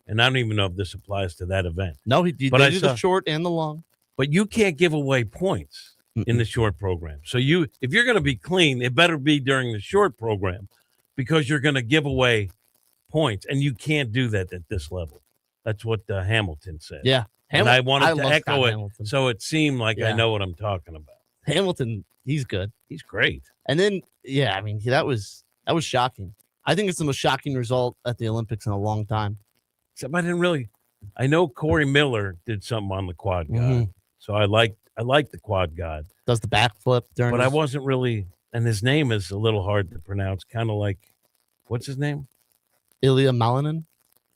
and I don't even know if this applies to that event. No, he did. But They I did saw- the short and the long. But you can't give away points in the short program. So if you're going to be clean, it better be during the short program, because you're going to give away points, and you can't do that at this level. That's what Hamilton said. Yeah. And I wanted to love echo Scott it, Hamilton. so it seemed like I Yeah. know what I'm talking about. Hamilton, he's good. He's great. And then, I mean, that was shocking. I think it's the most shocking result at the Olympics in a long time. Except I know Corey Miller did something on the quad god, so I like the quad god. Does the backflip during But I wasn't really, and his name is a little hard to pronounce, kind of like, what's his name? Ilya Malinin?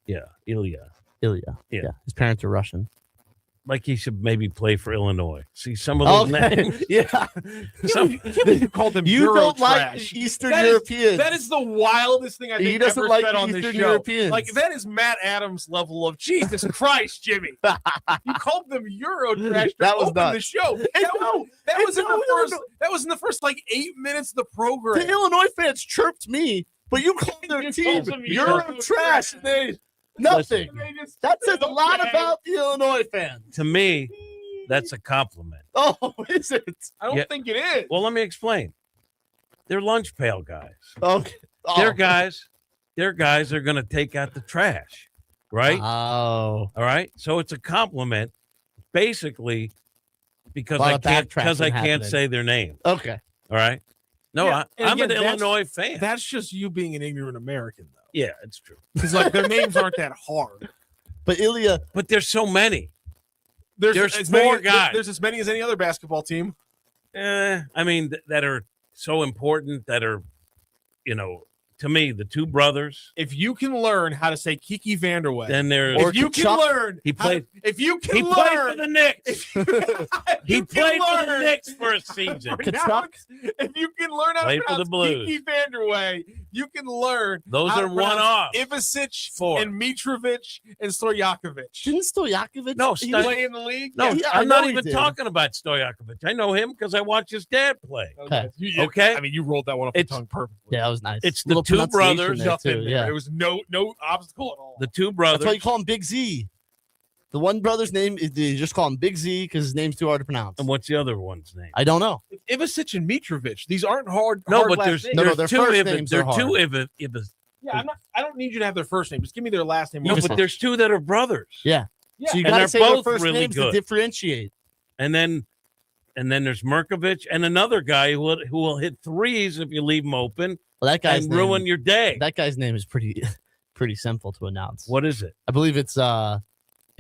Yeah, Ilya. Yeah. His parents are Russian. Like he should maybe play for Illinois. See some of those names. Yeah. You called them You Euro don't like trash. Eastern That is- Europeans. That is the wildest thing I think He doesn't ever like said on this Eastern show. Europeans. Like that is Matt Adams level of Jesus Christ, Jimmy. You called them Euro trash. to That was open the nuts. show. That was in the first like 8 minutes of the program. The Illinois fans chirped me, but you called their team Euro trash. And they nothing. That says a lot about the Illinois fans. To me, that's a compliment. Oh, is it? I don't think it is. Well, let me explain. They're lunch pail guys. Okay. They're guys are going to take out the trash, right? Oh. All right. So it's a compliment, basically, because A lot I of can't backtracking happening. say their name. Okay. All right. No, Yeah, and I'm again, an that's- Illinois fan. That's just you being an ignorant American, though. Yeah, it's true. Because like their names aren't that hard. But Ilya, But there's so many. There's There's more more guys. There's as many as any other basketball team. I mean, that are so important, that are, to me, the two brothers. If you can learn how to say Kiki Vanderway, Then there's if you can learn, He played. If you can He learn, played for the Knicks. He you can played for the learn- Knicks for a season. If you can learn how Played to for the pronounce Blues. Kiki Vanderway, you can learn. Those how to are pronounce one-offs. Ivicic and Mitrovic and Stojakovic. Didn't Stojakovic? No, he Stoj- play in the league? No, Yeah, I I'm know not he even did. talking about Stojakovic. I know him because I watch his dad play. Okay. Okay? I mean, you rolled that one off the tongue perfectly. Yeah, that was nice. It's the Little two pronunciation brothers. there, Nothing too, there. yeah. There was no obstacle at all. The two That's brothers. why you call him Big Z. The one brother's name is you just call him Big Z because his name's too hard to pronounce. And what's the other one's name? I don't know. Ivicic and Mitrovic. These aren't hard. No, hard but last there's names. No, there's their two first Ivis. names There are are two hard. Yeah, I don't need you to have their first name. Just give me their last name. No, but there's two that are brothers. Yeah. Yeah. So you And got to they're say their both first really names good. to differentiate. And then there's Merkovich and another guy who will hit threes if you leave him open. Well, that guy's and ruin your day. That guy's name is pretty simple to announce. What is it? I believe it's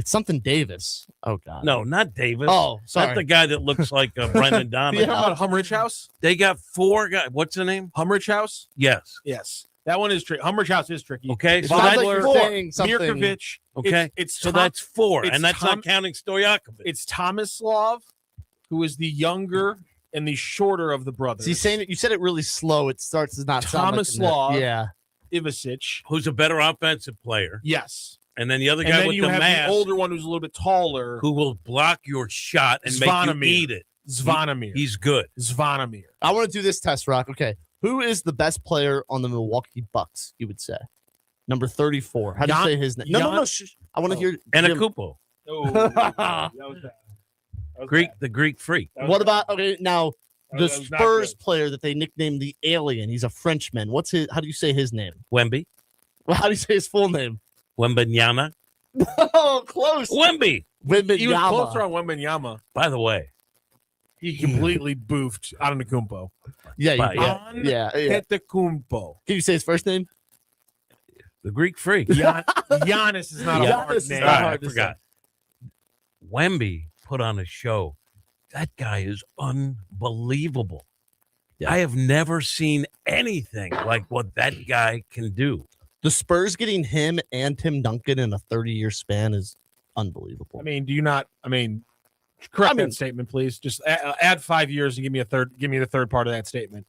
something Davis. Oh God. No, not Davis. Oh, sorry. Not the guy that looks like Brendan Donovan. about Humrich House? They got four guys. What's the name? Humrich House? Yes. Yes. That one is tricky. Humrich House is tricky. Okay. So Bob that's Butler, four. Mirkovic. Okay. It's so Tom- that's four. it's And that's not counting Stojakovic. It's Tomislav, who is the younger and the shorter of the brothers. He's saying it. You said it really slow. It starts to not sound like Tomislav. yeah. Ivasic. Who's a better offensive player. Yes. And then the other And guy then with you the have mask the older one who's a little bit taller. who will block your shot and make Zvonimir. you eat it. Zvonimir. He's good. Zvonimir. I want to do this test, Rock. Okay. Who is the best player on the Milwaukee Bucks, you would say? Number 34. How do you say his name? No. I want to hear And a Jim. Kupo. Oh, that was bad. The Greek freak. What about now the that was not Spurs player that they nicknamed the Alien? He's a Frenchman. How do you say his name? Wemby. Well, how do you say his full name? Wembanyama. Oh, close. Wemby. He was closer on Wembanyama. By the way, He completely boofed Antetokounmpo. Yeah, Yeah. Antetokounmpo. Can you say his first name? The Greek freak. Giannis is not a hard Giannis is name. not hard I to say. forgot. Wemby put on a show. That guy is unbelievable. I have never seen anything like what that guy can do. The Spurs getting him and Tim Duncan in a 30-year span is unbelievable. I mean, do you not? I mean, correct that statement, please. Just add 5 years and give me a third. Give me the third part of that statement.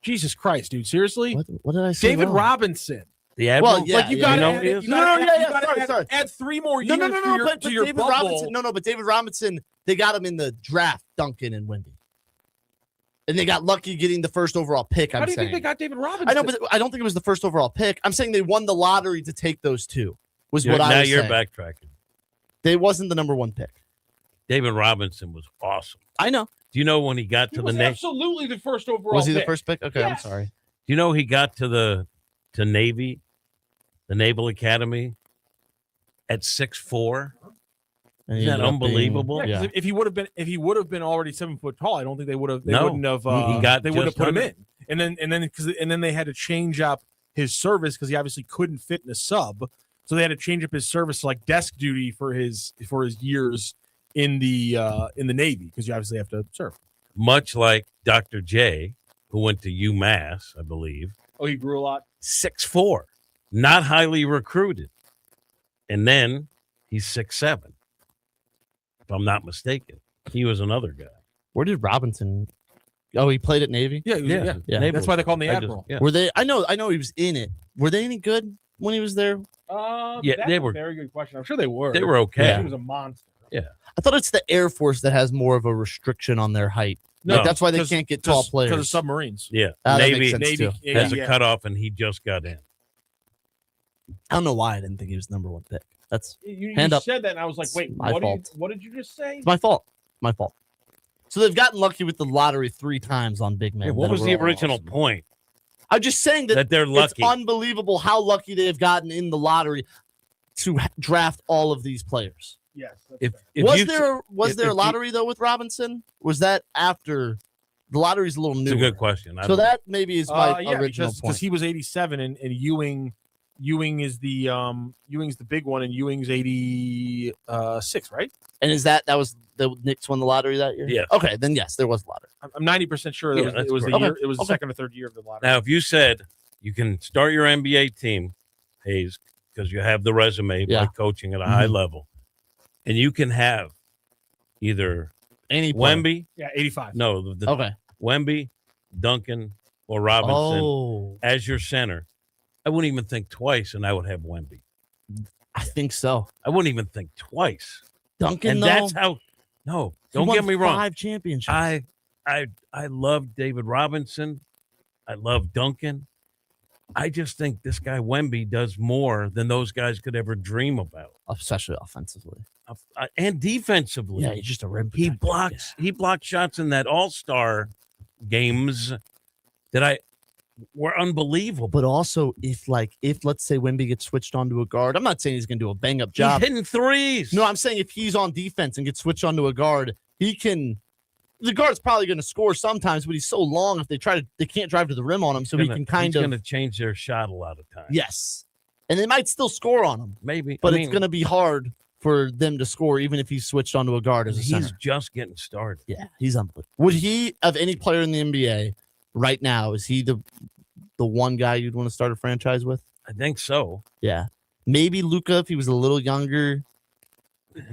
Jesus Christ, dude! Seriously? What did I say? David wrong? Robinson. The Admiral? Like you got to to add 3 more years to your David bubble. Robinson. But David Robinson, they got him in the draft, Duncan and Wemby. And they got lucky getting the first overall pick. How do you think they got David Robinson? I know, but I don't think it was the first overall pick. I'm saying they won the lottery to take those two. Was Now what I was you're saying. backtracking. They wasn't the number one pick. David Robinson was awesome. I know. Do you know when he got He to the was Navy? absolutely the first overall. Was he the pick. first pick? Okay, Yes. I'm sorry. Do you know he got to Navy, the Naval Academy, at 6'4"? And Isn't that unbelievable? Yeah, 'cause if he would have been already 7 foot tall, I don't think they would have. They No. wouldn't have. He got They would have just put him under. in, and then they had to change up his service because he obviously couldn't fit in a sub. So they had to change up his service to like desk duty for his years in the Navy because you obviously have to serve. Much like Dr. J, who went to UMass, I believe. Oh, he grew a lot. 6'4", not highly recruited. And then he's 6'7", if I'm not mistaken. He was another guy. Where did Robinson? Oh, he played at Navy. Yeah, yeah. Naval. That's why they call him the I just- Admiral. yeah. Were they? I know he was in it. Were they any good when he was there? Yeah, that's they a were- very good question. I'm sure they were. They were okay. He was a monster. Yeah. I thought it's the Air Force that has more of a restriction on their height. No, Like, that's why they 'cause- can't get tall players. because of submarines. Yeah. That Navy makes sense, too. has yeah. a cutoff, and he just got in. I don't know why I didn't think he was number one pick. That's You hand up. said that, and I was like, wait, my fault. what did you just say? It's my fault. My fault. So they've gotten lucky with the lottery 3 times on big men. Yeah, what that was were the all original awesome. point? I'm just saying that That they're lucky. It's unbelievable how lucky they have gotten in the lottery to draft all of these players. Yes. If Was you- there if a you- lottery though with Robinson? Was that after the lottery's a little It's new? a good question. I So don't- that maybe is my Yeah, original because point. he was 87 and Ewing is the Ewing's the big one and Ewing's 86, right? And is that was the Knicks won the lottery that year? Yes. Okay, then yes, there was a lottery. I'm 90% sure that Yeah, it that's was the correct. year. Okay, It was the okay. second or third year of the lottery. Now, if you said you can start your NBA team, Hayes, because you have the resume Yeah. by coaching at a high Mhm. level, and you can have either Any player. Wemby, Yeah, 85. no, the Okay. Wemby, Duncan, or Robinson Oh, as your center, I wouldn't even think twice, and I would have Wemby. I think so. I wouldn't even think twice. Duncan, And though, that's how. No, he don't won get me wrong. 5 championships. I love David Robinson. I love Duncan. I just think this guy Wemby does more than those guys could ever dream about, especially offensively. And defensively. Yeah, he's just a rim. He protector. blocks shots in that All-Star games that were unbelievable. But also, if let's say Wemby gets switched onto a guard, I'm not saying he's going to do a bang up job. He's hitting threes. No, I'm saying if he's on defense and gets switched onto a guard, he can. The guard's probably going to score sometimes, but he's so long. If they can't drive to the rim on him, so he can he's going to change their shot a lot of times. Yes, and they might still score on him, maybe, but it's going to be hard for them to score, even if he's switched onto a guard as a center. He's just getting started. Yeah, he's unbelievable. Would he, of any player in the NBA right now, is he the one guy you'd want to start a franchise with? I think so. Yeah, maybe Luka if he was a little younger.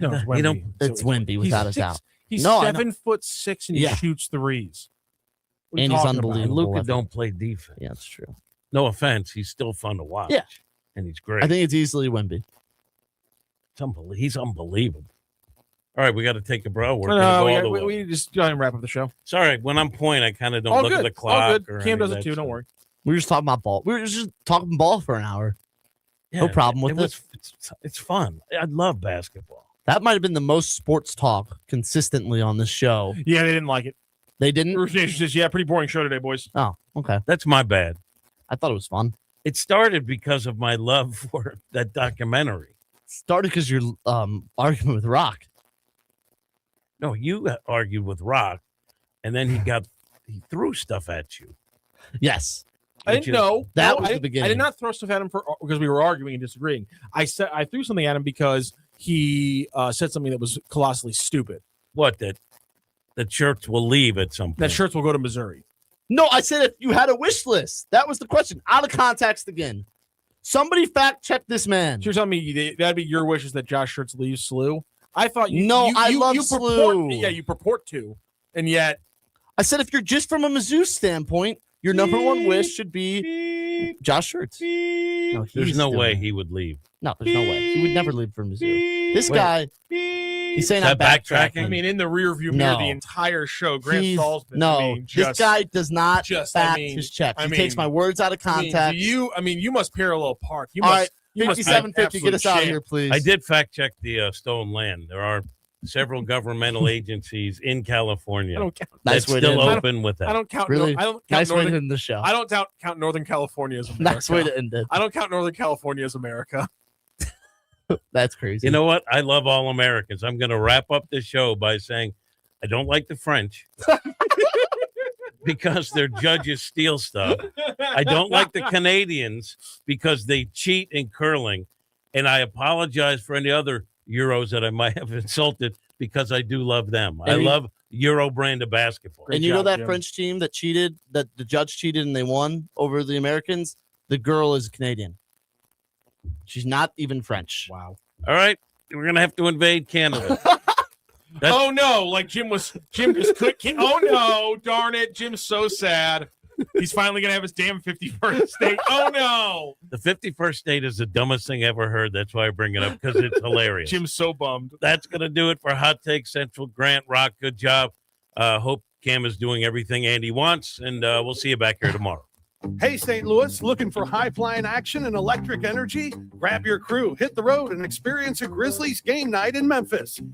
No, it's Wemby. It's Wemby without a doubt. He's 7'6" and he Yeah. shoots threes. What are you And he's talking about? unbelievable. Luka don't play defense. Yeah, that's true. No offense, he's still fun to watch. Yeah, and he's great. I think it's easily Wemby. He's unbelievable. All right, we got to take a bro. We're gonna go all the way. We just go ahead and wrap up the show. Sorry, when I'm pointing, I kind of don't All look good. at the clock. All good. Or Cam any of does it that too. Don't stuff. worry. We were just talking about ball. We were just talking ball for an hour. Yeah, no problem with it. It's fun. I love basketball. That might have been the most sports talk consistently on this show. Yeah, they didn't like it. They didn't? Yeah, pretty boring show today, boys. Oh, okay. That's my bad. I thought it was fun. It started because of my love for that documentary. Started because your argument with Rock. No, you argued with Rock, and then he threw stuff at you. Yes. I didn't know. That No, was I the beginning. I did not throw stuff at him because we were arguing and disagreeing. I threw something at him because he said something that was colossally stupid. What, that the church will leave at some point? That shirts will go to Missouri. No, I said if you had a wish list. That was the question. Out of context again. Somebody fact check this man. So you're telling me that'd be your wish is that Josh Shirts leaves SLU? I thought you. No, you, I you, love you SLU. Yeah, you purport to, and yet I said if you're just from a Mizzou standpoint, your number one wish should be Josh Shirts. No, There's no way he would leave. No, there's no way. He would never leave for Mizzou. This Wait. guy, he's saying Is I'm that backtracking. I mean, in the rear view mirror, No. the entire show, Grant He's- Salzman. No, I mean, this guy does not just, back I mean, his checks. I He mean, takes my words out of context. I mean, you must parallel park. You All must. right, You must be 5750, get us absolute out of champ. here, please. I did fact check the stolen land. There are several governmental agencies in California I don't count. that's Nice way to still end it. open with that. I don't count. Really? I don't count Nice way to Northern, end the show. I don't count Northern California as America. Nice way to end it. I don't count Northern California as America. That's crazy. You know what? I love all Americans. I'm going to wrap up this show by saying I don't like the French because their judges steal stuff. I don't like the Canadians because they cheat in curling. And I apologize for any other Euros that I might have insulted because I do love them. I love Euro brand of basketball. And you know that French team that cheated, that the judge cheated and they won over the Americans? The girl is Canadian. She's not even French. Wow. All right. We're going to have to invade Canada. Oh no! Like Jim just couldn't. Oh no! Darn it! Jim's so sad. He's finally gonna have his damn 51st state. Oh no! The 51st state is the dumbest thing I ever heard. That's why I bring it up, because it's hilarious. Jim's so bummed. That's going to do it for Hot Take Central. Grant, Rock, good job. Hope Cam is doing everything Andy wants, and we'll see you back here tomorrow. Hey, St. Louis, looking for high-flying action and electric energy? Grab your crew, hit the road, and experience a Grizzlies game night in Memphis.